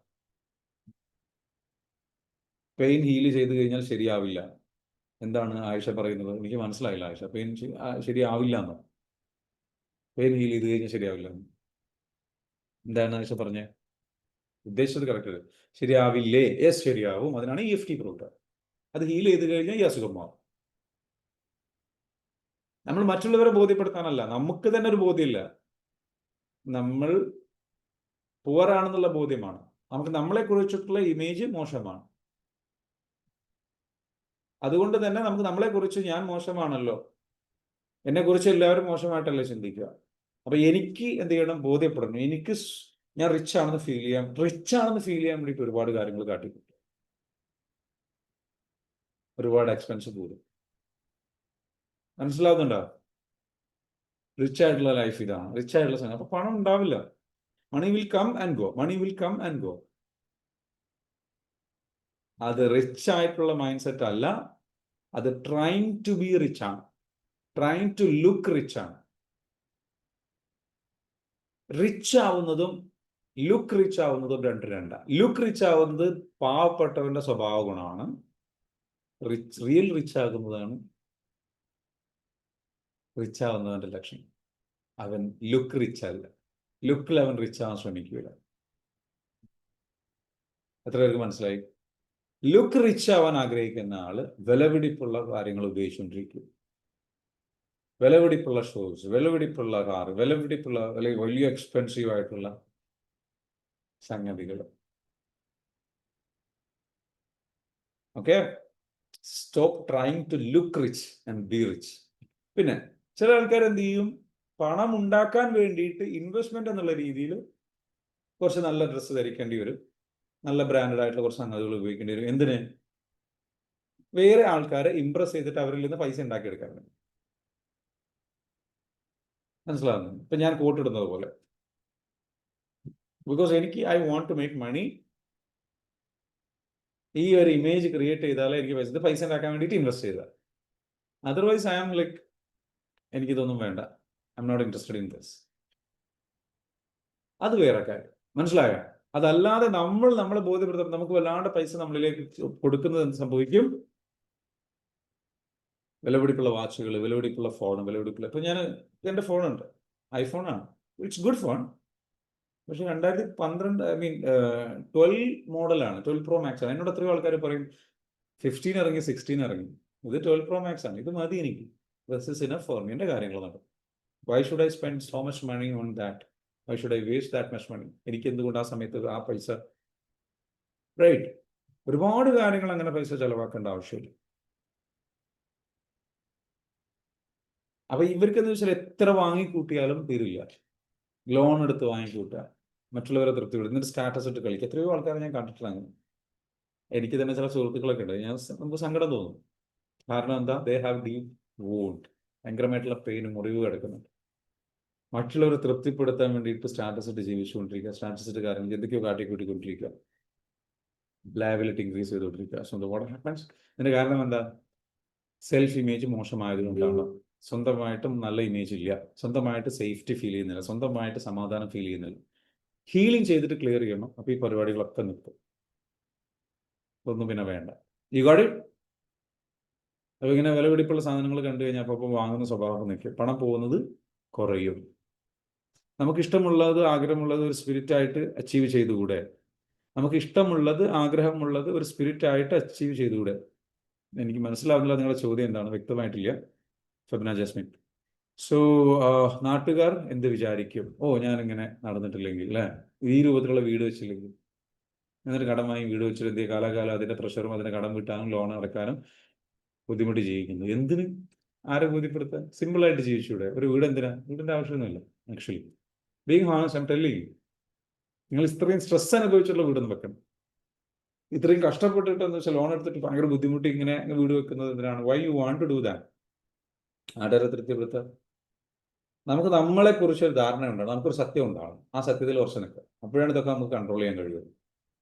പെയിൻ ഹീൽ ചെയ്ത് കഴിഞ്ഞാൽ ശരിയാവില്ല. എന്താണ് ആയിഷ പറയുന്നത്? എനിക്ക് മനസ്സിലായില്ല ആയിഷ. പെയിൻ ശരിയാവില്ല എന്നോ? പെയിൻ ഹീൽ ചെയ്ത് കഴിഞ്ഞാൽ ശരിയാവില്ല എന്ന് എന്താണ് ആയിഷ പറഞ്ഞത്? ഉദ്ദേശിച്ചത് കറക്റ്റ്. ശരിയാവില്ലേ? യെസ്, ശരിയാവും. അതിനാണ് EFT പ്രോഗ്രാം. അത് ഹീൽ ചെയ്ത് കഴിഞ്ഞാൽ ഈ അസുഖം മാറും. നമ്മൾ മറ്റുള്ളവരെ ബോധ്യപ്പെടുത്താനല്ല, നമുക്ക് തന്നെ ഒരു ബോധ്യമില്ല, നമ്മൾ പുവറാണെന്നുള്ള ബോധ്യമാണ്. നമുക്ക് നമ്മളെ കുറിച്ചിട്ടുള്ള ഇമേജ് മോശമാണ്. അതുകൊണ്ട് തന്നെ നമുക്ക് നമ്മളെ കുറിച്ച് ഞാൻ മോശമാണല്ലോ, എന്നെ കുറിച്ച് എല്ലാവരും മോശമായിട്ടല്ലേ ചിന്തിക്കുക. അപ്പൊ എനിക്ക് എന്ത് ചെയ്യണം? ബോധ്യപ്പെടണം. എനിക്ക് ഞാൻ റിച്ച് ആണെന്ന് ഫീൽ ചെയ്യാൻ വേണ്ടിയിട്ട് ഒരുപാട് കാര്യങ്ങൾ കാട്ടിക്കൂട്ടും, ഒരുപാട് എക്സ്പെൻസ് കൂടും. മനസ്സിലാവുന്നുണ്ടോ? റിച്ച് ആയിട്ടുള്ള ലൈഫ് ഇതാണ്, റിച്ച് ആയിട്ടുള്ള സമയം. അപ്പൊ പണം ഉണ്ടാവില്ല. Money will come and go. അത് റിച്ച് ആയിട്ടുള്ള മൈൻഡ് സെറ്റ് അല്ല, അത് ട്രൈങ് ടു ബി റിച്ച് ആണ്, ട്രൈങ് ടു ലുക്ക് റിച്ച് ആണ്. റിച്ച് ആവുന്നതും ലുക്ക് റിച്ച് ആവുന്നതും രണ്ടാണ്. ലുക്ക് റിച്ച് ആവുന്നത് പാവപ്പെട്ടവന്റെ സ്വഭാവ ഗുണമാണ്. റിയൽ റിച്ച് ആകുന്നതാണ് റിച്ച് ആവുന്നവന്റെ ലക്ഷണം. അവൻ ലുക്ക് റിച്ച് അല്ല, ലുക്കിൽ അവൻ റിച്ച് ആവാൻ ശ്രമിക്കുകയില്ല. എത്ര പേർക്ക് മനസ്സിലായി? ലുക്ക് റിച്ച് ആവാൻ ആഗ്രഹിക്കുന്ന ആള് വിലപിടിപ്പുള്ള കാര്യങ്ങൾ ഉപയോഗിച്ചുകൊണ്ടിരിക്കും. വിലപിടിപ്പുള്ള ഷൂസ്, വിലപിടിപ്പുള്ള കാർ, വിലപിടിപ്പുള്ള അല്ലെങ്കിൽ വലിയ എക്സ്പെൻസീവ് ആയിട്ടുള്ള സംഗതികൾ. Okay, stop trying to look rich and be rich. പിന്നെ ചില ആൾക്കാർ എന്ത് ചെയ്യും? പണം ഉണ്ടാക്കാൻ വേണ്ടിയിട്ട് ഇൻവെസ്റ്റ്മെന്റ് എന്നുള്ള രീതിയിൽ കുറച്ച് നല്ല ഡ്രസ്സ് ധരിക്കേണ്ടി വരും, നല്ല ബ്രാൻഡഡ് ആയിട്ടുള്ള കുറച്ച് സംഗതികൾ ഉപയോഗിക്കേണ്ടി വരും. എന്തിന്? വേറെ ആൾക്കാരെ ഇംപ്രസ് ചെയ്തിട്ട് അവരിൽ നിന്ന് പൈസ ഉണ്ടാക്കിയെടുക്കാൻ വേണ്ടി. മനസ്സിലാവുന്നു? ഇപ്പൊ ഞാൻ കോട്ട് ഇടുന്നത് പോലെ, ബിക്കോസ് എനിക്ക് I want to make money, ഈ ഒരു ഇമേജ് ക്രിയേറ്റ് ചെയ്താലേ എനിക്ക് പൈസ ഉണ്ടാക്കാൻ വേണ്ടിയിട്ട് ഇൻവെസ്റ്റ് ചെയ്താൽ. അതർവൈസ് ഐ ആം ലൈക്ക്, എനിക്കിതൊന്നും വേണ്ട, I'm not interested in this. അത് വേറെ കാര്യം. മനസ്സിലായോ? അതല്ലാതെ നമ്മളെ ബോധ്യപ്പെടുത്തും നമുക്ക് വല്ലാണ്ട് പൈസ നമ്മളിലേക്ക് കൊടുക്കുന്നത് എന്ത് സംഭവിക്കും? വിലപിടിപ്പുള്ള വാച്ചുകൾ, വിലപിടിപ്പുള്ള ഫോൺ, വിലപിടിപ്പുള്ള, ഇപ്പൊ ഞാൻ എൻ്റെ ഫോണുണ്ട്, ഐഫോണാണ്, ഇറ്റ്സ് ഗുഡ് ഫോൺ. പക്ഷെ 2012 12 മോഡലാണ്, 12 Pro Max ആണ്. എന്നോട് എത്രയോ ആൾക്കാർ പറയും 15 ഇറങ്ങി, 16 ഇറങ്ങി, ഇത് 12 Pro Max ആണ്, ഇത് മതി എനിക്ക്, this is enough for me, എൻ്റെ കാര്യങ്ങൾ നടക്കും. Why should I spend so much money on that? Why should I waste that much money? എനിക്ക് എന്തുകൊണ്ട് ആ സമയത്ത് ആ പൈസ, റൈറ്റ്? ഒരുപാട് കാര്യങ്ങൾ അങ്ങനെ പൈസ ചെലവാക്കേണ്ട ആവശ്യമില്ല. അപ്പൊ ഇവർക്ക് എന്ന് വെച്ചാൽ എത്ര വാങ്ങിക്കൂട്ടിയാലും തീരില്ല. ലോൺ എടുത്ത് വാങ്ങിക്കൂട്ടുക, മറ്റുള്ളവരെ തൃപ്തിപ്പെടുത്തുക, എന്നിട്ട് സ്റ്റാറ്റസ് ഇട്ട് കളിക്കുക. എത്രയോ ആൾക്കാരെ ഞാൻ കണ്ടിട്ടില്ല അങ്ങനെ. എനിക്ക് തന്നെ ചില സുഹൃത്തുക്കളൊക്കെ ഉണ്ട്, നമുക്ക് സങ്കടം തോന്നും. കാരണം എന്താ? ദേ ഹാവ് ഡീപ് വൂണ്ട്, ഭയങ്കരമായിട്ടുള്ള പെയിനും മുറിവ് കിടക്കുന്നുണ്ട്. മറ്റുള്ളവരെ തൃപ്തിപ്പെടുത്താൻ വേണ്ടിയിട്ട് സ്റ്റാറ്റസ് ഇട്ട് ജീവിച്ചുകൊണ്ടിരിക്കുക, സ്റ്റാറ്റസ് ഇട്ട് കാര്യങ്ങൾ എന്തൊക്കെയോ കാട്ടിക്കൂട്ടിക്കൊണ്ടിരിക്കുക, ലയബിലിറ്റി ഇൻക്രീസ് ചെയ്തുകൊണ്ടിരിക്കുക. So what happens? ഇതിന്റെ കാരണം എന്താ? Self image മോശമായതുകൊണ്ടാണ്. സ്വന്തമായിട്ടും നല്ല ഇമേജ് ഇല്ല, സ്വന്തമായിട്ട് സേഫ്റ്റി ഫീൽ ചെയ്യുന്നില്ല, സ്വന്തമായിട്ട് സമാധാനം ഫീൽ ചെയ്യുന്നില്ല. ഹീലിംഗ് ചെയ്തിട്ട് ക്ലിയർ ചെയ്യണം. അപ്പൊ ഈ പരിപാടികളൊക്കെ നിർത്തും, ഒന്നും പിന്നെ വേണ്ട. ഈ ഗോഡ്. അപ്പൊ ഇങ്ങനെ വിലപിടിപ്പുള്ള സാധനങ്ങൾ കണ്ടു കഴിഞ്ഞാൽ അപ്പോൾ വാങ്ങുന്ന സ്വഭാവം നിൽക്കും, പണം പോകുന്നത് കുറയും. നമുക്ക് ഇഷ്ടമുള്ളത്, ആഗ്രഹമുള്ളത് ഒരു സ്പിരിറ്റായിട്ട് അച്ചീവ് ചെയ്തുകൂടെ? നമുക്ക് ഇഷ്ടമുള്ളത്, ആഗ്രഹമുള്ളത് ഒരു സ്പിരിറ്റായിട്ട് അച്ചീവ് ചെയ്തുകൂടെ? എനിക്ക് മനസ്സിലാവുന്നില്ല നിങ്ങളുടെ ചോദ്യം എന്താണ്, വ്യക്തമായിട്ടില്ല. ഫെബ്ന ജാസ്മിൻ. സോ നാട്ടുകാർ എന്ത് വിചാരിക്കും? ഓ, ഞാനിങ്ങനെ നടന്നിട്ടില്ലെങ്കിൽ, അല്ലേ, ഈ രൂപത്തിലുള്ള വീട് വെച്ചില്ലെങ്കിൽ, എന്നിട്ട് കടമായി വീട് വെച്ചിട്ട് എന്ത് കാലാകാലം അതിന്റെ പ്രഷറും അതിന്റെ കടം വീട്ടാനും ലോൺ അടക്കാനും ബുദ്ധിമുട്ടി ജീവിക്കുന്നു. എന്തിന്? ആരെ ബോധ്യപ്പെടുത്താൻ? സിമ്പിളായിട്ട് ജീവിച്ചൂടെ? ഒരു വീട് എന്തിനാ? വീടിന്റെ ആവശ്യമൊന്നുമില്ല. Actually being honest, I am telling you, നിങ്ങൾ ഇത്രയും സ്ട്രെസ് അനുഭവിച്ചുള്ള വീടൊന്നും വെക്കണം. ഇത്രയും കഷ്ടപ്പെട്ടിട്ട് എന്ന് വെച്ചാൽ ലോൺ എടുത്തിട്ട് ഭയങ്കര ബുദ്ധിമുട്ടി ഇങ്ങനെ വീട് വെക്കുന്നത് എന്തിനാണ്? Why you want to do that? ആരെ തൃപ്തിപ്പെടുത്താൻ? നമുക്ക് നമ്മളെ കുറിച്ച് ഒരു ധാരണ ഉണ്ടാണ്, നമുക്കൊരു സത്യം ഉണ്ടാവണം. ആ സത്യത്തിൽ ഉറച്ചു നിൽക്കുക. അപ്പോഴാണ് ഇതൊക്കെ നമുക്ക് കൺട്രോൾ ചെയ്യാൻ കഴിയുന്നത്.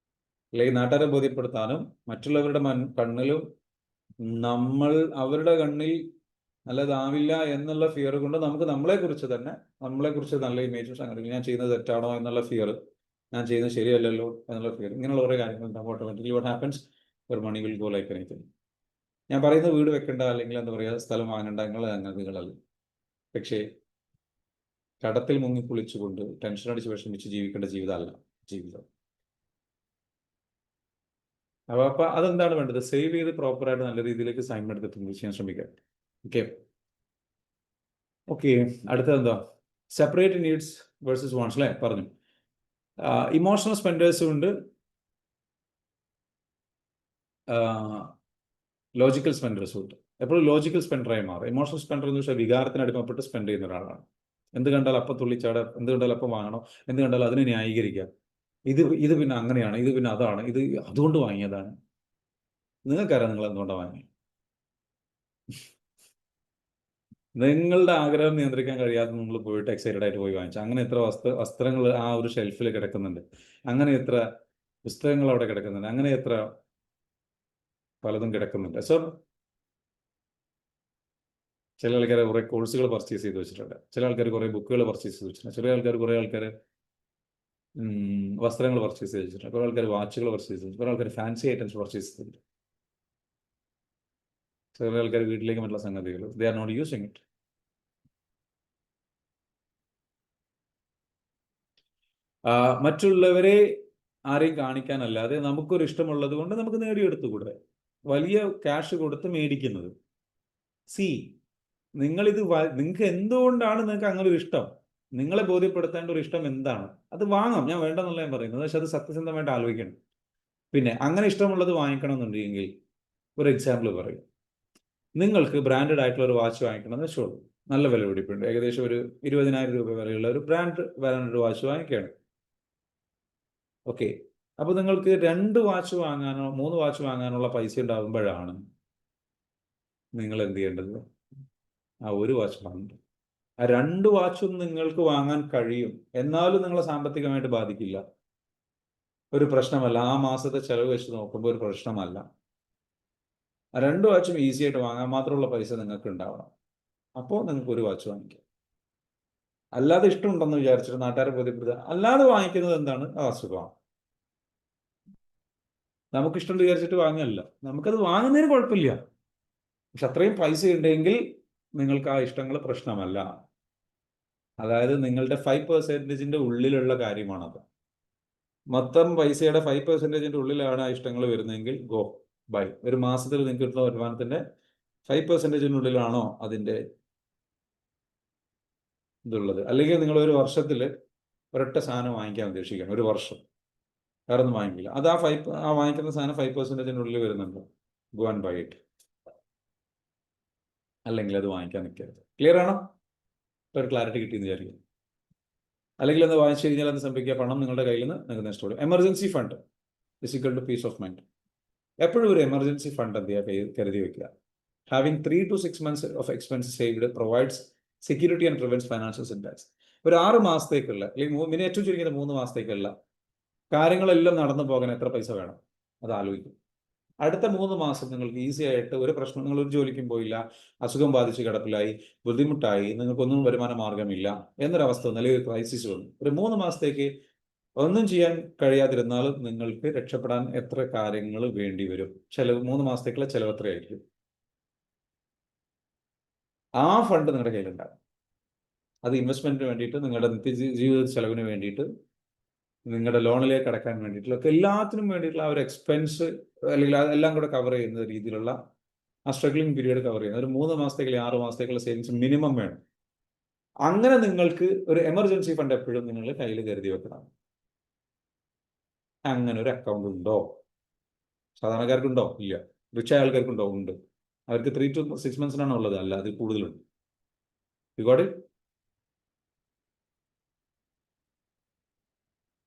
അല്ലെങ്കിൽ നാട്ടുകാരെ ബോധ്യപ്പെടുത്താനും മറ്റുള്ളവരുടെ കണ്ണിലും നമ്മൾ അവരുടെ കണ്ണിൽ നല്ലതാവില്ല എന്നുള്ള ഫിയർ കൊണ്ട് നമുക്ക് നമ്മളെക്കുറിച്ച് നല്ല ഇമേജ് സംഘടിക്കും. ഞാൻ ചെയ്യുന്നത് തെറ്റാണോ എന്നുള്ള ഫിയർ, ഞാൻ ചെയ്യുന്നത് ശരിയല്ലല്ലോ എന്നുള്ള ഫിയർ, ഇങ്ങനെയുള്ള കുറേ കാര്യങ്ങൾ ഉണ്ടാകും. Automatically what happens? Your money will go like anything. ഞാൻ പറയുന്നത് വീട് വെക്കേണ്ട, അല്ലെങ്കിൽ എന്താ പറയുക, സ്ഥലം വാങ്ങേണ്ട, എന്നുള്ള സംഗതികളല്ല. പക്ഷേ കടത്തിൽ മുങ്ങി കുളിച്ചുകൊണ്ട് ടെൻഷൻ അടിച്ച് വിഷമിച്ച് ജീവിക്കേണ്ട ജീവിതമല്ല ജീവിതം. അപ്പൊ അതെന്താണ് വേണ്ടത്? സേവ് ചെയ്ത് പ്രോപ്പറായിട്ട് നല്ല രീതിയിലേക്ക് സൈൻ എടുത്തിട്ട് ചെയ്യാൻ ശ്രമിക്കുക. ഓക്കെ ഓക്കെ അടുത്തത് എന്താ? സെപ്പറേറ്റ് നീഡ്സ് വേഴ്സസ് വാണ്ട്സ് അല്ലേ പറഞ്ഞു. ഇമോഷണൽ സ്പെൻഡേഴ്സും ഉണ്ട്, ലോജിക്കൽ സ്പെൻഡേഴ്സും ഉണ്ട്. എപ്പോഴും ലോജിക്കൽ സ്പെൻഡറായി മാറും. ഇമോഷണൽ സ്പെൻഡർ എന്ന് വെച്ചാൽ വികാരത്തിന് അടിമപ്പെട്ട് സ്പെൻഡ് ചെയ്യുന്ന ഒരാളാണ്. എന്ത് കണ്ടാൽ അപ്പം തുള്ളിച്ചാട്, എന്ത് കണ്ടാൽ അപ്പം വാങ്ങണം, എന്ത് കണ്ടാൽ അതിനെ ന്യായീകരിക്കുക. ഇത് പിന്നെ അങ്ങനെയാണ്, ഇത് പിന്നെ അതാണ്, ഇത് അതുകൊണ്ട് വാങ്ങിയതാണ്. നിങ്ങൾക്കറിയാം നിങ്ങൾ എന്തുകൊണ്ടാണ് വാങ്ങിയത്. നിങ്ങളുടെ ആഗ്രഹം നിയന്ത്രിക്കാൻ കഴിയാതെ നിങ്ങൾ പോയിട്ട് എക്സൈറ്റഡ് ആയിട്ട് പോയി വാങ്ങിച്ചു. അങ്ങനെ എത്ര വസ്ത്രങ്ങൾ ആ ഒരു ഷെൽഫിൽ കിടക്കുന്നുണ്ട്, അങ്ങനെ എത്ര പുസ്തകങ്ങൾ അവിടെ കിടക്കുന്നുണ്ട്, അങ്ങനെ എത്ര പലതും കിടക്കുന്നുണ്ട്. സോ ചില ആൾക്കാർ കുറേ കോഴ്സുകൾ പർച്ചേസ് ചെയ്ത് വെച്ചിട്ടുണ്ട്, ചില ആൾക്കാർ കുറേ ബുക്കുകൾ പർച്ചേസ് ചെയ്ത് വെച്ചിട്ടുണ്ട്, കുറേ ആൾക്കാർ വസ്ത്രങ്ങൾ പർച്ചേസ് ചെയ്ത് വെച്ചിട്ടുണ്ട്, കുറേ ആൾക്കാർ വാച്ചുകൾ പർച്ചേസ് ചെയ്തിട്ടുണ്ട്, കുറേ ആൾക്കാർ ഫാൻസി ഐറ്റംസ് പർച്ചേസ് ചെയ്തിട്ടുണ്ട്, ചില ആൾക്കാർ വീട്ടിലേക്ക് മറ്റുള്ള സംഗതികൾ they are not using it. മറ്റുള്ളവരെ ആരെയും കാണിക്കാനല്ലാതെ നമുക്കൊരു ഇഷ്ടമുള്ളത് കൊണ്ട് നമുക്ക് നേടിയെടുത്തുകൂടെ? വലിയ ക്യാഷ് കൊടുത്ത് മേടിക്കുന്നത്. നിങ്ങൾക്ക് എന്തുകൊണ്ടാണ് നിങ്ങൾക്ക് അങ്ങനെ ഒരു ഇഷ്ടം, നിങ്ങളെ ബോധ്യപ്പെടുത്തേണ്ട ഒരു ഇഷ്ടം എന്താണ്? അത് വാങ്ങാം, ഞാൻ വേണ്ടെന്നല്ല ഞാൻ പറയുന്നത്, പക്ഷെ അത് സത്യസന്ധമായിട്ട് ആലോചിക്കണം. പിന്നെ അങ്ങനെ ഇഷ്ടമുള്ളത് വാങ്ങിക്കണം എന്നുണ്ടെങ്കിൽ ഒരു എക്സാമ്പിൾ പറയും. നിങ്ങൾക്ക് ബ്രാൻഡഡ് ആയിട്ടുള്ള ഒരു വാച്ച് വാങ്ങിക്കണം എന്ന് വെച്ചോളൂ, നല്ല വില പിടിപ്പുണ്ട്, ഏകദേശം ഒരു 20,000 രൂപ വിലയുള്ള ഒരു ബ്രാൻഡഡ് വാച്ച് വാങ്ങിക്കുകയാണ്. ഓക്കെ, അപ്പോൾ നിങ്ങൾക്ക് 2 വാച്ച് വാങ്ങാനോ 3 വാച്ച് വാങ്ങാനുള്ള പൈസ ഉണ്ടാകുമ്പോഴാണ് നിങ്ങൾ എന്ത് ചെയ്യേണ്ടത്? ആ ഒരു വാച്ച് വാങ്ങുന്നത്. ആ 2 വാച്ചും നിങ്ങൾക്ക് വാങ്ങാൻ കഴിയും, എന്നാലും നിങ്ങളെ സാമ്പത്തികമായിട്ട് ബാധിക്കില്ല, ഒരു പ്രശ്നമല്ല. ആ മാസത്തെ ചെലവ് വെച്ച് നോക്കുമ്പോൾ ഒരു പ്രശ്നമല്ല. ആ 2 വാച്ചും ഈസി ആയിട്ട് വാങ്ങാൻ മാത്രമുള്ള പൈസ നിങ്ങൾക്ക് ഉണ്ടാവണം. അപ്പോൾ നിങ്ങൾക്ക് ഒരു വാച്ച് വാങ്ങിക്കാം. അല്ലാതെ ഇഷ്ടമുണ്ടെന്ന് വിചാരിച്ചിട്ട് നാട്ടുകാരെ ബോധ്യപ്പെടുത്തുക, അല്ലാതെ വാങ്ങിക്കുന്നത് എന്താണ്? ആ അസുഖമാണ്. നമുക്കിഷ്ടം വിചാരിച്ചിട്ട് വാങ്ങല്ല, നമുക്കത് വാങ്ങുന്നതിന് കുഴപ്പമില്ല, പക്ഷെ അത്രയും പൈസ ഉണ്ടെങ്കിൽ നിങ്ങൾക്ക് ആ ഇഷ്ടങ്ങൾ പ്രശ്നമല്ല. അതായത് നിങ്ങളുടെ 5% ഉള്ളിലുള്ള കാര്യമാണത്. മൊത്തം പൈസയുടെ 5% ഉള്ളിലാണ് ആ ഇഷ്ടങ്ങൾ വരുന്നതെങ്കിൽ ഗോ ബൈ. ഒരു മാസത്തിൽ നിങ്ങൾക്ക് കിട്ടുന്ന വരുമാനത്തിന്റെ 5%-നുള്ളിലാണോ അതിൻ്റെ ഇതുള്ളത്? അല്ലെങ്കിൽ നിങ്ങൾ ഒരു വർഷത്തിൽ ഒരൊറ്റ സാധനം വാങ്ങിക്കാൻ ഉദ്ദേശിക്കണം, ഒരു വർഷം വേറെ ഒന്നും വാങ്ങിക്കില്ല, അത് ആ വാങ്ങിക്കുന്ന സാധനം 5%-നുള്ളിൽ വരുന്നുണ്ട്, ഗോ ആൻഡ് ബൈ ഇറ്റ്. അല്ലെങ്കിൽ അത് വാങ്ങിക്കാൻ നിൽക്കരുത്. ക്ലിയർ ആണോ? ഒരു ക്ലാരിറ്റി കിട്ടിയെന്ന് വിചാരിക്കും. അല്ലെങ്കിൽ അത് വാങ്ങിച്ചു കഴിഞ്ഞാൽ അത് സംഭവിക്കുക, പണം നിങ്ങളുടെ കയ്യിൽ നിന്ന് നിങ്ങൾക്ക് നഷ്ടപ്പെടും. Emergency fund is equal to peace of mind. എപ്പോഴും ഒരു എമർജൻസി ഫണ്ട് എന്ത് ചെയ്യുക, കരുതി വെക്കുക. Having 3 to 6 months of expense saved provides security and prevents financial setbacks. ഒരു 6 മാസത്തേക്കുള്ള, അല്ലെങ്കിൽ ഏറ്റവും ചുരുങ്ങിയത് 3 മാസത്തേക്കുള്ള കാര്യങ്ങളെല്ലാം നടന്നു പോകാൻ എത്ര പൈസ വേണം അത് ആലോചിക്കും. അടുത്ത 3 മാസം നിങ്ങൾക്ക് ഈസി ആയിട്ട് ഒരു പ്രശ്നം, നിങ്ങൾ ഒരു ജോലിക്കും പോയില്ല, അസുഖം ബാധിച്ച് കിടപ്പിലായി, ബുദ്ധിമുട്ടായി, നിങ്ങൾക്കൊന്നും വരുമാന മാർഗമില്ല എന്നൊരവസ്ഥ വന്നു, അല്ലെങ്കിൽ ക്രൈസിസ് വന്നു. ഒരു 3 മാസത്തേക്ക് ഒന്നും ചെയ്യാൻ കഴിയാതിരുന്നാലും നിങ്ങൾക്ക് രക്ഷപ്പെടാൻ എത്ര കാര്യങ്ങൾ വേണ്ടി വരും? ചെലവ് 3 മാസത്തേക്കുള്ള ചെലവ് എത്രയായിരിക്കും? ആ ഫണ്ട് നിങ്ങളുടെ കയ്യിലുണ്ടാകും. അത് ഇൻവെസ്റ്റ്മെന്റിന് വേണ്ടിയിട്ട്, നിങ്ങളുടെ നിത്യജീവിത ചെലവിന് വേണ്ടിയിട്ട്, നിങ്ങളുടെ ലോണിലേക്ക് അടക്കാൻ വേണ്ടിയിട്ടുള്ള എല്ലാത്തിനും വേണ്ടിയിട്ടുള്ള ആ ഒരു എക്സ്പെൻസ്, അല്ലെങ്കിൽ അതെല്ലാം കൂടെ കവർ ചെയ്യുന്ന രീതിയിലുള്ള ആ സ്ട്രഗ്ലിംഗ് പീരീഡ് കവർ ചെയ്യുന്ന ഒരു 3 മാസത്തേക്കുള്ള 6 മാസത്തേക്കുള്ള സേവിങ്സ് മിനിമം വേണം. അങ്ങനെ നിങ്ങൾക്ക് ഒരു എമർജൻസി ഫണ്ട് എപ്പോഴും നിങ്ങൾ കയ്യിൽ കരുതി വെക്കണം. അങ്ങനെ ഒരു അക്കൗണ്ട് ഉണ്ടോ? സാധാരണക്കാർക്കുണ്ടോ? ഇല്ല. റിച്ച് ആൾക്കാർക്കുണ്ടോ? ഉണ്ട്. അവർക്ക് 3 to 6 months ഉള്ളത്, അല്ല അതിൽ കൂടുതലുണ്ട്. You got it?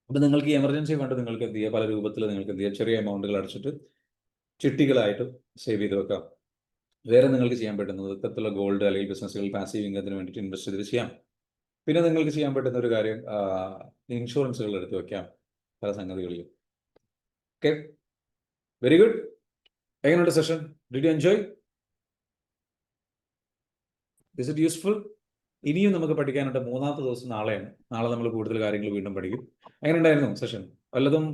അപ്പം നിങ്ങൾക്ക് ഈ എമർജൻസി ഫണ്ട് നിങ്ങൾക്ക് എന്ത് ചെയ്യുക, പല രൂപത്തിൽ നിങ്ങൾക്ക് എന്ത് ചെയ്യുക, ചെറിയ എമൗണ്ടുകൾ അടച്ചിട്ട് ചിട്ടികളായിട്ട് സേവ് ചെയ്ത് വെക്കാം. വേറെ നിങ്ങൾക്ക് ചെയ്യാൻ പറ്റുന്നത് ഇത്തരത്തിലുള്ള ഗോൾഡ് അല്ലെങ്കിൽ ബിസിനസ്സുകൾ പാസീവ് ഇൻകത്തിന് വേണ്ടിയിട്ട് ഇൻവെസ്റ്റ് ചെയ്ത് ചെയ്യാം. പിന്നെ നിങ്ങൾക്ക് ചെയ്യാൻ പറ്റുന്ന ഒരു കാര്യം, ഇൻഷുറൻസുകൾ എടുത്ത് വെക്കാം പല സംഗതികളിലും. Okay, very good. എങ്ങനെയുണ്ട് session? Did you enjoy? Is it useful? ഇനിയും നമുക്ക് പഠിക്കാനുണ്ട്. 3ാമത്തെ ദിവസം നാളെയാണ്. നാളെ നമ്മൾ കൂടുതൽ കാര്യങ്ങൾ വീണ്ടും പഠിക്കും. എങ്ങനെ ഉണ്ടായിരുന്നു സെഷൻ? വല്ലതും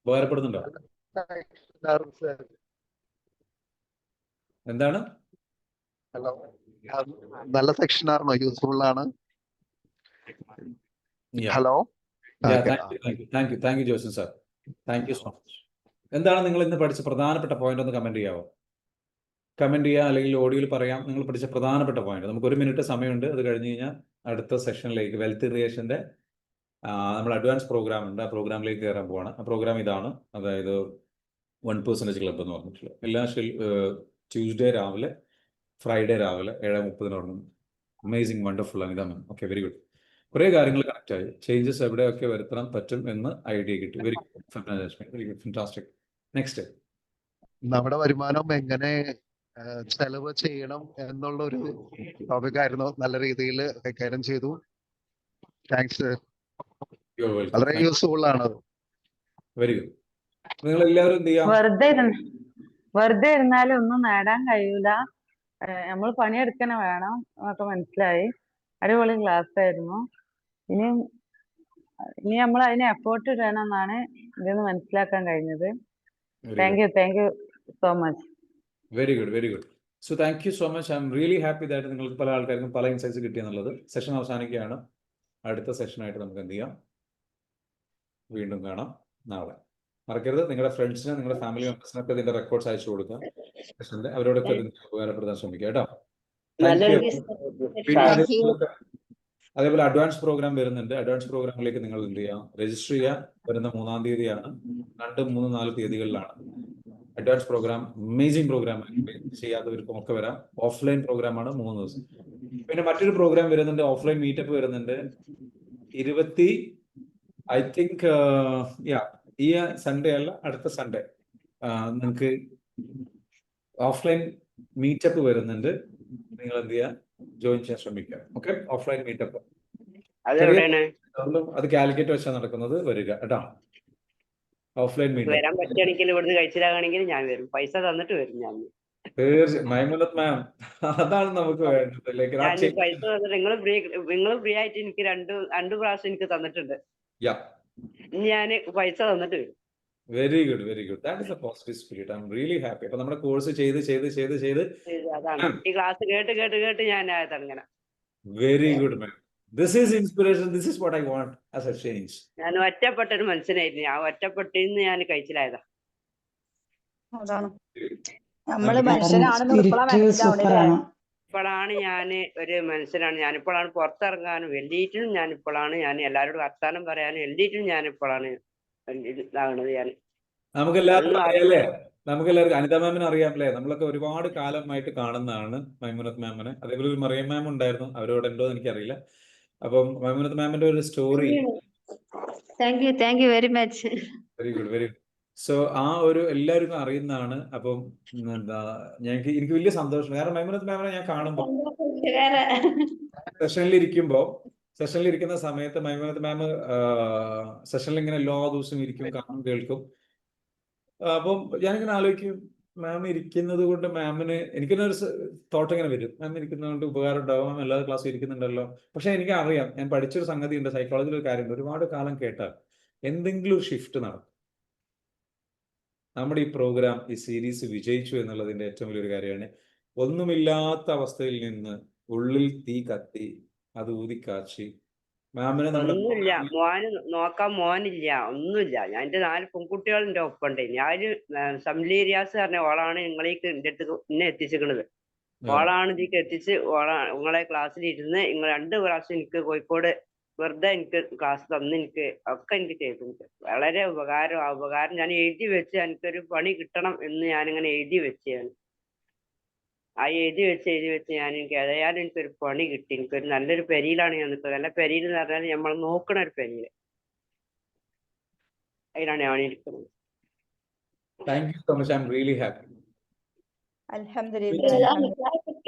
ഉപകാരപ്പെടുന്നുണ്ടോ? എന്താണ്? നല്ല സെക്ഷൻ ആണോ? യൂസ്ഫുൾ ആണ്. Hello. Thank you Josan sir, thank you so much. എന്താണ് നിങ്ങൾ ഇന്ന് പഠിച്ച പ്രധാനപ്പെട്ട പോയിന്റ് ഒന്ന് കമന്റ് ചെയ്യാവോ? കമന്റ് ചെയ്യുക, അല്ലെങ്കിൽ ഓഡിയോയിൽ പറയാം നിങ്ങൾ പഠിച്ച പ്രധാനപ്പെട്ട പോയിന്റ്. നമുക്ക് 1 മിനിറ്റ് സമയമുണ്ട്. അത് കഴിഞ്ഞ് കഴിഞ്ഞാൽ അടുത്ത സെഷനിലേക്ക് വെൽത്ത് ക്രിയേഷന്റെ നമ്മൾ അഡ്വാൻസ് പ്രോഗ്രാം ഉണ്ട്, ആ പ്രോഗ്രാമിലേക്ക് കയറാൻ പോവാണ്. ആ പ്രോഗ്രാം ഇതാണ്, അതായത് 1% ക്ലബ് എന്ന് പറഞ്ഞിട്ടുള്ളത്. എല്ലാ ട്യൂസ്ഡേ രാവിലെ, ഫ്രൈഡേ രാവിലെ 7:30 തുടങ്ങും. Amazing, wonderful Anitha ma'am. Okay, very good. കുറേ കാര്യങ്ങൾ കണക്ട് ആയി. ചേഞ്ചസ് എവിടെയൊക്കെ വരുത്താൻ പറ്റും എന്ന് ഐഡിയ കിട്ടി. Very good, very good, fantastic. Next, നമ്മുടെ വരുമാനം എങ്ങനെ ചെലവ് ചെയ്യണം എന്നുള്ള ഒരു ടോപ്പിക് ആയിരുന്നു. നല്ല രീതിയിൽ കൈകാര്യം ചെയ്തു. താങ്ക്സ്. You are welcome. വളരെ യൂസ്ഫുൾ ആണ്. Very good. നിങ്ങൾ എല്ലാവരും എന്ത് ചെയ്യാം? വെറുതെ ഇരുന്നാലും ഒന്നും നേടാൻ കഴിയൂല. നമ്മൾ പണിയെടുക്കണ വേണം എന്നൊക്കെ മനസ്സിലായി. അടിപൊളി ക്ലാസ് ആയിരുന്നു. ഇനി നമ്മൾ അതിന് എഫേർട്ട് ഇടണം എന്നാണ് ഇതിന്ന് മനസ്സിലാക്കാൻ കഴിഞ്ഞത്. Thank you so much. Very good, very good. So thank you so much. I am really happy that നിങ്ങൾക്ക് പല ആൾക്കാർക്കും പല ഇൻസൈറ്റ്സ് കിട്ടിയെന്നുള്ളത്. സെഷൻ അവസാനിക്കുകയാണ്. അടുത്ത സെഷനായിട്ട് നമുക്ക് എന്ത് ചെയ്യാം? വീണ്ടും കാണാം നാളെ. മറക്കരുത്, നിങ്ങളുടെ ഫ്രണ്ട്സിന്, നിങ്ങളുടെ ഫാമിലി മെമ്പേഴ്സിനൊക്കെ ഇതിന്റെ റെക്കോർഡ്സ് അയച്ചു കൊടുക്കുക. സെഷന്റെ അവരോടൊക്കെ ഉപകാരപ്പെടുത്താൻ ശ്രമിക്കുക കേട്ടോ. അതേപോലെ അഡ്വാൻസ് പ്രോഗ്രാം വരുന്നുണ്ട്. അഡ്വാൻസ് പ്രോഗ്രാമിലേക്ക് നിങ്ങൾ എന്ത് ചെയ്യാം? രജിസ്റ്റർ ചെയ്യാം. വരുന്ന 3-ാം തീയതിയാണ്. 2, 3, 4 തീയതികളിലാണ് അഡ്വാൻസ് പ്രോഗ്രാം. Amazing program. ചെയ്യാത്തവർക്കും ഒക്കെ വരാം. ഓഫ്ലൈൻ പ്രോഗ്രാമാണ് 3 ദിവസം. പിന്നെ മറ്റൊരു പ്രോഗ്രാം വരുന്നുണ്ട്, ഓഫ്ലൈൻ മീറ്റപ്പ് വരുന്നുണ്ട്. ഐ തിങ്ക് ഈ സൺഡേ അല്ല, അടുത്ത സൺഡേ നിങ്ങൾക്ക് ഓഫ്ലൈൻ മീറ്റപ്പ് വരുന്നുണ്ട്. നിങ്ങൾ എന്ത് ചെയ്യുക? ജോയിൻ ചെയ്യാൻ ശ്രമിക്കുക. ഓക്കെ, ഓഫ്ലൈൻ മീറ്റപ്പ് അത് കാലിക്കറ്റ് വെച്ചാണ് നടക്കുന്നത്. വരിക കേട്ടോ. ഓഫ്ലൈൻ മീറ്റപ്പ് വരാൻ പറ്റുകയാണെങ്കിൽ ഇവിടുന്ന് കഴിച്ചിലാണെങ്കിൽ ഞാൻ വരും. പൈസ തന്നിട്ട് വരും ഞാൻ. തീർച്ചയായും മൈമുനത്ത് മാം, അതാണ് നമുക്ക് വേണ്ടത്. പൈസ തന്നിട്ട് നിങ്ങൾ ഫ്രീ ആയിട്ട് എനിക്ക് രണ്ട് പ്രാവശ്യം എനിക്ക് തന്നിട്ടുണ്ട്. ഞാൻ പൈസ തന്നിട്ട് വരും. Very good, very good. That is A positive spirit. I am really happy. അപ്പൊ നമ്മുടെ കോഴ്സ് ചെയ്ത് അതാണ് ഈ ക്ലാസ് കേട്ട് ഞാൻ അങ്ങനെ. Very good ma'am. This is inspiration. This is what I want as A change. ഞാൻ ഒറ്റപ്പെട്ട ഒരു മനുഷ്യനായിരുന്നു. ആ ഒറ്റപ്പെട്ടിന്ന് ഞാൻ കഴിച്ചിലായതാ. അതാണ് നമ്മള് മനുഷ്യനാണെന്ന് ഇപ്പോഴാണ് ഞാൻ ഒരു മനുഷ്യനാണ്. ഞാനിപ്പോഴാണ് പുറത്തിറങ്ങാനും വേണ്ടിയിട്ടും ഞാൻ എല്ലാവരോടും വർത്താനം പറയാനും വേണ്ടിയിട്ടും ഞാനിപ്പോഴാണ് ഇതാകണത്. നമുക്കെല്ലാവർക്കും അനിത മാമിനെ അറിയാമല്ലേ? നമ്മളൊക്കെ ഒരുപാട് കാലമായിട്ട് കാണുന്നതാണ് മൈമുനത്ത് മാമിനെ. അതേപോലെ ഒരു മറിയം മാം ഉണ്ടായിരുന്നു, അവരോട് ഉണ്ടോ എന്ന് എനിക്കറിയില്ല. അപ്പം മൈമുനത്ത് മാമിന്റെ ഒരു story. Thank you very much. Very good, very good. So ആ ഒരു എല്ലാവർക്കും അറിയുന്നതാണ്. അപ്പം എന്താ, എനിക്ക് വലിയ സന്തോഷം. കാരണം മൈമുനത്ത് മാമിനെ ഞാൻ കാണുമ്പോൾ സെഷനിലിരിക്കുന്ന സമയത്ത് മൈമുനത്ത് മാം സെഷനിൽ ഇങ്ങനെ എല്ലാ ദിവസവും ഇരിക്കും, കാണും, കേൾക്കും. അപ്പം ഞാനിങ്ങനെ ആലോചിക്കും, മാം ഇരിക്കുന്നത് കൊണ്ട് മാമിന് എനിക്കിങ്ങനെ ഒരു തോട്ട് ഇങ്ങനെ വരും, മാം ഇരിക്കുന്നത് കൊണ്ട് ഉപകാരം ഉണ്ടാവും, മാം എല്ലാ ക്ലാസ്സും ഇരിക്കുന്നുണ്ടല്ലോ. പക്ഷെ എനിക്ക് അറിയാം, ഞാൻ പഠിച്ചൊരു സംഗതി ഉണ്ട്, സൈക്കോളജിയിൽ ഒരു കാര്യമുണ്ട്. ഒരുപാട് കാലം കേട്ടാൽ എന്തെങ്കിലും ഒരു ഷിഫ്റ്റ് നടക്കും. നമ്മുടെ ഈ പ്രോഗ്രാം, ഈ സീരീസ് വിജയിച്ചു എന്നുള്ളതിന്റെ ഏറ്റവും വലിയൊരു കാര്യമാണ്. ഒന്നുമില്ലാത്ത അവസ്ഥയിൽ നിന്ന് ഉള്ളിൽ തീ കത്തി അത് ഊതിക്കാച്ചി മാമിനെ ഒന്നുമില്ല, മോന് നോക്കാൻ മോനില്ല, ഒന്നുമില്ല. ഞാൻ എന്റെ 4 പെൺകുട്ടികളുടെ ഒപ്പുണ്ട്. ഞാന് സംലീരിയാസ് പറഞ്ഞ ഓളാണ് നിങ്ങളേക്ക് എന്റെ അടുത്ത് എന്നെ എത്തിച്ചിരിക്കണത്. ഓളാണ് ഇതിക്ക് എത്തിച്ച് നിങ്ങളെ ക്ലാസ്സിലിരുന്ന് 2 പ്രാവശ്യം എനിക്ക് കോഴിക്കോട് വെറുതെ എനിക്ക് ക്ലാസ് തന്ന് എനിക്ക് ഒക്കെ എനിക്ക് ചെയ്തിട്ടുണ്ട്. വളരെ ഉപകാരം. ആ ഉപകാരം ഞാൻ എഴുതി വെച്ച് എനിക്കൊരു പണി കിട്ടണം എന്ന് ഞാനിങ്ങനെ എഴുതി വെച്ചാണ്. ആ എഴുതി വെച്ച് ഞാൻ എനിക്ക് ഏതായാലും എനിക്കൊരു പണി കിട്ടി. എനിക്കൊരു നല്ലൊരു പെരിയിലാണ് ഞാൻ നിൽക്കുന്നത്. നല്ല പെരിയിൽ എന്ന് പറഞ്ഞാൽ നമ്മൾ നോക്കണ ഒരു പെരിയില്, അതിലാണ് ഞാൻ ഇരിക്കുന്നത്.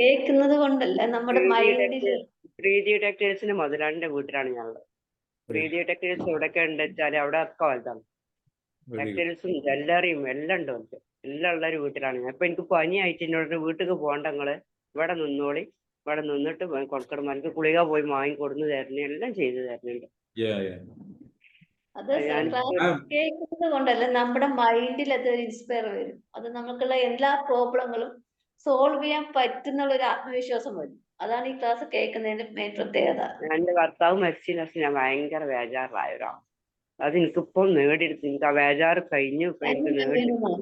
കേൾക്കുന്നത് കൊണ്ടല്ല നമ്മുടെ പ്രീതി ടെക്സ്റ്റൈൽസിന്റെ മുതലാളിന്റെ വീട്ടിലാണ് ഞാനുള്ളത്. പ്രീതി ടെക്സ്റ്റൈൽസ് എവിടെയൊക്കെ ഉണ്ട് വെച്ചാല് അവിടെ ഒക്കെ വലുതാണ്. ടെക്സ്റ്റൈൽസും ജ്വല്ലറിയും എല്ലാം ഉണ്ട്. വലുത് എല്ലാം ഉള്ള ഒരു വീട്ടിലാണ് ഞാൻ. ഇപ്പൊ എനിക്ക് പനിയായിട്ട് എന്നോട് വീട്ടിൽ പോകണ്ട, നിങ്ങള് ഇവിടെ നിന്നോളി, ഇവിടെ നിന്നിട്ട് കൊടുക്കണമാർക്ക് ഗുളിക പോയി വാങ്ങിക്കൊടുന്ന് തരുന്ന എല്ലാം ചെയ്തു തരുന്നുണ്ട്. അത് കേൾക്കുന്നത് കൊണ്ടല്ല, നമ്മുടെ മൈൻഡിൽ അത് ഇൻസ്പയർ വരും. അത് നമുക്കുള്ള എല്ലാ പ്രോബ്ലങ്ങളും സോൾവ് ചെയ്യാൻ പറ്റുന്നുള്ള ഒരു ആത്മവിശ്വാസം വരും. അതാണ് ഈ ക്ലാസ് കേൾക്കുന്നതിന്റെ മെയിൻ പ്രത്യേകത. എന്റെ ഭർത്താവ് മരിച്ചതിന് ശേഷം ഞാൻ ഭയങ്കര ബേജാറായ ഒരാളാണ്. അത് എനിക്കിപ്പം നേടിയെടുത്ത് എനിക്ക് ആ ബേജാറ് കഴിഞ്ഞു ഇപ്പൊ എനിക്ക് നേടിയെടുത്തു.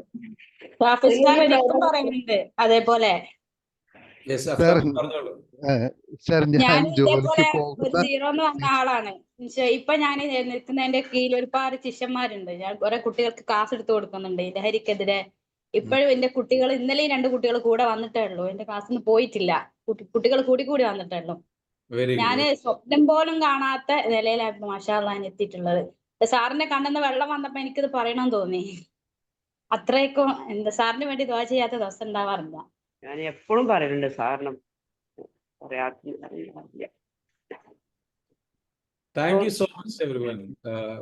ഷാഫിസ്താൻ എനിക്കും പറയുന്നുണ്ട് അതേപോലെ. യെസ് സാർ അഫ്താബ് പറഞ്ഞോളൂ. സാർ ഞാൻ ഞാൻ ജോലിക്ക് ഇതേപോലെ ഒരു പോകുന്ന 0 എന്ന് പറഞ്ഞ ആളാണ്. ഇപ്പൊ ഞാൻ നിൽക്കുന്നതിന്റെ കീഴിൽ ഒരുപാട് ശിഷ്യന്മാരുണ്ട്. ഞാൻ കുറെ കുട്ടികൾക്ക് ക്ലാസ് എടുത്തു കൊടുക്കുന്നുണ്ട് ലഹരിക്കെതിരെ. ഇപ്പോഴും എന്റെ കുട്ടികൾ, ഇന്നലെയും 2 കുട്ടികൾ കൂടെ വന്നിട്ടേ ഉള്ളൂ. എന്റെ ക്ലാസ്സിൽ പോയിട്ടില്ല. കുട്ടികൾ കൂടി വന്നിട്ടേ ഉള്ളൂ. വെരി ഞാന് ഗുഡ്. സ്വപ്നം പോലും കാണാത്ത നിലയിലായിരുന്നു മാഷാ അള്ളാ ഞാൻ എത്തിയിട്ടുള്ളത്. സാറിന്റെ കണ്ണെന്ന് വെള്ളം വന്നപ്പോ എനിക്കിത് പറയണമെന്ന് തോന്നി. അത്രയ്ക്കും എന്താ സാറിന് വേണ്ടി ദുആ ചെയ്യാത്ത ദിവസം ഉണ്ടാവാറില്ല. ഞാൻ എപ്പോഴും പറയുന്നുണ്ട് സാറിന് പറയാത്ത. Thank you so much everyone.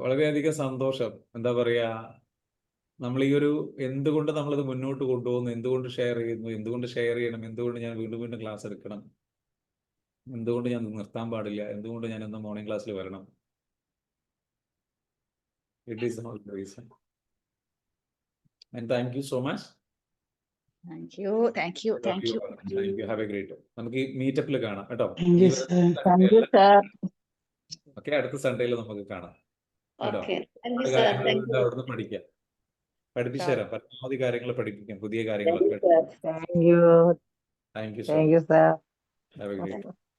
വളരെയധികം സന്തോഷം. എന്താ പറയാ, നമ്മൾ ഈ ഒരു എന്തുകൊണ്ട് നമ്മളിത് മുന്നോട്ട് കൊണ്ടുപോകുന്നു, എന്തുകൊണ്ട് ഷെയർ ചെയ്യുന്നു, എന്തുകൊണ്ട് ഷെയർ ചെയ്യണം, എന്തുകൊണ്ട് ഞാൻ വീണ്ടും ക്ലാസ് എടുക്കണം, എന്തുകൊണ്ട് ഞാൻ നിർത്താൻ പാടില്ല, എന്തുകൊണ്ട് ഞാൻ ഇന്ന് മോർണിംഗ് ക്ലാസ്സിൽ വരണം. It is all the reason. And thank you so much. Thank you, thank you, thank you. Thank you. Have A great day. നമുക്ക് ഈ മീറ്റപ്പിൽ കാണാം കേട്ടോ. Thank you sir. ഓക്കെ, അടുത്ത സൺഡേയിൽ നമുക്ക് കാണാം കേട്ടോ. ഓക്കെ, താങ്ക് യു ഒരുപാട് സാർ. കാര്യങ്ങൾ താങ്ക് യു. അവിടുന്ന് പഠിക്കാം. പഠിപ്പിച്ചു തരാം. പരമാവധി കാര്യങ്ങൾ പഠിപ്പിക്കാം, പുതിയ കാര്യങ്ങളൊക്കെ. Thank you thank you so thank you much. Sir. Have A great day.